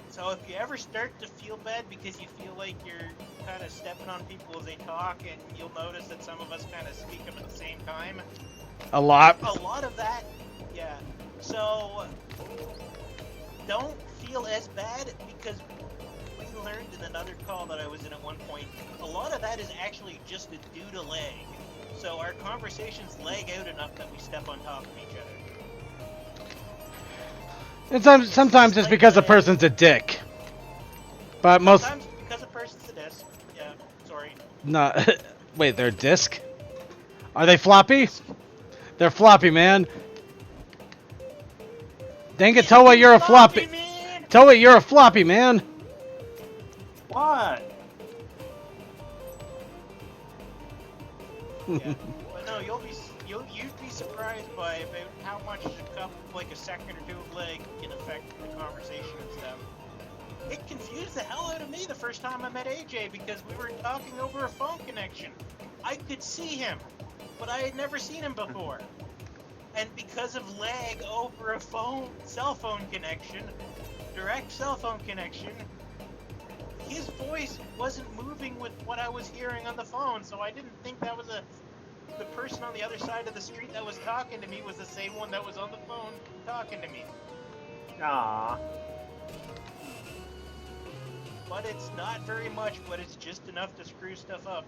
So if you ever start to feel bad because you feel like you're kind of stepping on people as they talk, and you'll notice that some of us kind of speak up at the same time. A lot. A lot of that, yeah. So don't feel as bad, because we learned in another call that I was in at one point, a lot of that is actually just due to lag. So our conversations lag out enough that we step on top of each other. And sometimes it's because the person's a dick. But most... Sometimes because a person's a disc. Yeah, sorry. No, wait, they're disc? Are they floppy? They're floppy, man. Dang it, Toa, you're a floppy. Man! Toa, you're a floppy, man. What? Yeah. Well, no, you'd be surprised by about how much like a second or two of lag can affect the conversation and stuff. It confused the hell out of me the first time I met AJ because we were talking over a phone connection. I could see him, but I had never seen him before. And because of lag over a cell phone connection, direct cell phone connection, his voice wasn't moving with what I was hearing on the phone, so I didn't think that was the person on the other side of the street that was talking to me was the same one that was on the phone talking to me. Aww. But it's not very much, but it's just enough to screw stuff up.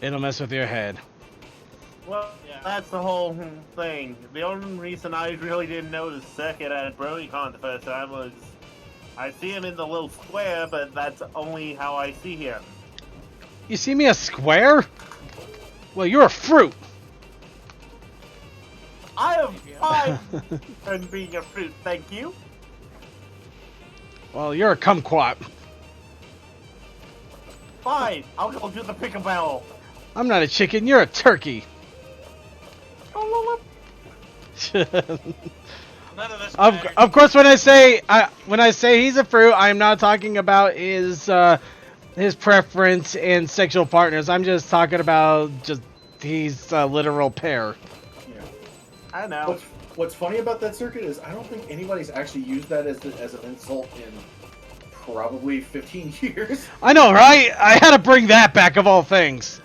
It'll mess with your head. Well, Yeah. that's the whole thing. The only reason I really didn't notice Circuit at BronyCon the first time was I see him in the little square, but that's only how I see him. You see me a square? Well, you're a fruit. I am fine and being a fruit, thank you. Well, you're a kumquat. Fine, I'll go do the pick-a-barrel. I'm not a chicken, you're a turkey. None of this Of matters. course, when I say he's a fruit, I'm not talking about his preference in sexual partners. I'm just talking about he's a literal pear. Yeah. I know. What's funny about that circuit is I don't think anybody's actually used that as an insult in probably 15 years. I know, right? I had to bring that back of all things.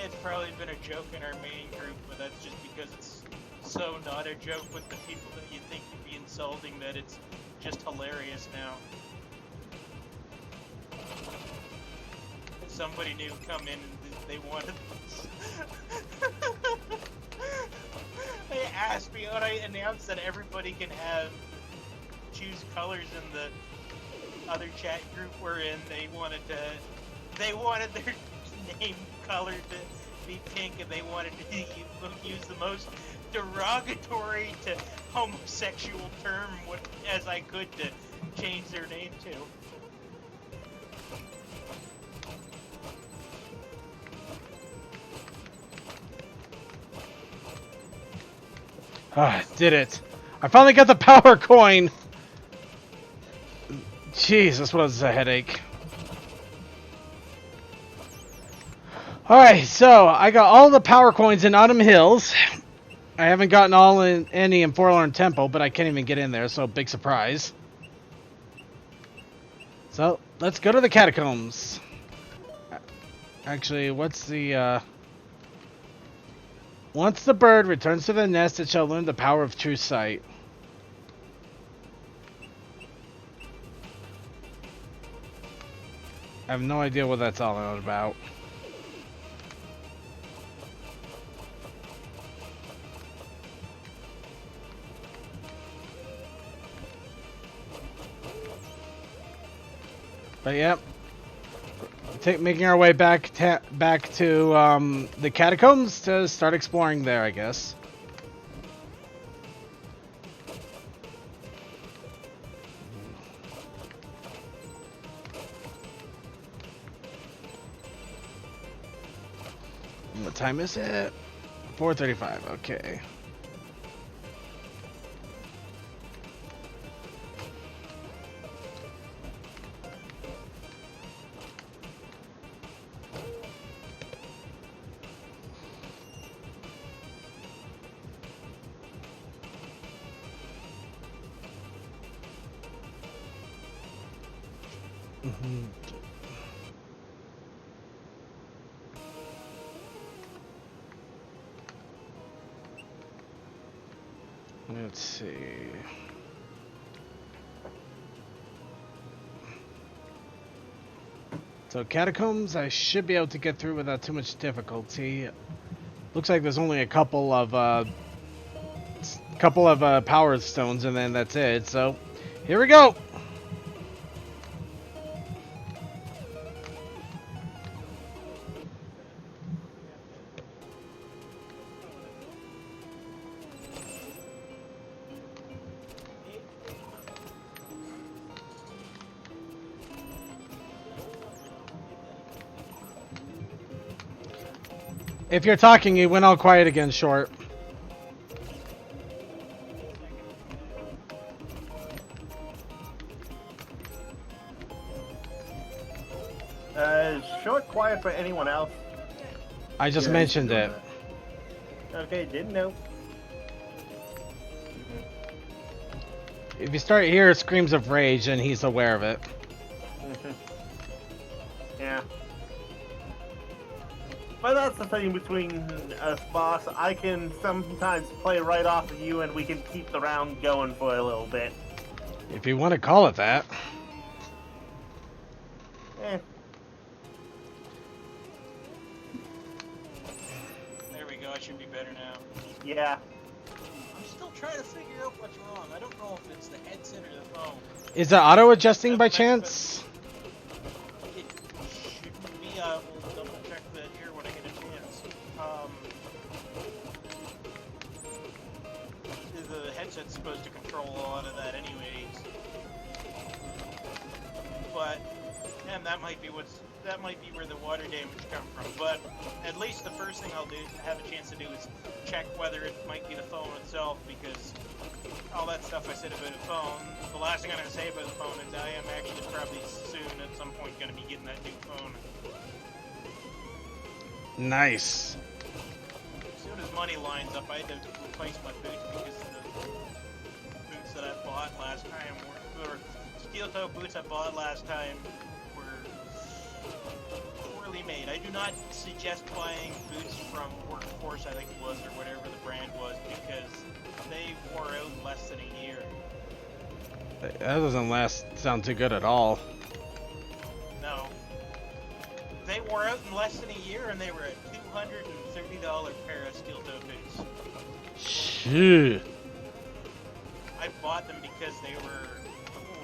It's probably been a joke in our main group, but that's just because it's so not a joke with the people that you think would be insulting that it's just hilarious now. If somebody new come in and they wanted they asked me when I announced that everybody can choose colors in the other chat group we're in. They wanted their name color to be pink, and they wanted to use the most derogatory to homosexual term as I could to change their name to. Ah, did it. I finally got the power coin. Jeez, this was a headache. Alright, so I got all the power coins in Autumn Hills. I haven't gotten any in Forlorn Temple, but I can't even get in there, so big surprise. So, let's go to the catacombs. Actually, what's the, Once the bird returns to the nest, it shall learn the power of true sight. I have no idea what that's all about. But yep, making our way back to the catacombs to start exploring there, I guess. What time is it? 4:35. Okay. Let's see. So catacombs, I should be able to get through without too much difficulty. Looks like there's only a couple of power stones, and then that's it. So here we go. If you're talking, you went all quiet again, Short. Short quiet for anyone else? I just Yeah, mentioned he's it. doing Okay, didn't know. If you start hearing screams of rage, then he's aware of it. Yeah. But that's the thing between us, boss. I can sometimes play right off of you and we can keep the round going for a little bit. If you want to call it that. Eh. There we go. I should be better now. Yeah. I'm still trying to figure out what's wrong. I don't know if it's the headset or the phone. Is it auto adjusting by chance? It shouldn't be. We'll double check that here when I get a chance. The headset's supposed to control a lot of that anyways. But, and that might be where the water damage come from. But at least the first thing I'll do, have a chance to do, is check whether it might be the phone itself, because all that stuff I said about the phone, the last thing I'm going to say about the phone is I am actually probably soon at some point going to be getting that new phone. Nice. As soon as money lines up, I had to replace my boots because the boots that I bought last time or steel toe boots I bought last time were poorly made. I do not suggest buying boots from Workforce, I think it was, or whatever the brand was, because they wore out in less than a year. That doesn't sound too good at all. No. They wore out in less than a year, and they were a $230 pair of steel toe boots. Shit. I bought them because they were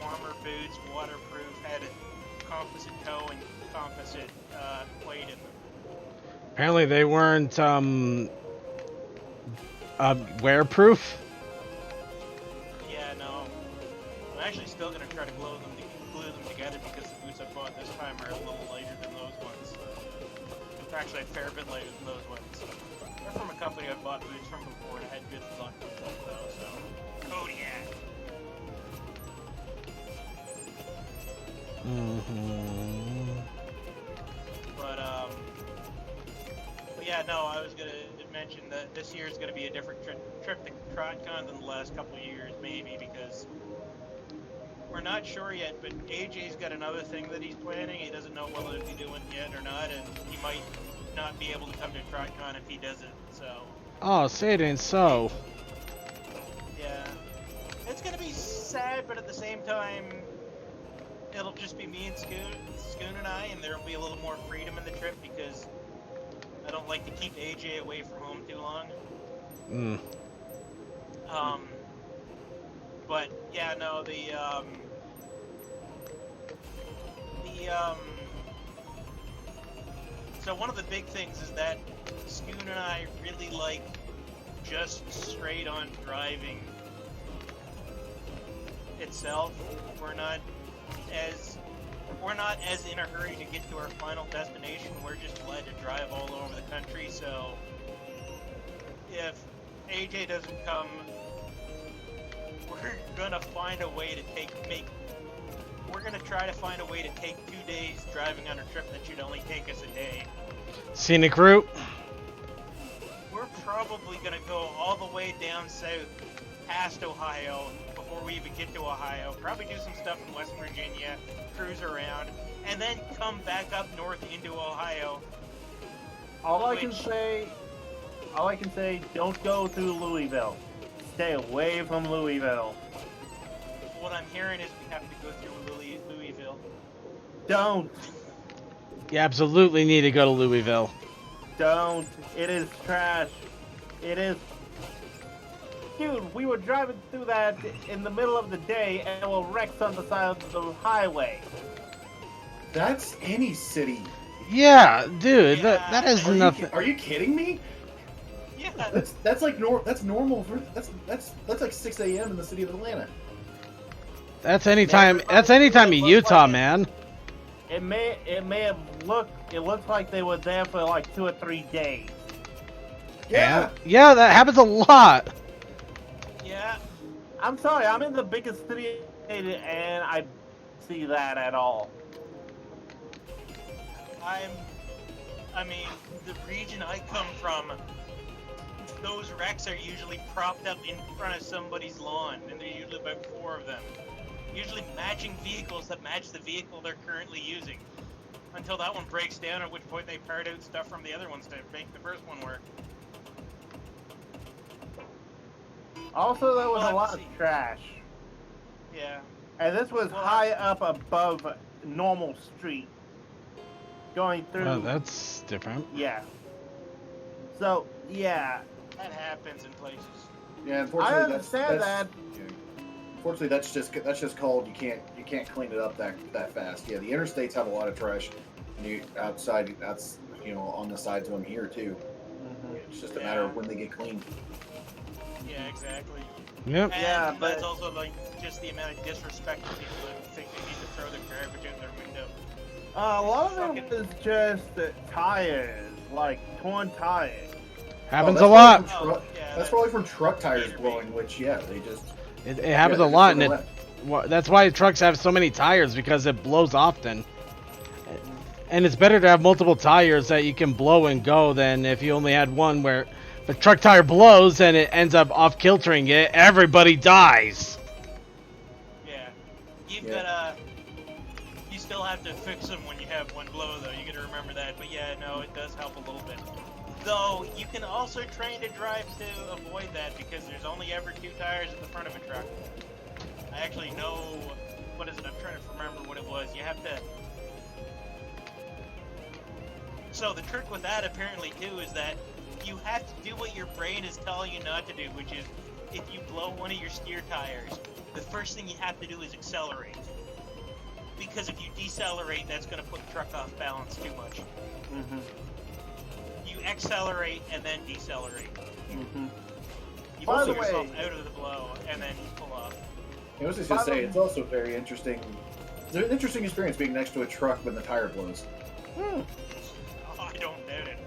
warmer boots, waterproof, had a composite toe and composite plate in them. Apparently they weren't wear-proof. Yeah, no. I'm actually still gonna try to glue them together because the boots I bought this time are a little lighter than those ones. Actually, a fair bit lighter than those ones. They're from a company I bought boots from before and I had good luck with them though, so. Kodiak. But yeah, no, I was gonna mention that this year is gonna be a different trip to TrotCon than the last couple of years, maybe, because we're not sure yet, but AJ's got another thing that he's planning. He doesn't know whether he'll be doing it yet or not, and he might not be able to come to TrotCon if he does it, so. Oh, say it ain't so. Yeah. It's gonna be sad, but at the same time, it'll just be me and Scoon and I, and there'll be a little more freedom in the trip because I don't like to keep AJ away from home too long. But yeah, no, so one of the big things is that Scoon and I really like just straight on driving itself. We're not as in a hurry to get to our final destination. We're just glad to drive all over the country. So if AJ doesn't come, we're gonna find a way to we're gonna try to find a way to take 2 days driving on a trip that should only take us a day. Scenic route. We're probably gonna go all the way down south past Ohio before we even get to Ohio. Probably do some stuff in West Virginia, cruise around, and then come back up north into Ohio. All I can say, don't go through Louisville. Stay away from Louisville. What I'm hearing is we have to go through Louisville. Don't. You absolutely need to go to Louisville. Don't. It is trash. It is. Dude, we were driving through that in the middle of the day and there were wrecks on the side of the highway. That's any city. Yeah, dude, Yeah. that is nothing. Are you kidding me? Yeah. That's like that's normal for that's like 6 a.m. in the city of Atlanta. That's anytime. That's anytime in Utah, man. It may have looked. It looks like they were there for like 2 or 3 days. Yeah. Yeah, that happens a lot. Yeah. I'm sorry. I'm in the biggest city and I see that at all. I mean, the region I come from, those wrecks are usually propped up in front of somebody's lawn, and there's usually about 4 of them. Usually matching vehicles that match the vehicle they're currently using. Until that one breaks down, at which point they part out stuff from the other ones to make the first one work. Also, there was Well, a lot let's of see. trash. Yeah. And this was Well, high up above normal street. Going through. Oh, that's different. Yeah. So, yeah. That happens in places. Yeah, I unfortunately, understand that. yeah. Unfortunately, that's just called you can't clean it up that fast. Yeah, the interstates have a lot of trash. Outside, that's on the sides of them here too. It's just a matter of when they get cleaned. Yeah, exactly. Yep. And Yeah, that's but- also like just the amount of disrespect to people that think they need to throw their garbage out their window. A lot of it was just tires, like torn tires. Happens Oh, a lot. that's probably from Oh, yeah, that's probably from truck tires Either blowing, which they just It happens yeah, a lot, they and just that's why trucks have so many tires, because it blows often. And it's better to have multiple tires that you can blow and go than if you only had one where if a truck tire blows and it ends up off kiltering it, everybody dies. Yeah. You've Yeah. gotta. You still have to fix them when you have one blow, though. You gotta remember that. But yeah, no, it does help a little bit. Though you can also train to drive to avoid that because there's only ever 2 tires at the front of a truck. I actually know. What is it? I'm trying to remember what it was. You have to. So the trick with that apparently too is that you have to do what your brain is telling you not to do, which is if you blow one of your steer tires, the first thing you have to do is accelerate. Because if you decelerate, that's going to put the truck off balance too much. Mm-hmm. You accelerate and then decelerate. Mm-hmm. You By pull the yourself way- out of the blow and then pull off. I was just By gonna the- say it's also very interesting. It's an interesting experience being next to a truck when the tire blows. Oh, I don't doubt it.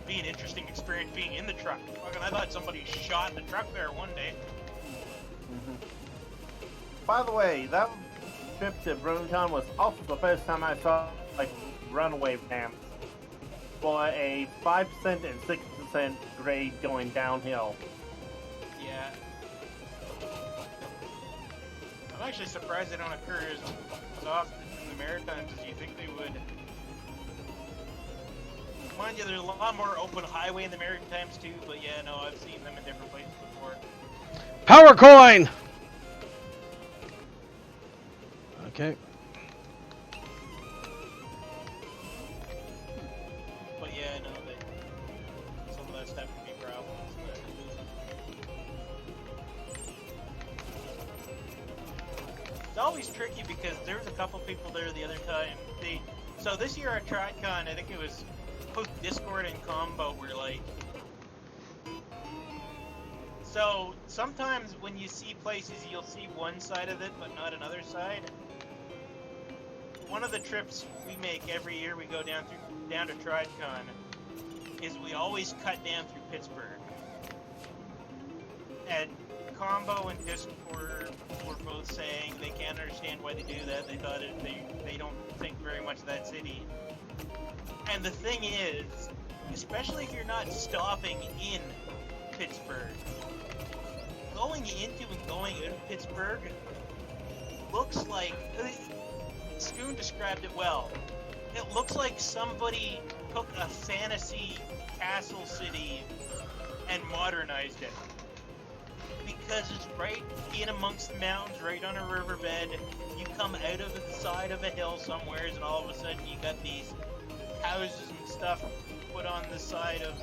Be an interesting experience being in the truck. Fucking, I thought somebody shot the truck there one day. By the way, that trip to Burlington was also the first time I saw like runaway ramps for a 5% and 6% grade going downhill. Yeah. I'm actually surprised they don't occur as often in the Maritimes as you think they would. Mind you, there's a lot more open highway in the Maritimes too, but yeah, no, I've seen them in different places before. Power coin! Okay. But yeah, no, some of that stuff can be problems. It's always tricky because there was a couple people there the other time. So this year at TriCon, I think it was both Discord and Combo were like. So sometimes when you see places, you'll see one side of it, but not another side. One of the trips we make every year, we go down to TriCon, is we always cut down through Pittsburgh. And Combo and Discord were both saying they can't understand why they do that. They thought they don't think very much of that city. And the thing is, especially if you're not stopping in Pittsburgh, going into and going out of Pittsburgh looks like, Schoon described it well. It looks like somebody took a fantasy castle city and modernized it. because it's right in amongst the mountains, right on a riverbed. You come out of the side of a hill somewhere, and all of a sudden you got these houses and stuff put on the side of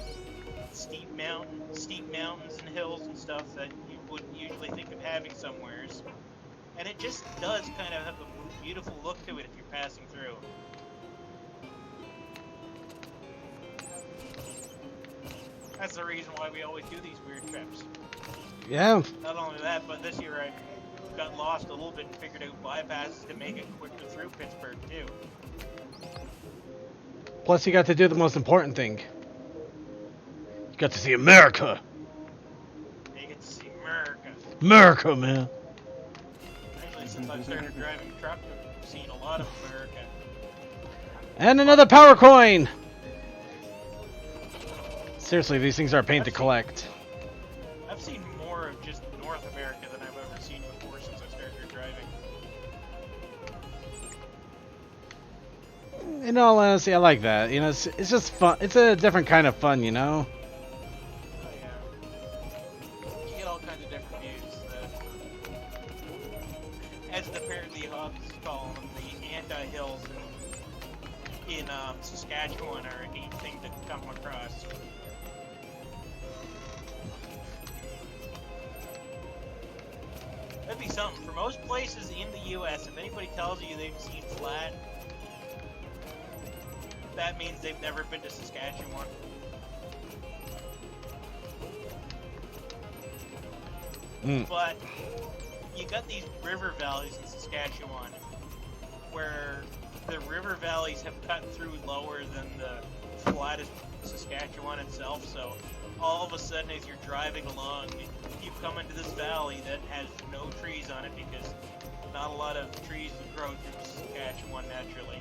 steep mountains and hills and stuff that you wouldn't usually think of having somewheres. And it just does kind of have a beautiful look to it if you're passing through. That's the reason why we always do these weird trips. Yeah. Not only that, but this year I got lost a little bit and figured out bypasses to make it quicker through Pittsburgh too. Plus, you got to do the most important thing. You got to see America. You get to see America. America, man. Actually, since I've started driving truck, I've seen a lot of America. And another power coin. Seriously, these things are a pain to collect. I've seen more of just North America than I've ever seen before since I started driving. In all honesty, I like that. You know, it's just fun. It's a different kind of fun, you know? Oh yeah. You get all kinds of different views. As the hubs call them, the anti-hills in Saskatchewan are a neat thing to come across. That'd be something. For most places in the U.S., if anybody tells you they've seen flat, that means they've never been to Saskatchewan. But you got these river valleys in Saskatchewan where the river valleys have cut through lower than the flattest Saskatchewan itself, so all of a sudden as you're driving along, you come into this valley that has no trees on it because not a lot of trees would grow through Saskatchewan naturally.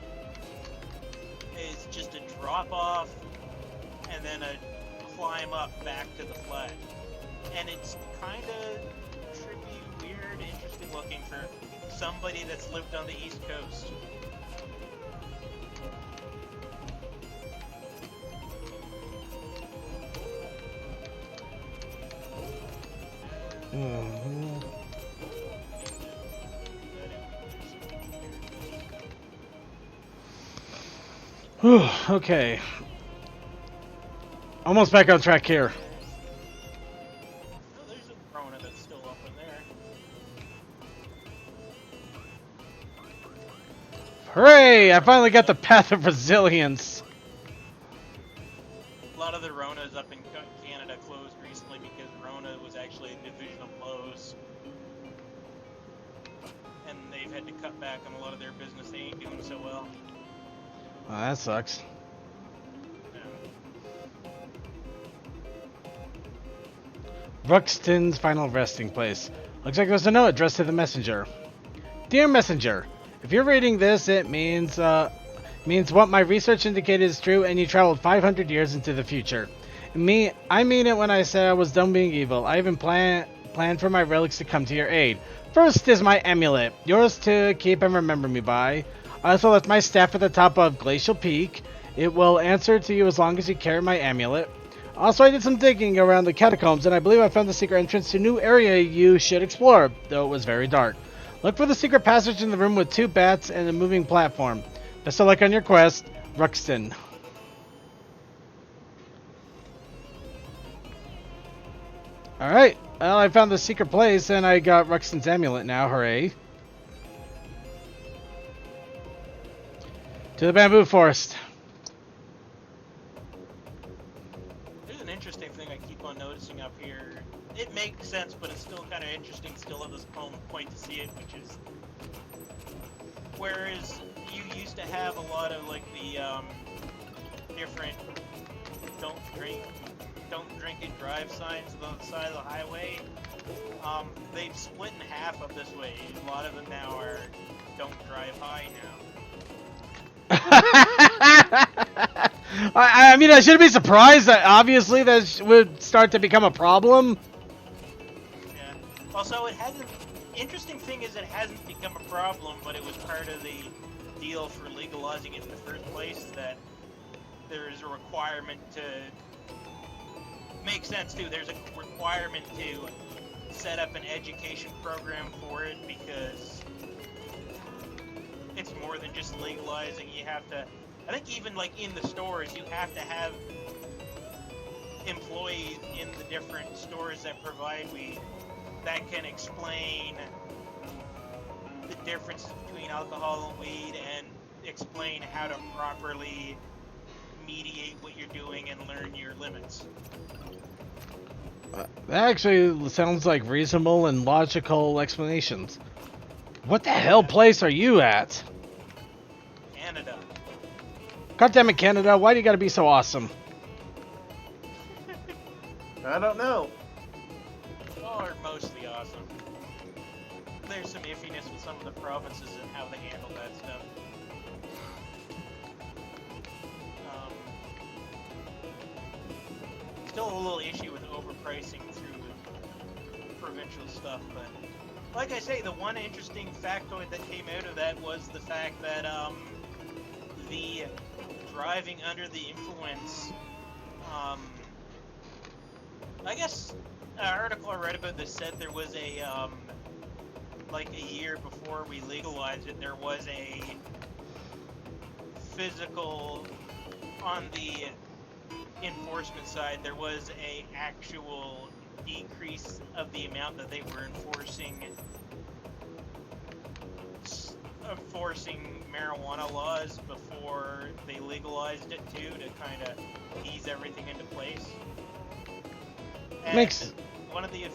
It's just a drop off and then a climb up back to the flat. And it's kind of trippy, weird, interesting looking for somebody that's lived on the East Coast. Okay. Almost back on track here. Oh, there's a Rona that's still up in there. Hooray! I finally got the Path of Resilience. A lot of the Ronas up in Canada closed recently because Rona was actually a division of Lowe's. And they've had to cut back on a lot of their business. They ain't doing so well. Oh, that sucks. Ruxton's final resting place. Looks like there's a note addressed to the messenger. Dear messenger, if you're reading this, it means what my research indicated is true, and you traveled 500 years into the future. I mean it when I said I was done being evil. I even planned for my relics to come to your aid. First is my amulet, yours to keep and remember me by. I also left my staff at the top of Glacial Peak. It will answer to you as long as you carry my amulet. Also, I did some digging around the catacombs, and I believe I found the secret entrance to a new area you should explore, though it was very dark. Look for the secret passage in the room with 2 bats and a moving platform. Best of luck on your quest, Ruxton. Alright, well, I found the secret place, and I got Ruxton's amulet now, hooray. To the bamboo forest. There's an interesting thing I keep on noticing up here. It makes sense, but it's still kind of interesting still at this point to see it, which is... Whereas you used to have a lot of, like, the, different don't drink and drive signs on the side of the highway, they've split in half up this way. A lot of them now are don't drive high now. I mean, I shouldn't be surprised that obviously that would start to become a problem. Yeah. Also, it hasn't. Interesting thing is, it hasn't become a problem, but it was part of the deal for legalizing it in the first place. That there is a requirement to make sense too. There's a requirement to set up an education program for it because it's more than just legalizing. You have to, I think even like in the stores, you have to have employees in the different stores that provide weed that can explain the differences between alcohol and weed and explain how to properly mediate what you're doing and learn your limits. That actually sounds like reasonable and logical explanations. What the hell place are you at? Canada. God damn it, Canada, why do you gotta be so awesome? I don't know. Or mostly awesome. There's some iffiness with some of the provinces and how they handle that stuff. Still a little issue with overpricing through provincial stuff, but like I say, the one interesting factoid that came out of that was the fact that the driving under the influence, I guess an article I read about this said there was a like a year before we legalized it, there was a physical on the enforcement side, there was a actual decrease of the amount that they were enforcing marijuana laws before they legalized it too, to kind of ease everything into place. And Makes one of the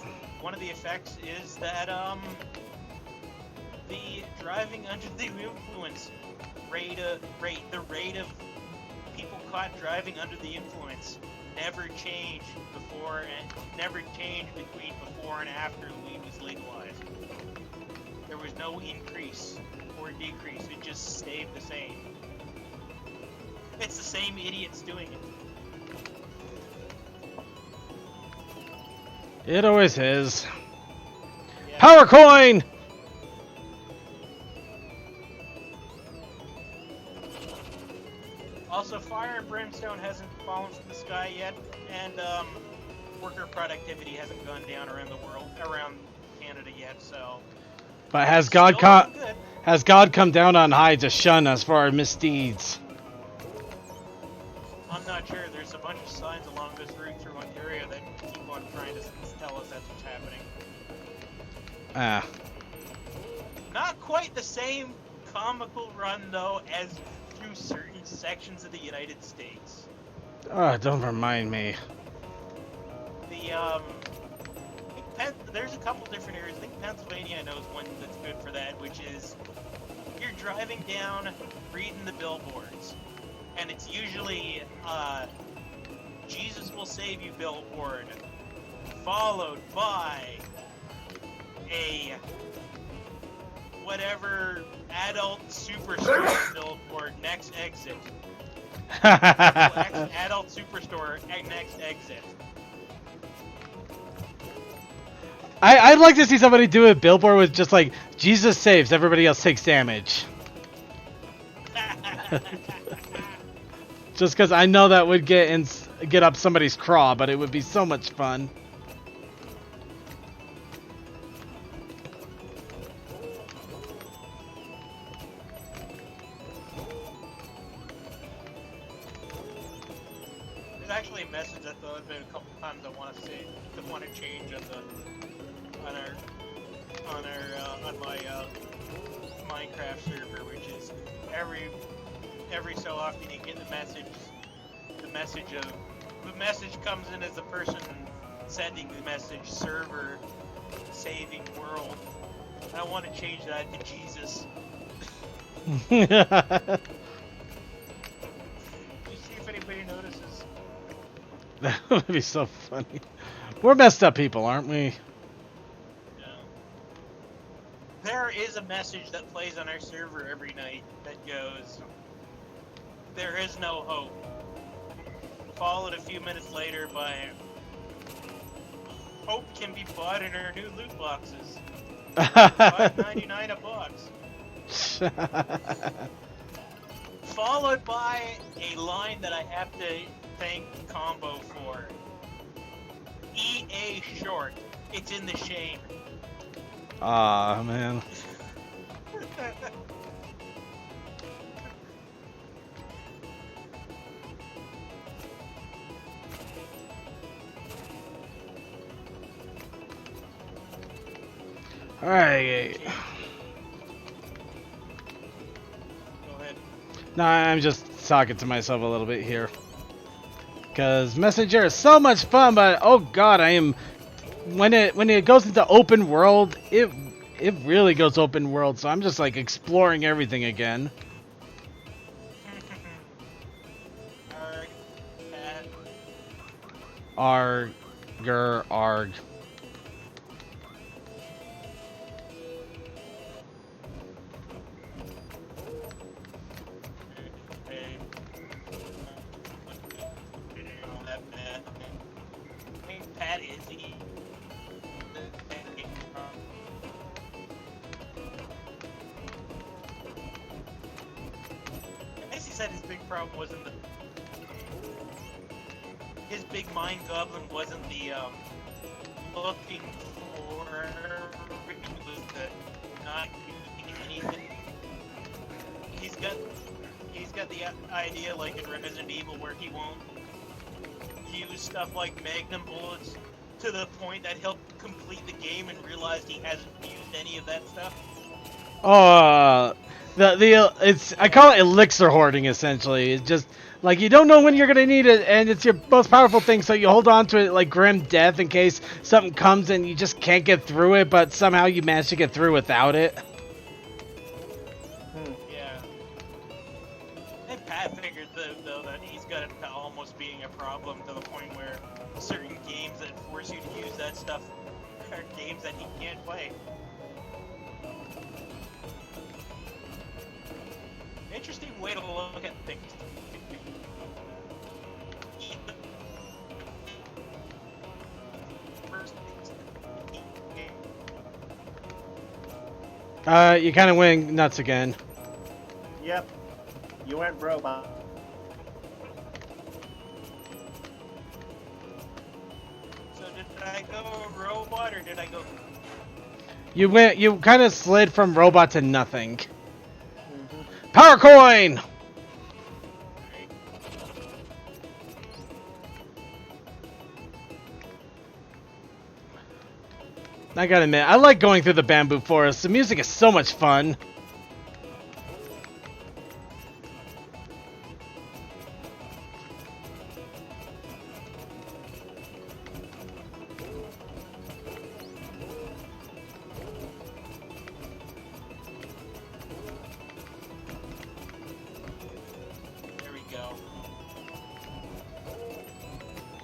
effects is that the driving under the influence the rate of people caught driving under the influence never changed between before and after weed was legalized. There was no increase or decrease, it just stayed the same. It's the same idiots doing it. it always is. Yeah. Power coin! Also, fire and brimstone hasn't fallen from the sky yet, and worker productivity hasn't gone down around Canada yet. So, But has still God looking good. has God come down on high to shun us for our misdeeds? I'm not sure. There's a bunch of signs along this route through Ontario that keep on trying to tell us that's what's happening. Ah. Not quite the same comical run though as through certain sections of the United States. Oh, don't remind me. There's a couple different areas. I think Pennsylvania knows one that's good for that, which is you're driving down, reading the billboards, and it's usually Jesus will save you billboard, followed by a whatever adult superstore billboard, next exit. Adult superstore, next exit. I'd like to see somebody do a billboard with just like, Jesus saves, everybody else takes damage. Just because I know that would get up somebody's craw, but it would be so much fun. There's actually a message I thought about a couple times I want to say, I want to change on my Minecraft server, which is every so often you get the message comes in as the person sending the message, server saving world. I want to change that to Jesus. You see if anybody notices. That would be so funny. We're messed up people, aren't we? No. There is a message that plays on our server every night that goes, "There is no hope." Followed a few minutes later by, "Hope can be bought in our new loot boxes. $5.99 a box." Followed by a line that I have to thank Combo for. EA Short. It's in the shame. Ah, man. Alright. Go ahead. No, I'm just talking to myself a little bit here. Because Messenger is so much fun, but oh god, I am... When it goes into open world, it really goes open world, so I'm just like exploring everything again. Arg, Arg. hey. Oh, that bad. Hey, Pat, is he? I guess he said his big problem wasn't the. His big mind goblin wasn't the looking for. It was the not using anything. He's got the idea like in Resident Evil where he won't use stuff like magnum bullets to the point that he'll complete the game and realize he hasn't used any of that stuff. I call it elixir hoarding essentially. It's just like you don't know when you're gonna need it, and it's your most powerful thing, so you hold on to it like grim death in case something comes and you just can't get through it, but somehow you manage to get through without it. Yeah. And Pat figured though that he's got it to almost being a problem to the point where certain games that force you to use that stuff are games that he can't play. Interesting way to look at things. You kind of went nuts again. Yep. You went robot. So did I go robot or did I go? You kind of slid from robot to nothing. Power coin! I gotta admit, I like going through the bamboo forest. The music is so much fun. There we go.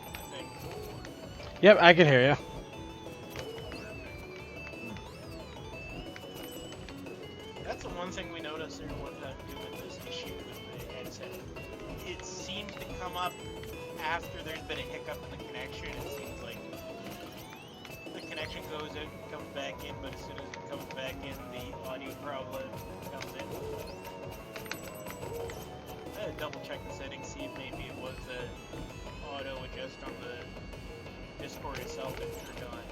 I think. Yep, I can hear you. That's the one thing we noticed there one time doing this issue with the headset. It seems to come up after there's been a hiccup in the connection. It seems like the connection goes in, comes back in, but as soon as it comes back in, the audio problem comes in. I had to double check the settings, see if maybe it was the auto adjust on the Discord itself that turned on.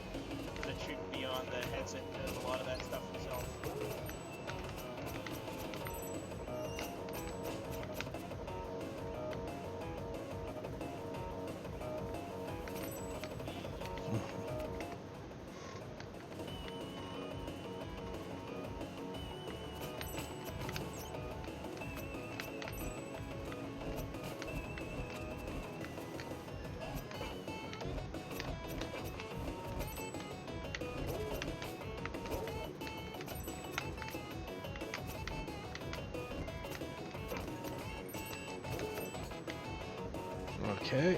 Because it should be on the headset that does a lot of that stuff itself. Okay.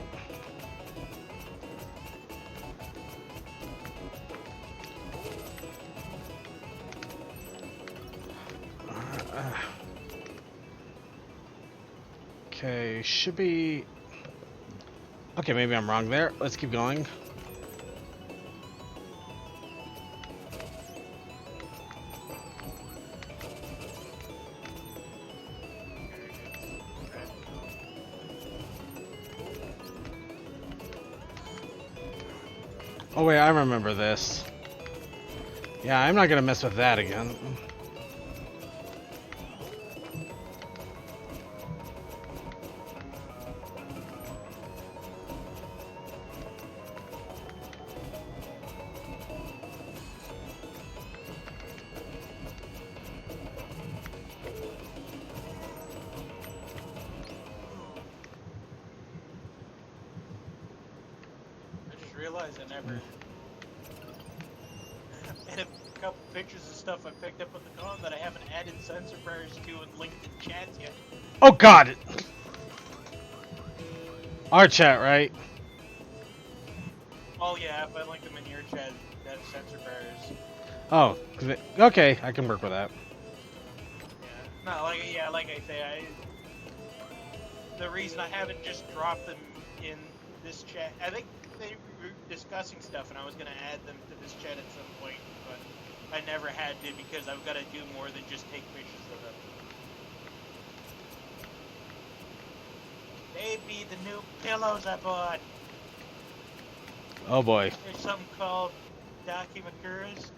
Okay, should be... Okay, maybe I'm wrong there. Let's keep going. Oh wait, I remember this. Yeah, I'm not gonna mess with that again. I just realized I never. And a couple pictures of stuff I picked up at the con that I haven't added censor prayers to and linked in chats yet. Oh god! Our chat, right? Oh yeah, if I link them in your chat, that's censor prayers. Oh, okay, I can work with that. Yeah. No, like I say, the reason I haven't just dropped them in this chat, I think they were discussing stuff and I was gonna add them to this chat at some point, but I never had to because I've got to do more than just take pictures of them. They be the new pillows I bought. Oh boy. There's something called Dakimakuras.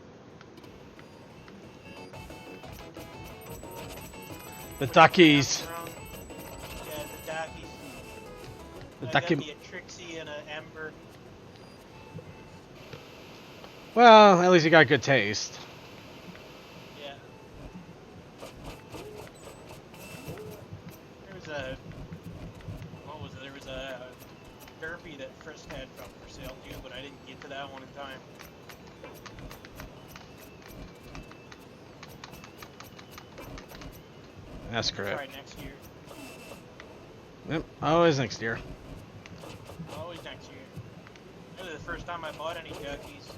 The Takis. Yeah, the Dakis. The I got Taki. me a Trixie and an Ember. Well, at least you got good taste. Yeah. There was a... What was it? There was a Derpy that Frisk had up for sale too, but I didn't get to that one in time. That's correct. Try next year. Yep, always next year. Always next year. Really the first time I bought any duckies.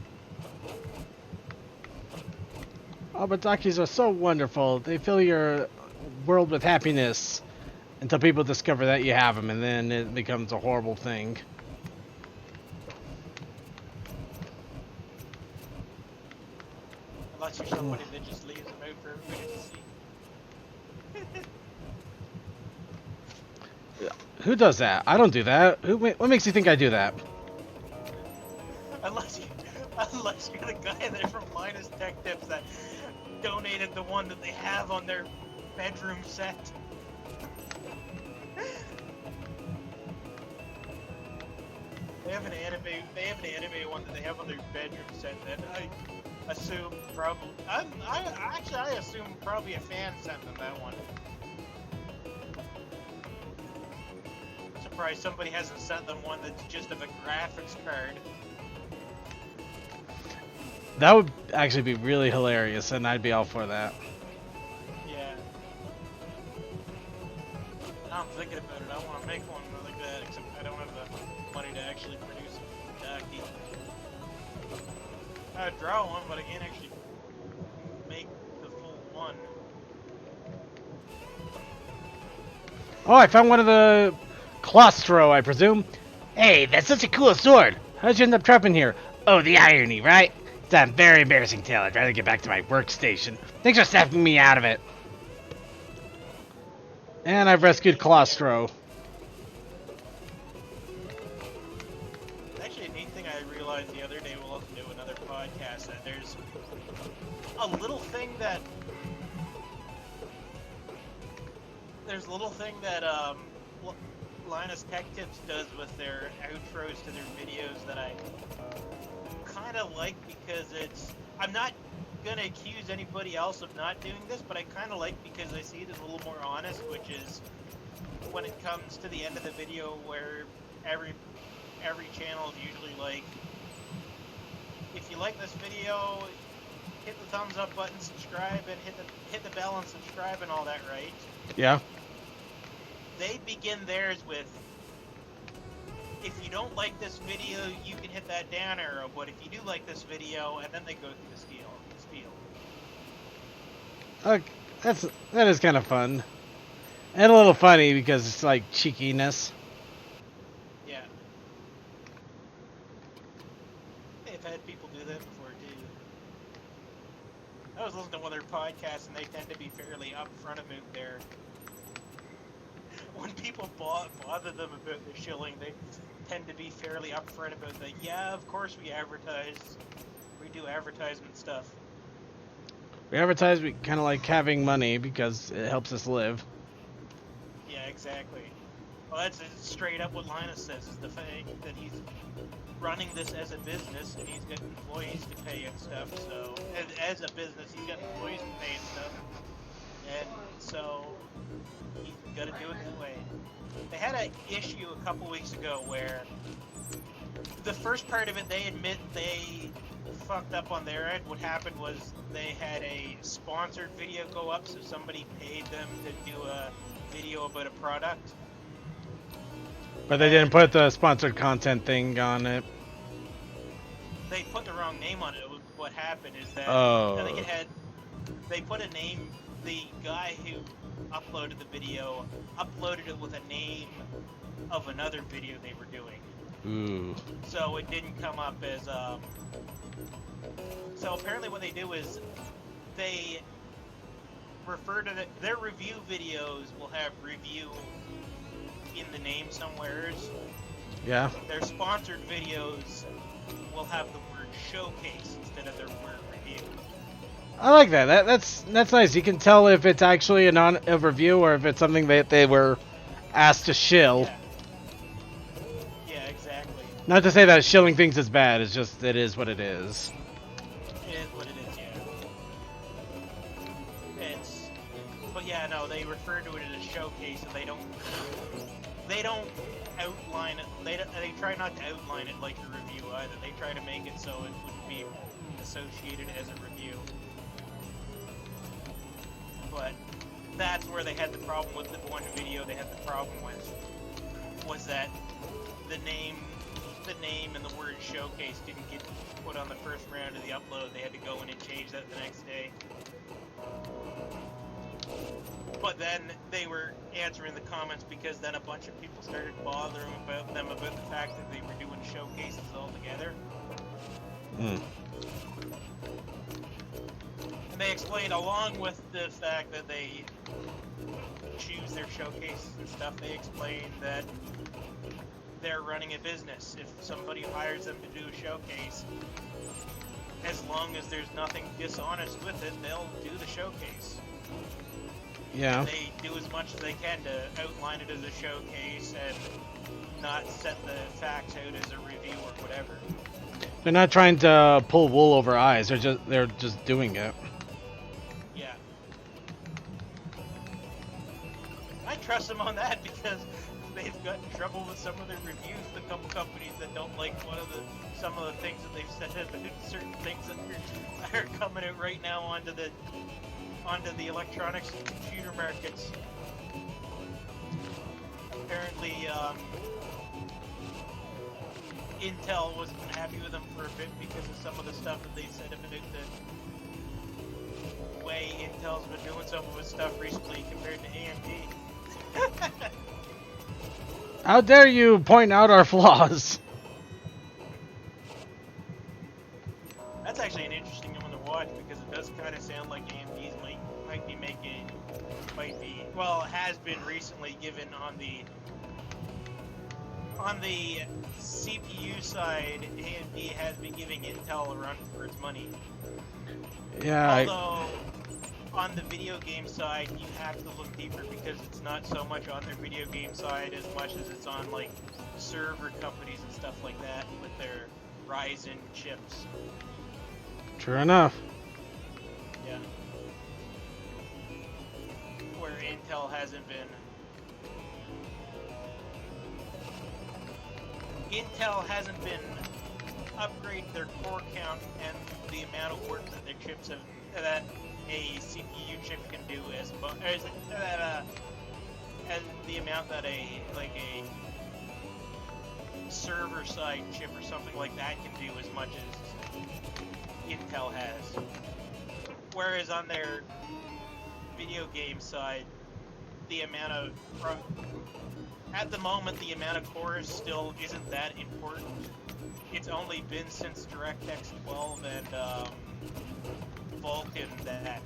Oh, but Takis are so wonderful. They fill your world with happiness until people discover that you have them, and then it becomes a horrible thing. Unless you're somebody that just leaves them out for everybody to see. Who does that? I don't do that. What makes you think I do that? Unless you're the guy there from Linus Tech Tips that donated the one that they have on their bedroom set. They have an anime one that they have on their bedroom set that I assume probably I assume probably a fan sent them that one. Surprised somebody hasn't sent them one that's just of a graphics card. That would actually be really hilarious, and I'd be all for that. Yeah. Now I'm thinking about it. I want to make one like that, except I don't have the money to actually produce a Daki. I'd draw one, but I can't actually make the full one. Oh, I found one of the Claustro, I presume. Hey, that's such a cool sword. How'd you end up trapping here? Oh, the irony, right? It's a very embarrassing tale. I'd rather get back to my workstation. Thanks for snapping me out of it. And I've rescued Claustro. Actually, a neat thing I realized the other day while listening to another podcast that there's a little thing that Linus Tech Tips does with their outros to their videos that I kind of like because I'm not gonna accuse anybody else of not doing this, but I kind of like because I see it as a little more honest, which is when it comes to the end of the video where every channel is usually like, if you like this video, hit the thumbs up button, subscribe, and hit the bell and subscribe and all that, right? Yeah. They begin theirs with, if you don't like this video, you can hit that down arrow, but if you do like this video, and then they go through the spiel. That is kind of fun. And a little funny because it's like cheekiness. Yeah. They've had people do that before, too. I was listening to one of their podcasts, and they tend to be fairly upfront about their... When people bother them about their shilling, tend to be fairly upfront about that. Yeah, of course we advertise. We do advertisement stuff. We advertise, we kind of like having money because it helps us live. Yeah, exactly. Well, that's straight up what Linus says, is the fact that he's running this as a business and he's got employees to pay and stuff, so as a business he's got employees to pay and stuff, and so he's got to do it that way. They had an issue a couple weeks ago where the first part of it, they admit they fucked up on their end. What happened was they had a sponsored video go up, so somebody paid them to do a video about a product. But they didn't put the sponsored content thing on it. They put the wrong name on it. What happened is that Oh. I think they put a name. The guy who uploaded the video uploaded it with a name of another video they were doing. Ooh. So it didn't come up as So apparently what they do is they refer to their review videos will have review in the name somewheres. Yeah. Their sponsored videos will have the word showcase instead of their word review. I like that. That's nice. You can tell if it's actually a review or if it's something that they were asked to shill. Yeah. Yeah, exactly. Not to say that shilling things is bad. It's just it is what it is. It is what it is, yeah. But yeah, no, they refer to it as a showcase, and they don't outline it. They try not to outline it like a review either. They try to make it so it wouldn't be associated as a review. But that's where they had the problem with the one video. They had the problem with was that the name and the word showcase didn't get put on the first round of the upload. They had to go in and change that the next day. But then they were answering the comments because then a bunch of people started bothering them about the fact that they were doing showcases all together. Mm. And they explained, along with the fact that they choose their showcases and stuff, they explained that they're running a business. If somebody hires them to do a showcase, as long as there's nothing dishonest with it, they'll do the showcase. Yeah. They do as much as they can to outline it as a showcase and not set the facts out as a review or whatever. They're not trying to pull wool over eyes. They're just doing it. Yeah. I trust them on that because they've got in trouble with some of their reviews. The couple companies that don't like some of the things that they've said about certain things that are coming out right now onto the electronics and computer markets. Apparently, Intel wasn't happy with them for a bit because of some of the stuff that they said about the way Intel's been doing some of its stuff recently compared to AMD. How dare you point out our flaws? That's actually an interesting one to watch because it does kind of sound like AMD's has been recently given on the CPU side. AMD has been giving Intel a run for its money. Yeah. Although on the video game side, you have to look deeper because it's not so much on their video game side as much as it's on like server companies and stuff like that with their Ryzen chips. True enough. Yeah. Where Intel hasn't been. Intel hasn't been upgrading their core count and the amount of work that their chips have, that a CPU chip can do as the amount that a server side chip or something like that can do as much as Intel has. Whereas on their video game side, the amount of at the moment the amount of cores still isn't that important. It's only been since DirectX 12 and Vulkan that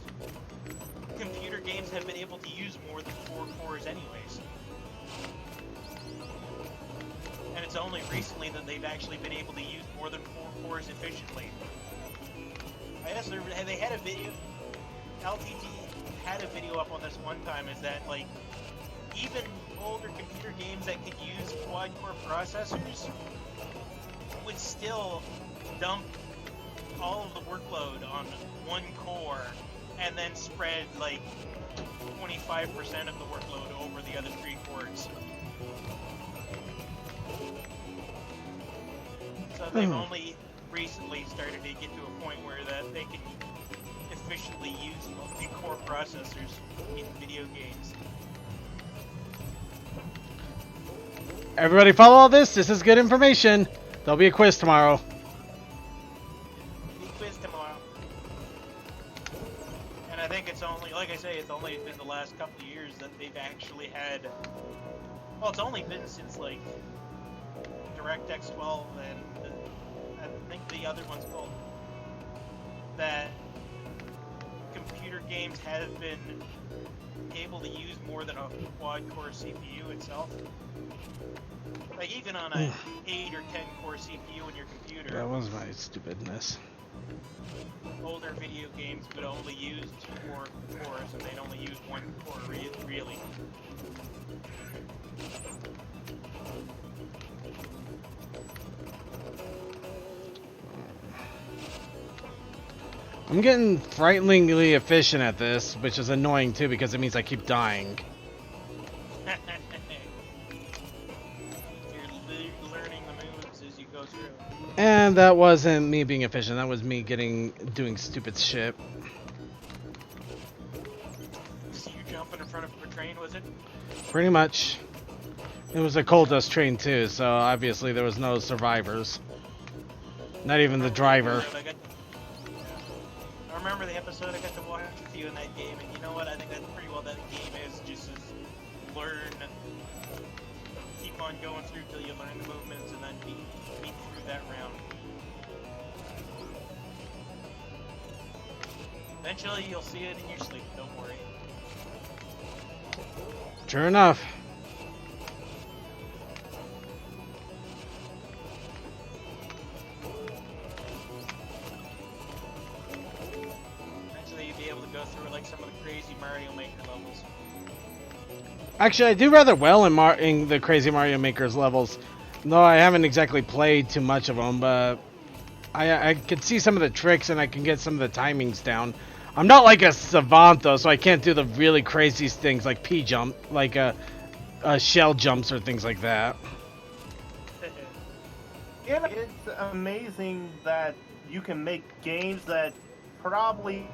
computer games have been able to use more than 4 cores anyways. and it's only recently that they've actually been able to use more than 4 cores efficiently. I guess they had a video. LTT had a video up on this one time. Is that like even older computer games that could use quad-core processors would still dump all of the workload on one core and then spread like 25% of the workload over the other 3 cores. So they've only recently started to get to a point where that they can efficiently use multi-core processors in video games. Everybody follow all this. This is good information. There'll be a quiz tomorrow. Big quiz tomorrow. And I think it's only, like I say, it's only been the last couple of years that they've actually had. Well, it's only been since like DirectX 12 and I think the other one's called that computer games have been able to use more than a quad-core CPU itself. Like even on a 8 or 10 core CPU in your computer. That was my stupidness. Older video games would only use 4 cores and they'd only use 1 core really. I'm getting frighteningly efficient at this, which is annoying too because it means I keep dying. You're learning the moves as you go through. And that wasn't me being efficient, that was me doing stupid shit. So you jumping in front of a train, was it? Pretty much. It was a coal dust train too, so obviously there was no survivors. Not even the driver. I remember the episode I got to watch with you in that game, and you know what? I think that's pretty well that game is just as learn, keep on going through till you learn the movements, and then beat through that round. Eventually, you'll see it in your sleep. Don't worry. Sure enough. Go through like some of the crazy Mario Maker levels. Actually, I do rather well in the Crazy Mario Maker's levels. No, I haven't exactly played too much of them, but I can see some of the tricks and I can get some of the timings down. I'm not like a savant though, so I can't do the really crazy things like P-jump, like shell jumps or things like that. Yeah, it's amazing that you can make games that probably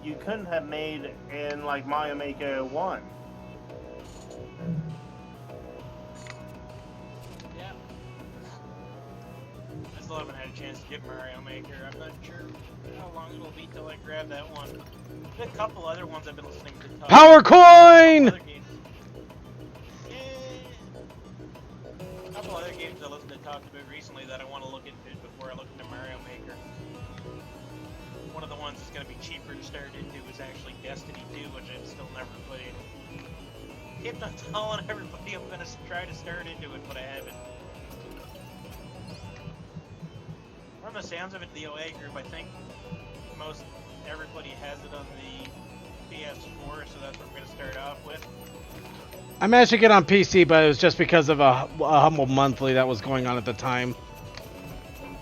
you couldn't have made in like Mario Maker 1. Yeah. I still haven't had a chance to get Mario Maker. I'm not sure how long it'll be till I grab that one. There's a couple other ones I've been listening to talk Power Coin! other games. Yeah. A couple other games I listened to talk about recently that I want to look into before I look into Mario Maker. One of the ones that's going to be cheaper to start into is actually Destiny 2, which I've still never played. Kept on telling everybody I'm going to try to start into it, but I haven't. From the sounds of it, the OA group, I think most everybody has it on the PS4, so that's what we're going to start off with. I managed to get on PC, but it was just because of a Humble Monthly that was going on at the time. Yeah.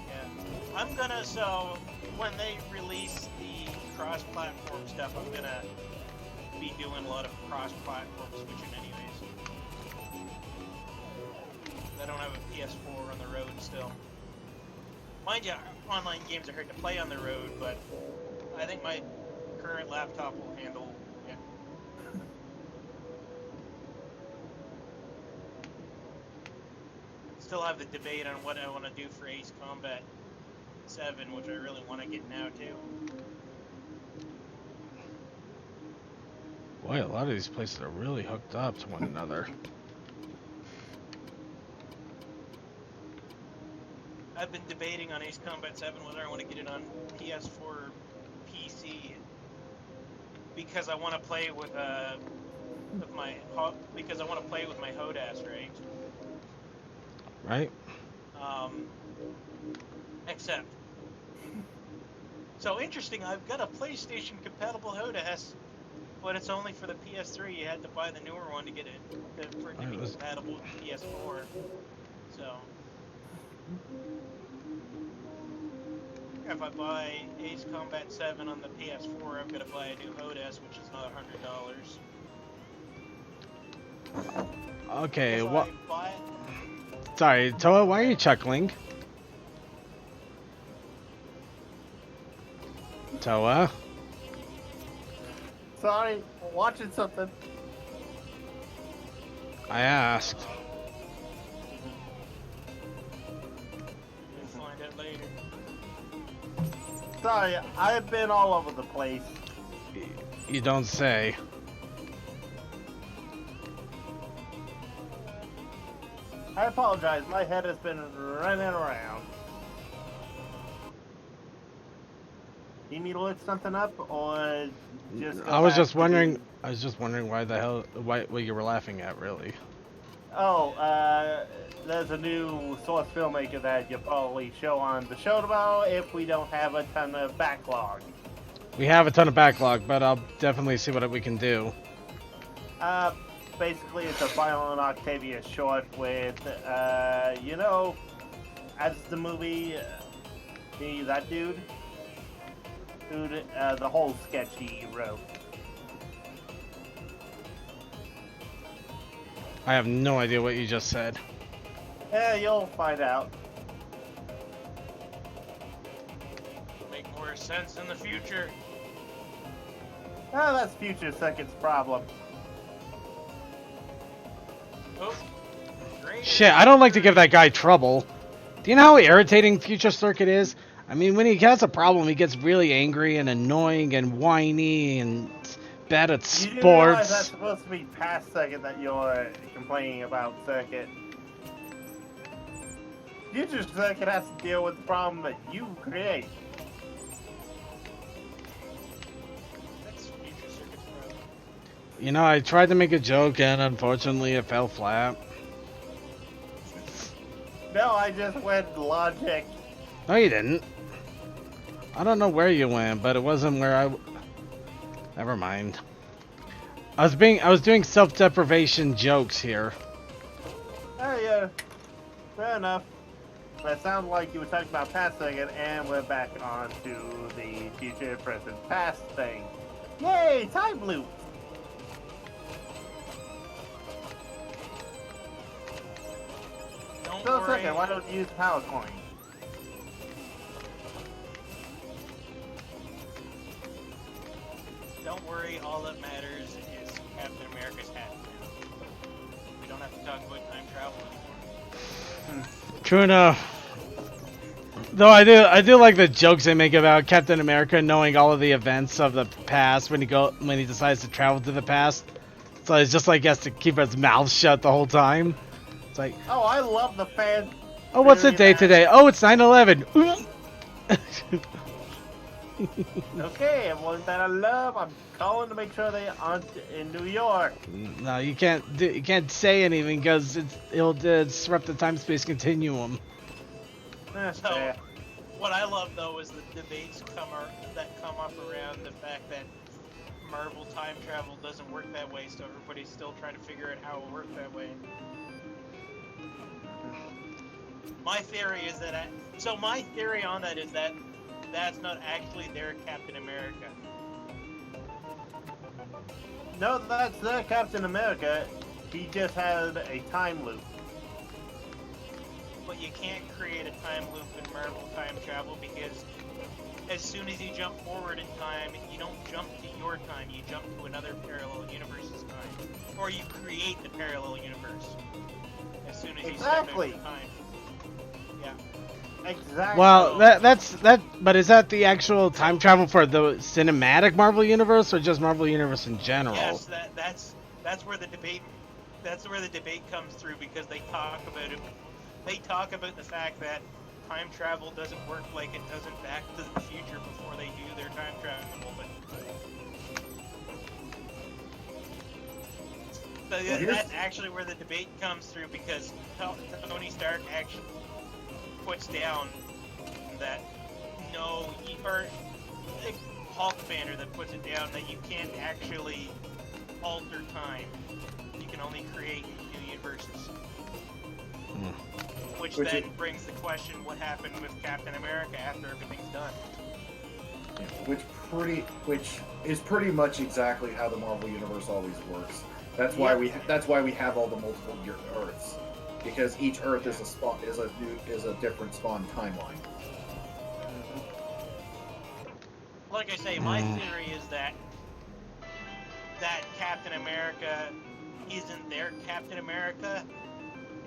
I'm going to, so when they release the cross-platform stuff, I'm gonna be doing a lot of cross-platform switching anyways. I don't have a PS4 on the road still. Mind you, online games are hard to play on the road, but I think my current laptop will handle it. Still have the debate on what I want to do for Ace Combat 7, which I really want to get now too. Boy, a lot of these places are really hooked up to one another. I've been debating on Ace Combat 7 whether I want to get it on PS4 or PC because I want to play with my HODAS, right? right? Except. So interesting, I've got a PlayStation compatible HOTAS, but it's only for the PS3. You had to buy the newer one to get it for it to be compatible with PS4. So if I buy Ace Combat 7 on the PS4, I've got to buy a new HOTAS, which is another $100. Okay, If what? I buy Sorry, Toa, why are you chuckling? Toa? Sorry, watching something. I asked. You'll find out later. Sorry, I've been all over the place. You don't say. I apologize, my head has been running around. You need to look something up, or just go I was back just to wondering. the- I was just wondering why the hell, what you were laughing at, really. Oh, there's a new source filmmaker that you'll probably show on the show tomorrow if we don't have a ton of backlog. We have a ton of backlog, but I'll definitely see what we can do. Basically, it's a Violent Octavia short with, you know, as the movie, that dude, the whole sketch he wrote. I have no idea what you just said. Yeah, you'll find out. Make more sense in the future. Oh, that's Future Circuit's problem. Oh, great. Shit, I don't like to give that guy trouble. Do you know how irritating Future Circuit is? I mean, when he has a problem, he gets really angry and annoying and whiny and bad at You do realize that's sports. supposed to be past Circuit that you're complaining about, Circuit. Future Circuit has to deal with the problem that you create. That's Future Circuit's problem. You know, I tried to make a joke and unfortunately it fell flat. No, I just went logic. No, you didn't. I don't know where you went, but it wasn't where I. Never mind. I was doing self-deprivation jokes here. Oh yeah, fair enough. That sounds like you were talking about past Circuit, and we're back on to the future, present, past thing. Yay, time loop! Don't So worry. Circuit, why don't you use PowerCoin? Don't worry, all that matters is Captain America's hat now. We don't have to talk about time travel anymore. True enough. Though I do like the jokes they make about Captain America knowing all of the events of the past when he decides to travel to the past. So it's just like he has to keep his mouth shut the whole time. It's like, Oh, I love the fan. oh, what's the theory day that- today? Oh, it's 9/11. Okay, everyone that I love, I'm calling to make sure they aren't in New York. No, you can't say anything because it'll disrupt the time-space continuum. That's So, fair. what I love though is the debates that come up around the fact that Marvel time travel doesn't work that way, so everybody's still trying to figure out how it works that way. My theory is that my theory on that is that that's not actually their Captain America. No, that's the Captain America. He just had a time loop. But you can't create a time loop in Marvel time travel because as soon as you jump forward in time, you don't jump to your time, you jump to another parallel universe's time. Or you create the parallel universe as soon as you Exactly. step into time. Yeah. Exactly. Well, but is that the actual time travel for the cinematic Marvel universe or just Marvel universe in general? Yes, that's where the debate comes through because they talk about it. They talk about the fact that time travel doesn't work like it does in Back to the Future before they do their time travel, but That's actually where the debate comes through, because Tony Stark actually puts down that or Hulk banner that puts it down that you can't actually alter time. You can only create new universes. Which then brings the question, what happened with Captain America after everything's done? Which is pretty much exactly how the Marvel universe always works. That's why we have all the multiple Earths, because each Earth is a different spawn timeline. Like I say, my theory is that Captain America isn't their Captain America.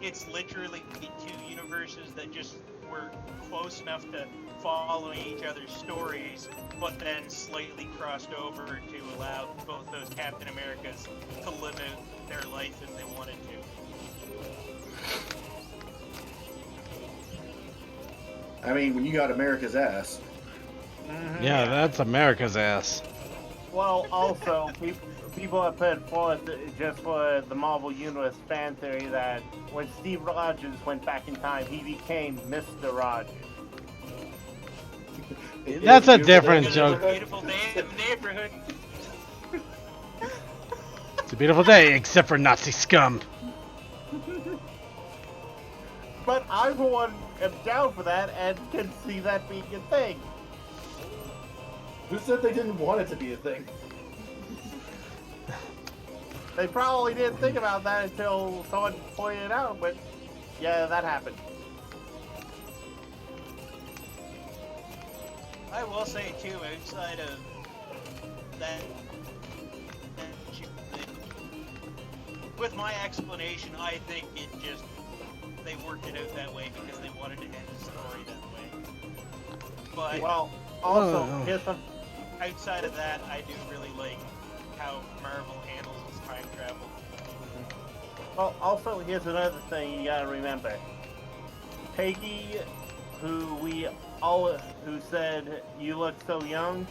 It's literally the two universes that just were close enough to following each other's stories, but then slightly crossed over to allow both those Captain Americas to live out their life if they wanted to. I mean, when you got America's ass. Yeah, that's America's ass. Well, also, people have put forth, just for the Marvel Universe fan theory, that when Steve Rogers went back in time, he became Mr. Rogers. That's a different joke. Beautiful day in the neighborhood. It's a beautiful day, except for Nazi scum. But I, for one, am down for that and can see that being a thing. Who said they didn't want it to be a thing? They probably didn't think about that until someone pointed it out, but yeah, that happened. I will say too, outside of that with my explanation, I think they worked it out that way because they wanted to end the story that way. But well, also, here's some. Outside of that, I do really like how Marvel handles its time travel. Well, also, here's another thing you gotta remember. Peggy, who said you look so young,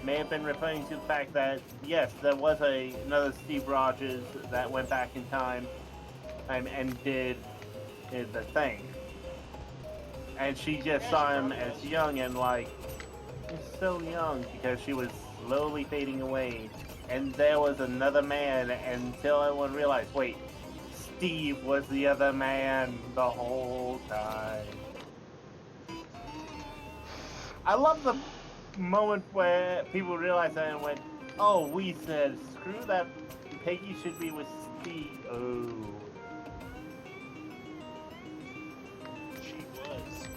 may have been referring to the fact that, yes, there was another Steve Rogers that went back in time and did the thing. And she just saw him as young and like, he's so young, because she was slowly fading away. And there was another man until everyone realized, wait, Steve was the other man the whole time. I love the moment where people realized that and went, oh, we said, screw that, Peggy should be with Steve. Oh. She was.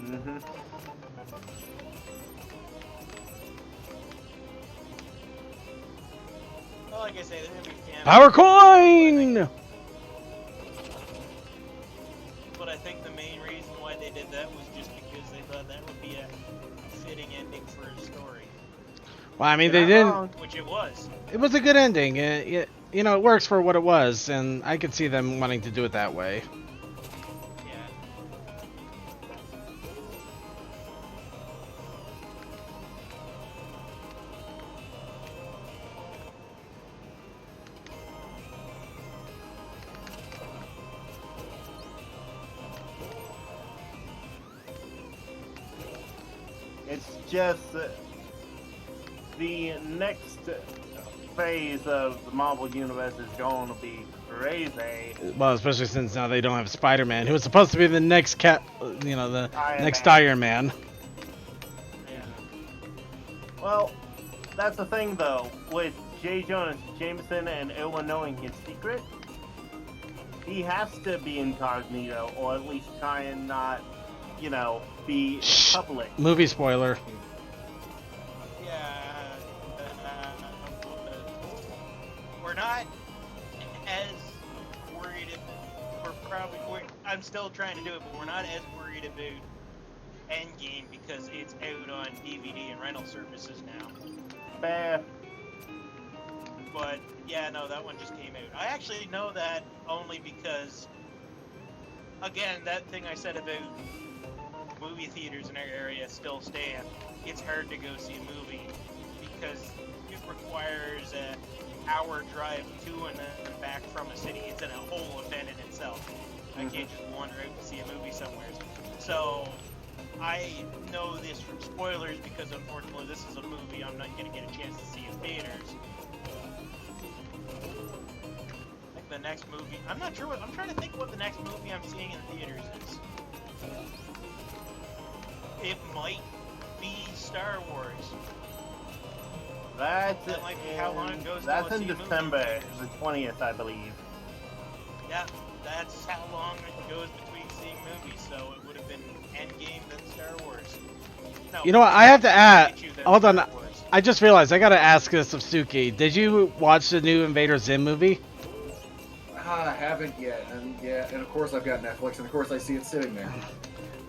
Mm-hmm. Well, like I say, they're gonna be cameos. Power coin! But I think the main reason why they did that was just because they thought that would be a fitting ending for a story. Well, I mean, they didn't. Which it was. It was a good ending. It works for what it was, and I could see them wanting to do it that way. Yeah. It's just the next phase of the Marvel Universe is going to be crazy. Well, especially since now they don't have Spider-Man, who was supposed to be the next next Iron Man. Yeah. Well, that's the thing though, with J. Jonah Jameson and everyone knowing his secret, he has to be incognito, or at least try and not, be public. Movie spoiler. Yeah. We're not as worried. I'm still trying to do it, but we're not as worried about Endgame because it's out on DVD and rental services now. Fair. But yeah, no, that one just came out. I actually know that only because, again, that thing I said about movie theaters in our area still stand. It's hard to go see a movie because it requires hour drive to and then back from a city. It's in a whole event in itself. I can't just wander out to see a movie somewhere. So I know this from spoilers because unfortunately this is a movie I'm not going to get a chance to see in theaters. Like the next movie, I'm not sure I'm trying to think what the next movie I'm seeing in theaters is. It might be Star Wars. That's That might be how long it goes till That's I in see a movie December, theaters. the 20th, I believe. Yeah, that's how long it goes between seeing movies, so it would have been Endgame then Star Wars. No, You know what? I have to add. Pikachu, then Hold on. Star Wars. I just realized I gotta ask this of Suki. Did you watch the new Invader Zim movie? I haven't yet, and and of course I've got Netflix, and of course I see it sitting there.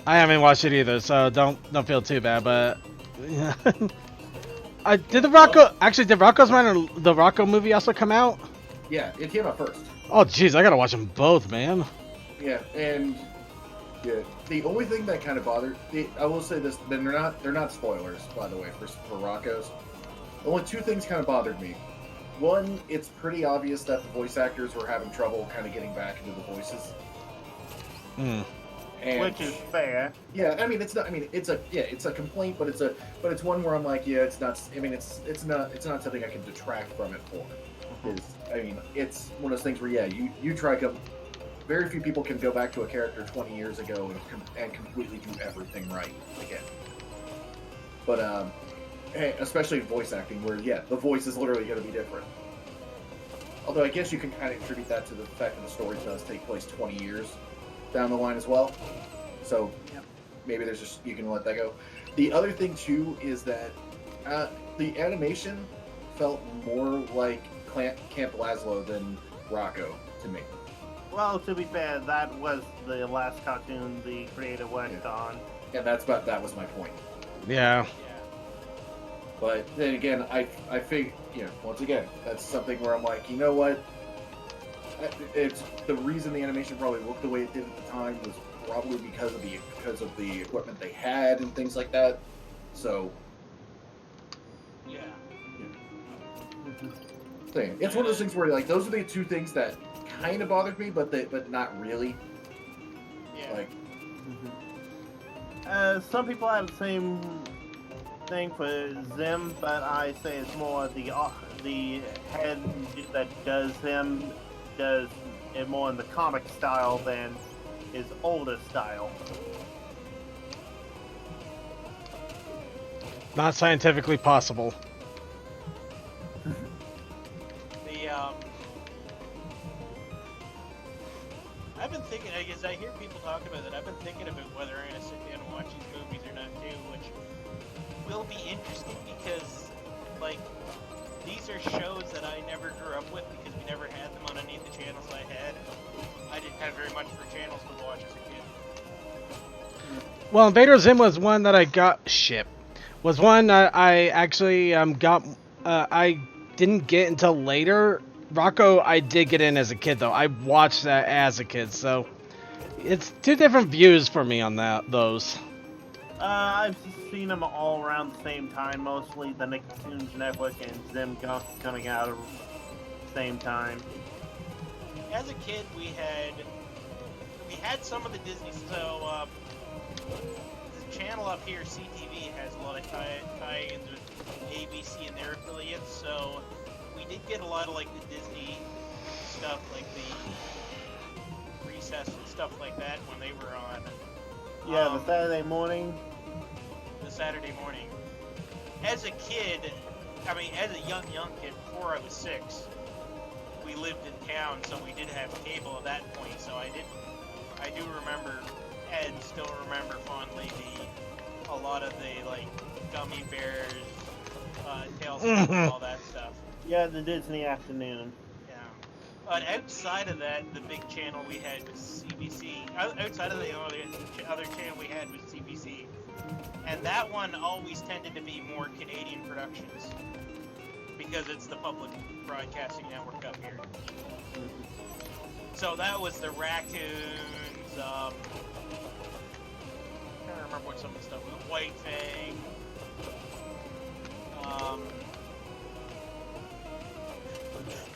I haven't watched it either, so don't feel too bad. But did the Rocco movie also come out? Yeah, it came out first. Oh jeez, I gotta watch them both, man. Yeah, and the only thing that kind of bothered I will say this, then they're not spoilers, by the way, for Rocco's. Only two things kind of bothered me. One, it's pretty obvious that the voice actors were having trouble kind of getting back into the voices. Hmm. And, Which is fair. yeah, I mean it's not. I mean it's a complaint, but it's one where I'm like, yeah, it's not. I mean it's not something I can detract from it for. I mean it's one of those things where you try to. Very few people can go back to a character 20 years ago and completely do everything right again. But especially voice acting, where the voice is literally going to be different. Although I guess you can kind of attribute that to the fact that the story does take place 20 years down the line as well. So maybe there's just you can let that go. The other thing too is that the animation felt more like Camp Lazlo than Rocco to me. Well, to be fair, that was the last cartoon the creator worked on. And that was my point. Yeah. But then again, I think, once again, that's something where I'm like, you know what? It's the reason the animation probably looked the way it did at the time was probably because of the equipment they had and things like that. So, Yeah. it's one of those things where like those are the two things that kind of bothered me, but not really. Yeah. Like, Some people have the same thing for Zim, but I say it's more the head that does him does it more in the comic style than his older style. Not scientifically possible. I've been thinking, as I hear people talk about it, I've been thinking about whether I'm going to sit down and watch these movies or not too, which will be interesting because, like, these are shows that I never grew up with because we never had them on any of the channels I had. I didn't have very much for channels to watch as a kid. Well, Invader Zim was one that I got. Was one that I actually got. I didn't get until later. Rocco, I did get in as a kid though. I watched that as a kid, so it's two different views for me on those. I've seen them all around the same time, mostly the Nicktoons Network and Zim coming out at the same time. As a kid, we had some of the Disney. So the channel up here, CTV, has a lot of tie-ins with ABC and their affiliates. So we did get a lot of like the Disney stuff, like the Recess and stuff like that when they were on. Yeah, the Saturday morning. The Saturday morning. As a kid, I mean, as a young kid, before I was 6, we lived in town, so we did have cable at that point. So I do remember, and still remember fondly a lot of the like Gummy Bears, Tales of all that stuff. Yeah, the Disney Afternoon. Yeah. But outside of that, the big channel we had was CBC. Outside of the other channel we had was CBC. And that one always tended to be more Canadian productions. Because it's the public broadcasting network up here. So that was the Raccoons, I'm trying to remember what some of the stuff was. White Fang.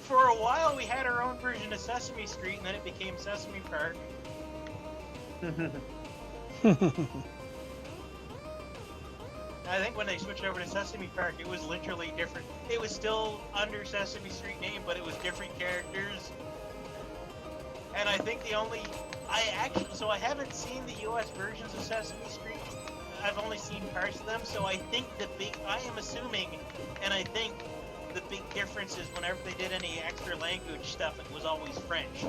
For a while, we had our own version of Sesame Street, and then it became Sesame Park. I think when they switched over to Sesame Park, it was literally different. It was still under Sesame Street name, but it was different characters. And I think so I haven't seen the US versions of Sesame Street. I've only seen parts of them, so I think I am assuming, and I think the big difference is whenever they did any extra language stuff, it was always French.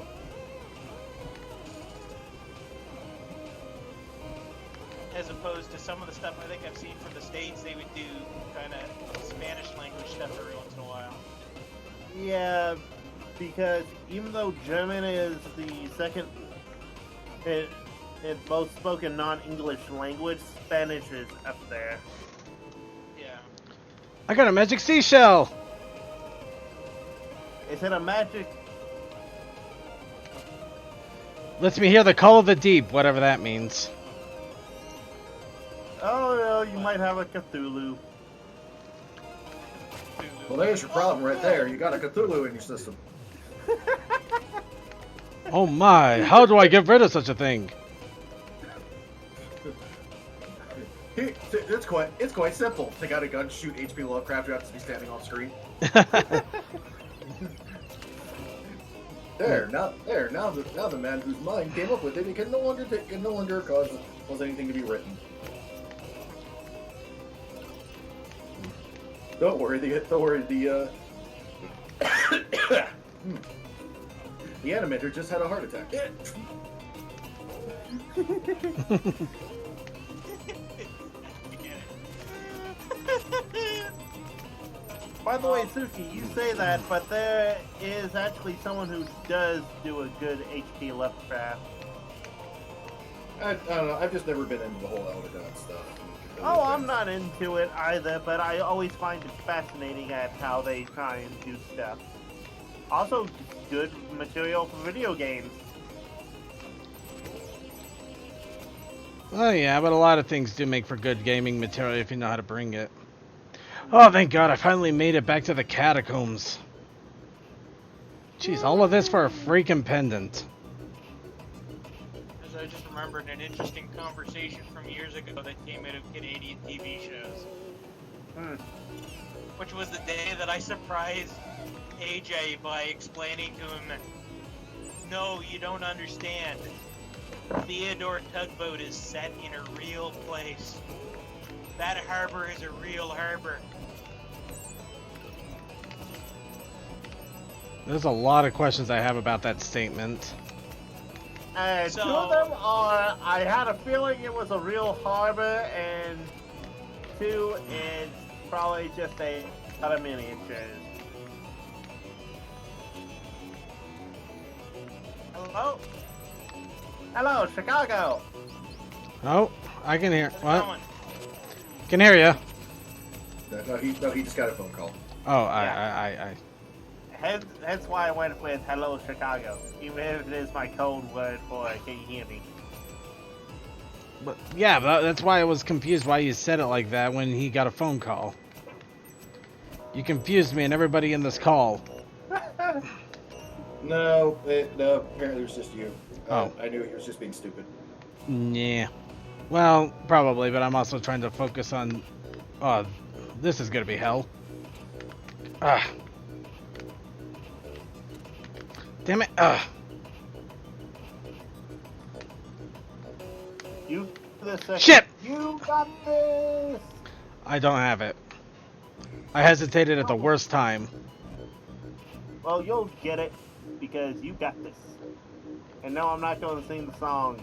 As opposed to some of the stuff I think I've seen from the States, they would do kind of Spanish language stuff every once in a while. Yeah, because even though German is the second most spoken non-English language, Spanish is up there. Yeah. I got a magic seashell. Is it a magic? Lets me hear the call of the deep, whatever that means. Oh, well, you might have a Cthulhu. Well, there's your problem right there. You got a Cthulhu in your system. Oh my, how do I get rid of such a thing? It's quite simple. Take out a gun, shoot H.P. Lovecraft. You have to be standing on screen. Now the man whose mind came up with it, it can no longer cause anything to be written. Don't worry, the animator just had a heart attack. By the way, Suki, you say that, but there is actually someone who does do a good H.P. Lovecraft. I don't know. I've just never been into the whole Elder God stuff. Oh, I'm not into it either, but I always find it fascinating at how they try and do stuff. Also, good material for video games. Oh yeah, but a lot of things do make for good gaming material if you know how to bring it. Oh, thank God, I finally made it back to the catacombs. Jeez, all of this for a freaking pendant. As I just remembered an interesting conversation from years ago that came out of Canadian TV shows. Which was the day that I surprised AJ by explaining to him, no, you don't understand. Theodore Tugboat is set in a real place. That harbor is a real harbor. There's a lot of questions I have about that statement. And two of them are, I had a feeling it was a real harbor, and two, it's probably just a lot of miniatures. Hello? Hello, Chicago! Oh, I can hear. How's it What? going? Can hear you. No, he just got a phone call. Oh, Yeah. That's why I went with Hello, Chicago. Even if it is my code word for can you hear me? But yeah, but that's why I was confused why you said it like that when he got a phone call. You confused me and everybody in this call. No, apparently it was just you. Oh. I knew he was just being stupid. Yeah. Well, probably, but I'm also trying to focus on... Oh, this is gonna be hell. Ah. Damn it. Ah. You this second. Shit! You got this! I don't have it. I hesitated at the worst time. Well, you'll get it, because you got this. And no, I'm not going to sing the song.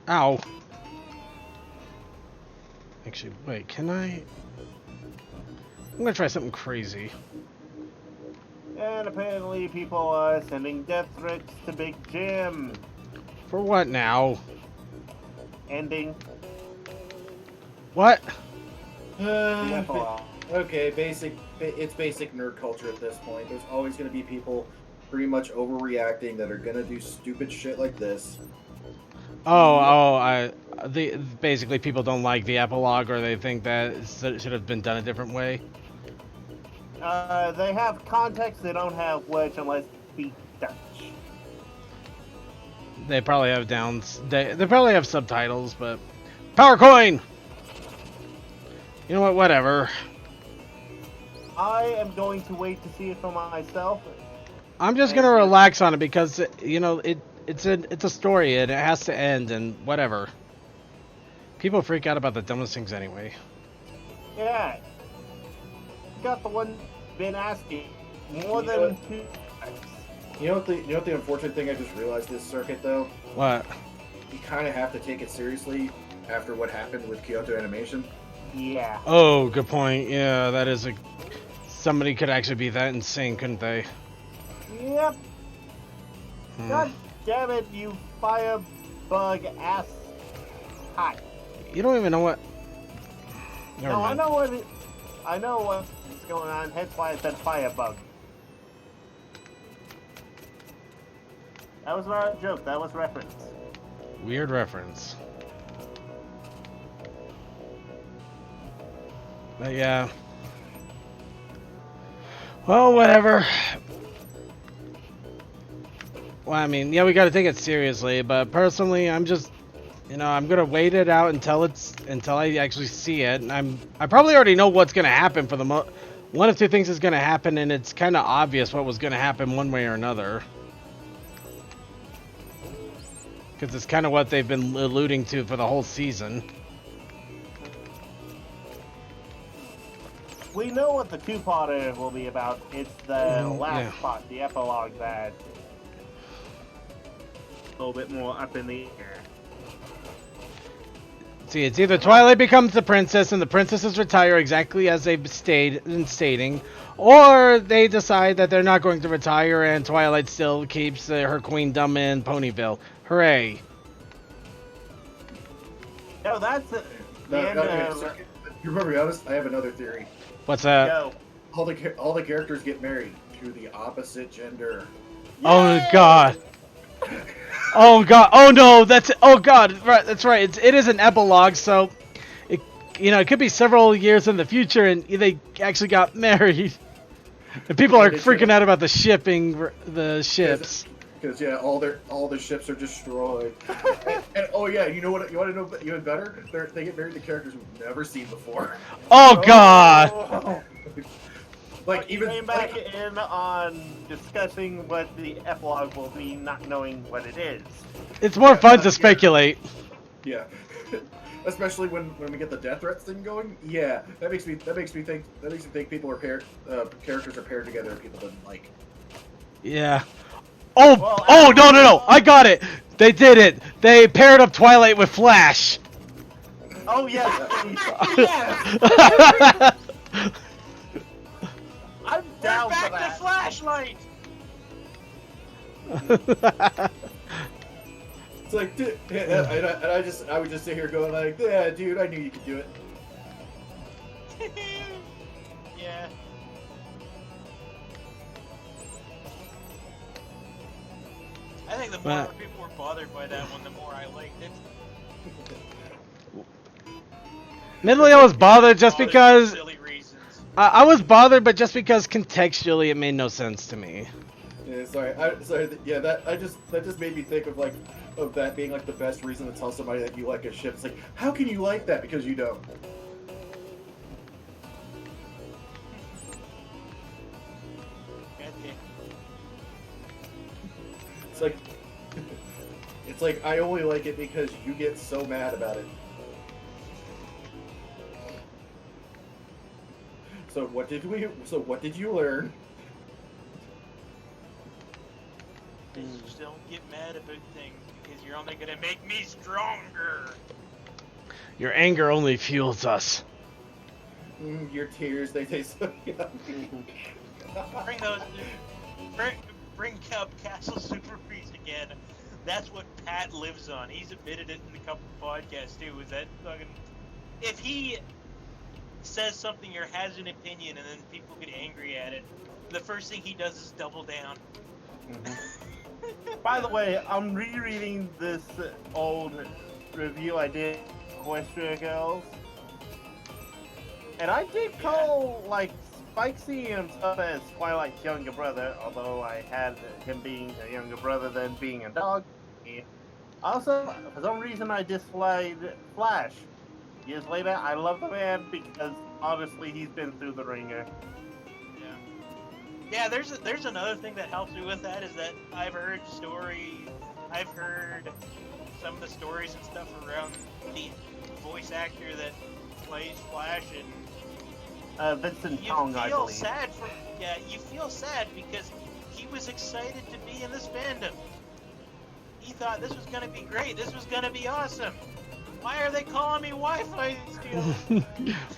Ow. Actually, wait, can I... I'm gonna try something crazy. And apparently people are sending death threats to Big Jim. For what now? Ending. What? Okay, it's basic nerd culture at this point. There's always going to be people pretty much overreacting that are going to do stupid shit like this. Oh, basically people don't like the epilogue, or they think that it should have been done a different way. They have context, they don't have words unless speak Dutch. They probably have they probably have subtitles, but power coin. You know what? Whatever. I am going to wait to see it for myself. I'm just gonna relax on it because you know it's a story and it has to end and whatever. People freak out about the dumbest things anyway. Yeah. Got the one been asking more than 2 times. You know what the unfortunate thing I just realized this circuit though? What? You kind of have to take it seriously after what happened with Kyoto Animation. Yeah. Oh, good point. Yeah, that is a. Somebody could actually be that insane, couldn't they? Yep. Hmm. God damn it, you firebug ass. Hi. You don't even know what. Never No, mind. I know what's going on, hence why I said firebug. That was not a joke, that was reference. Weird reference. But yeah. Well, whatever. Well, I mean, yeah, we gotta take it seriously, but personally, I'm just, you know, I'm gonna wait it out until I actually see it, and I probably already know what's gonna happen for the one of two things is gonna happen, and it's kind of obvious what was gonna happen one way or another. Because it's kind of what they've been alluding to for the whole season. We know what the two-parter will be about. It's the last yeah. part, the epilogue that a little bit more up in the air. See, it's either Twilight becomes the princess and the princesses retire exactly as they've stating, or they decide that they're not going to retire and Twilight still keeps her queendom in Ponyville. Hooray! No, that's the end of... You remember, be honest, I have another theory. What's that? Yo. All the characters get married to the opposite gender. Oh God! Oh God! Oh no! Oh God! Right, that's right. It is an epilogue, so it could be several years in the future, and they actually got married. And people are freaking out about the ships. Because yeah, all the ships are destroyed. and oh yeah, you know what? You want to know even better? They get married to characters we've never seen before. Oh God! Oh. Like even came back in on discussing what the epilogue will be, not knowing what it is. It's more fun to speculate. Yeah. Especially when we get the death threats thing going. Yeah, that makes me think people are characters are paired together and people didn't like. Yeah. Oh, Well, no! I got it. They did it. They paired up Twilight with Flash. Oh yes, yes. I'm down Back for to that. flashlight. It's like, dude, and I would just sit here going like, yeah, dude, I knew you could do it. Yeah. I think the more people were bothered by that one, the more I liked it. Admittedly, I was bothered just Bothered for because silly reasons. I was bothered, but just because contextually it made no sense to me. Yeah, sorry. Yeah, that just made me think of that being like the best reason to tell somebody that you like a ship. It's like, how can you like that? Because you don't. It's like I only like it because you get so mad about it. So what did you learn? Just don't get mad about things because you're only gonna make me stronger. Your anger only fuels us. Your tears, they taste so yummy. Bring those. Bring up Castle Super Freeze again. That's what Pat lives on. He's admitted it in a couple podcasts too. Is that fucking? If he says something or has an opinion and then people get angry at it, the first thing he does is double down. By the way, I'm rereading this old review I did Equestria Girls. And I did call, like, Spikesy himself as Twilight's younger brother, although I had him being a younger brother than being a dog. Also, for some reason, I disliked Flash. Years later, I love the man because, honestly, he's been through the ringer. Yeah, there's another thing that helps me with that is that I've heard some of the stories and stuff around the voice actor that plays Flash, and Vincent you Tong, I feel believe. sad for you feel sad because he was excited to be in this fandom. He thought this was gonna be great, this was gonna be awesome. Why are they calling me Wi-Fi steal?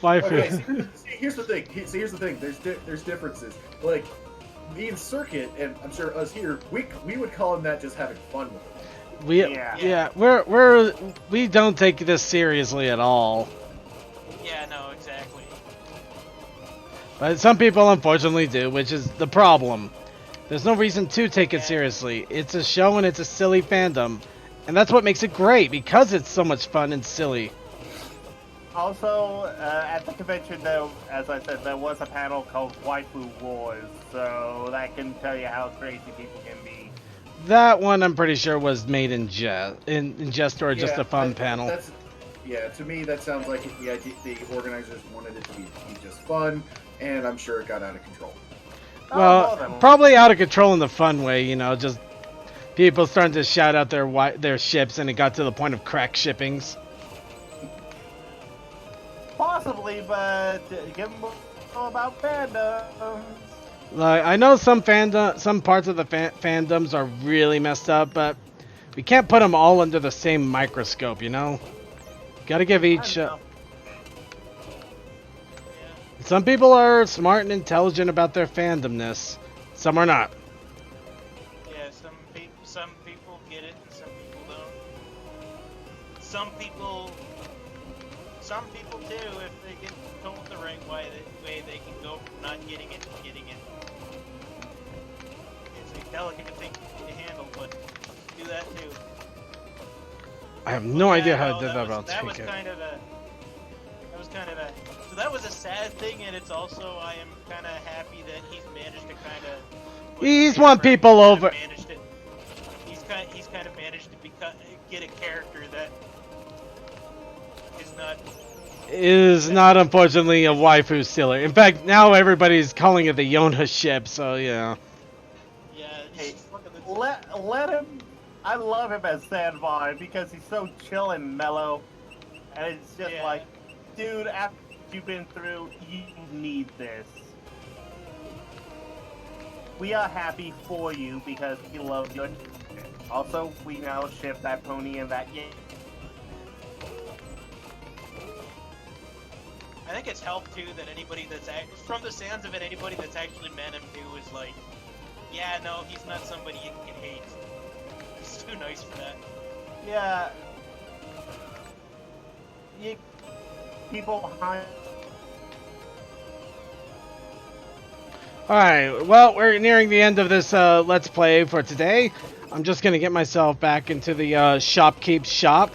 Why Okay, see, here's the thing. Here's the thing. There's differences. Like me and Circuit, and I'm sure us here, we would call him that just having fun with it. We don't take this seriously at all. Yeah, no, exactly. But some people unfortunately do, which is the problem. There's no reason to take it seriously. It's a show and it's a silly fandom. And that's what makes it great, because it's so much fun and silly. Also, at the convention, though, as I said, there was a panel called Waifu Wars, so that can tell you how crazy people can be. That one I'm pretty sure was made in jest or just a fun panel. To me that sounds like the organizers wanted it to be just fun, and I'm sure it got out of control. Well, probably out of control in the fun way, you know, just people starting to shout out their ships, and it got to the point of crack shippings. Possibly, but give them all about fandoms. Like, I know some parts of the fandoms are really messed up, but we can't put them all under the same microscope, you know? Gotta give each... Some people are smart and intelligent about their fandomness. Some are not. Yeah, some people get it and some people don't. Some people too, if they get told the right way, they can go from not getting it to getting it. It's a delicate thing to handle, but do that too. I have no idea how I did that. about That was Ticket. kind of a. So that was a sad thing, and it's also I am kind of happy that he's managed to kind of. He's won people over. He's kind of managed to get a character that is not Unfortunately a waifu stealer. In fact, now everybody's calling it the Yona ship, so yeah. Yeah. Hey, let him. I love him as Sandvine because he's so chill and mellow, and it's just like, dude, after you've been through, you need this. We are happy for you because we love you. Also, we now ship that pony and that game. I think it's helped too that anybody that's from the sounds of it, anybody that's actually met him too is like, yeah, no, he's not somebody you can hate. He's too nice for that. Yeah. People behind. Alright, well, we're nearing the end of this Let's Play for today. I'm just going to get myself back into the Shopkeep's shop.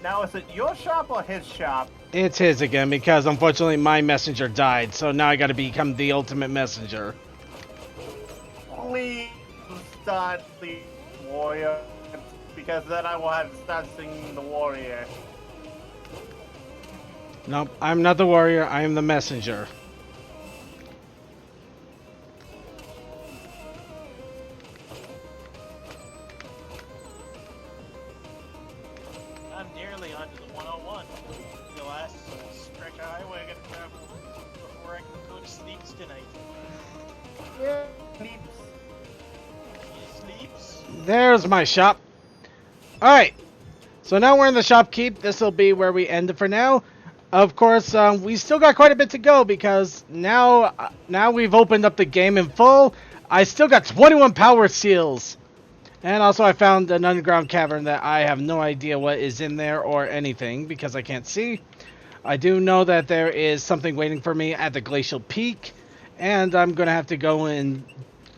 Now, is it your shop or his shop? It's his again, because unfortunately my messenger died, so now I gotta become the ultimate messenger. Please start the warrior, because then I will have to start singing the warrior. Nope, I'm not the warrior, I am the messenger. I'm nearly onto the 101. The last stretch of highway I gotta travel before I can go to Sleeps tonight. Yeah. Sleeps? There's my shop. Alright, so now we're in the Shopkeep. This will be where we end it for now. Of course, we still got quite a bit to go, because now we've opened up the game in full. I still got 21 power seals. And also I found an underground cavern that I have no idea what is in there or anything, because I can't see. I do know that there is something waiting for me at the Glacial Peak, and I'm going to have to go and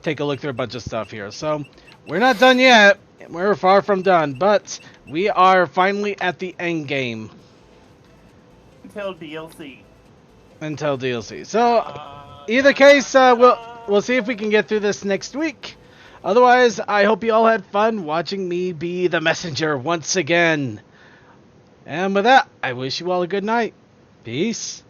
take a look through a bunch of stuff here. So, We're not done yet. We're far from done, but we are finally at the end game Until DLC. until DLC. So, either case, we'll see if we can get through this next week. Otherwise, I hope you all had fun watching me be the messenger once again. And with that, I wish you all a good night. Peace.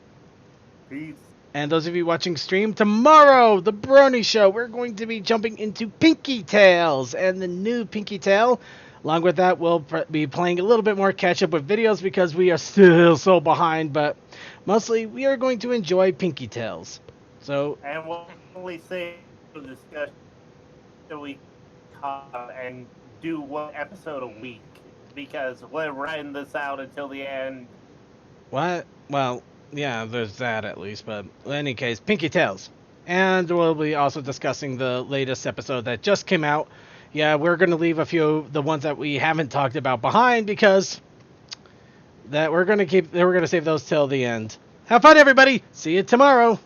Peace. And those of you watching stream, tomorrow, the Brony Show, we're going to be jumping into Pinky Tales and the new Pinky Tale. Along with that, we'll be playing a little bit more catch-up with videos because we are still so behind, but mostly we are going to enjoy Pinky Tales. So, And we'll only say the discussion that we and do one episode a week because we're writing this out until the end. what? Well, yeah, there's that at least, but in any case, Pinky Tales. And we'll be also discussing the latest episode that just came out. Yeah, we're going to leave a few of the ones that we haven't talked about behind because we're going to save those till the end. Have fun, everybody. See you tomorrow.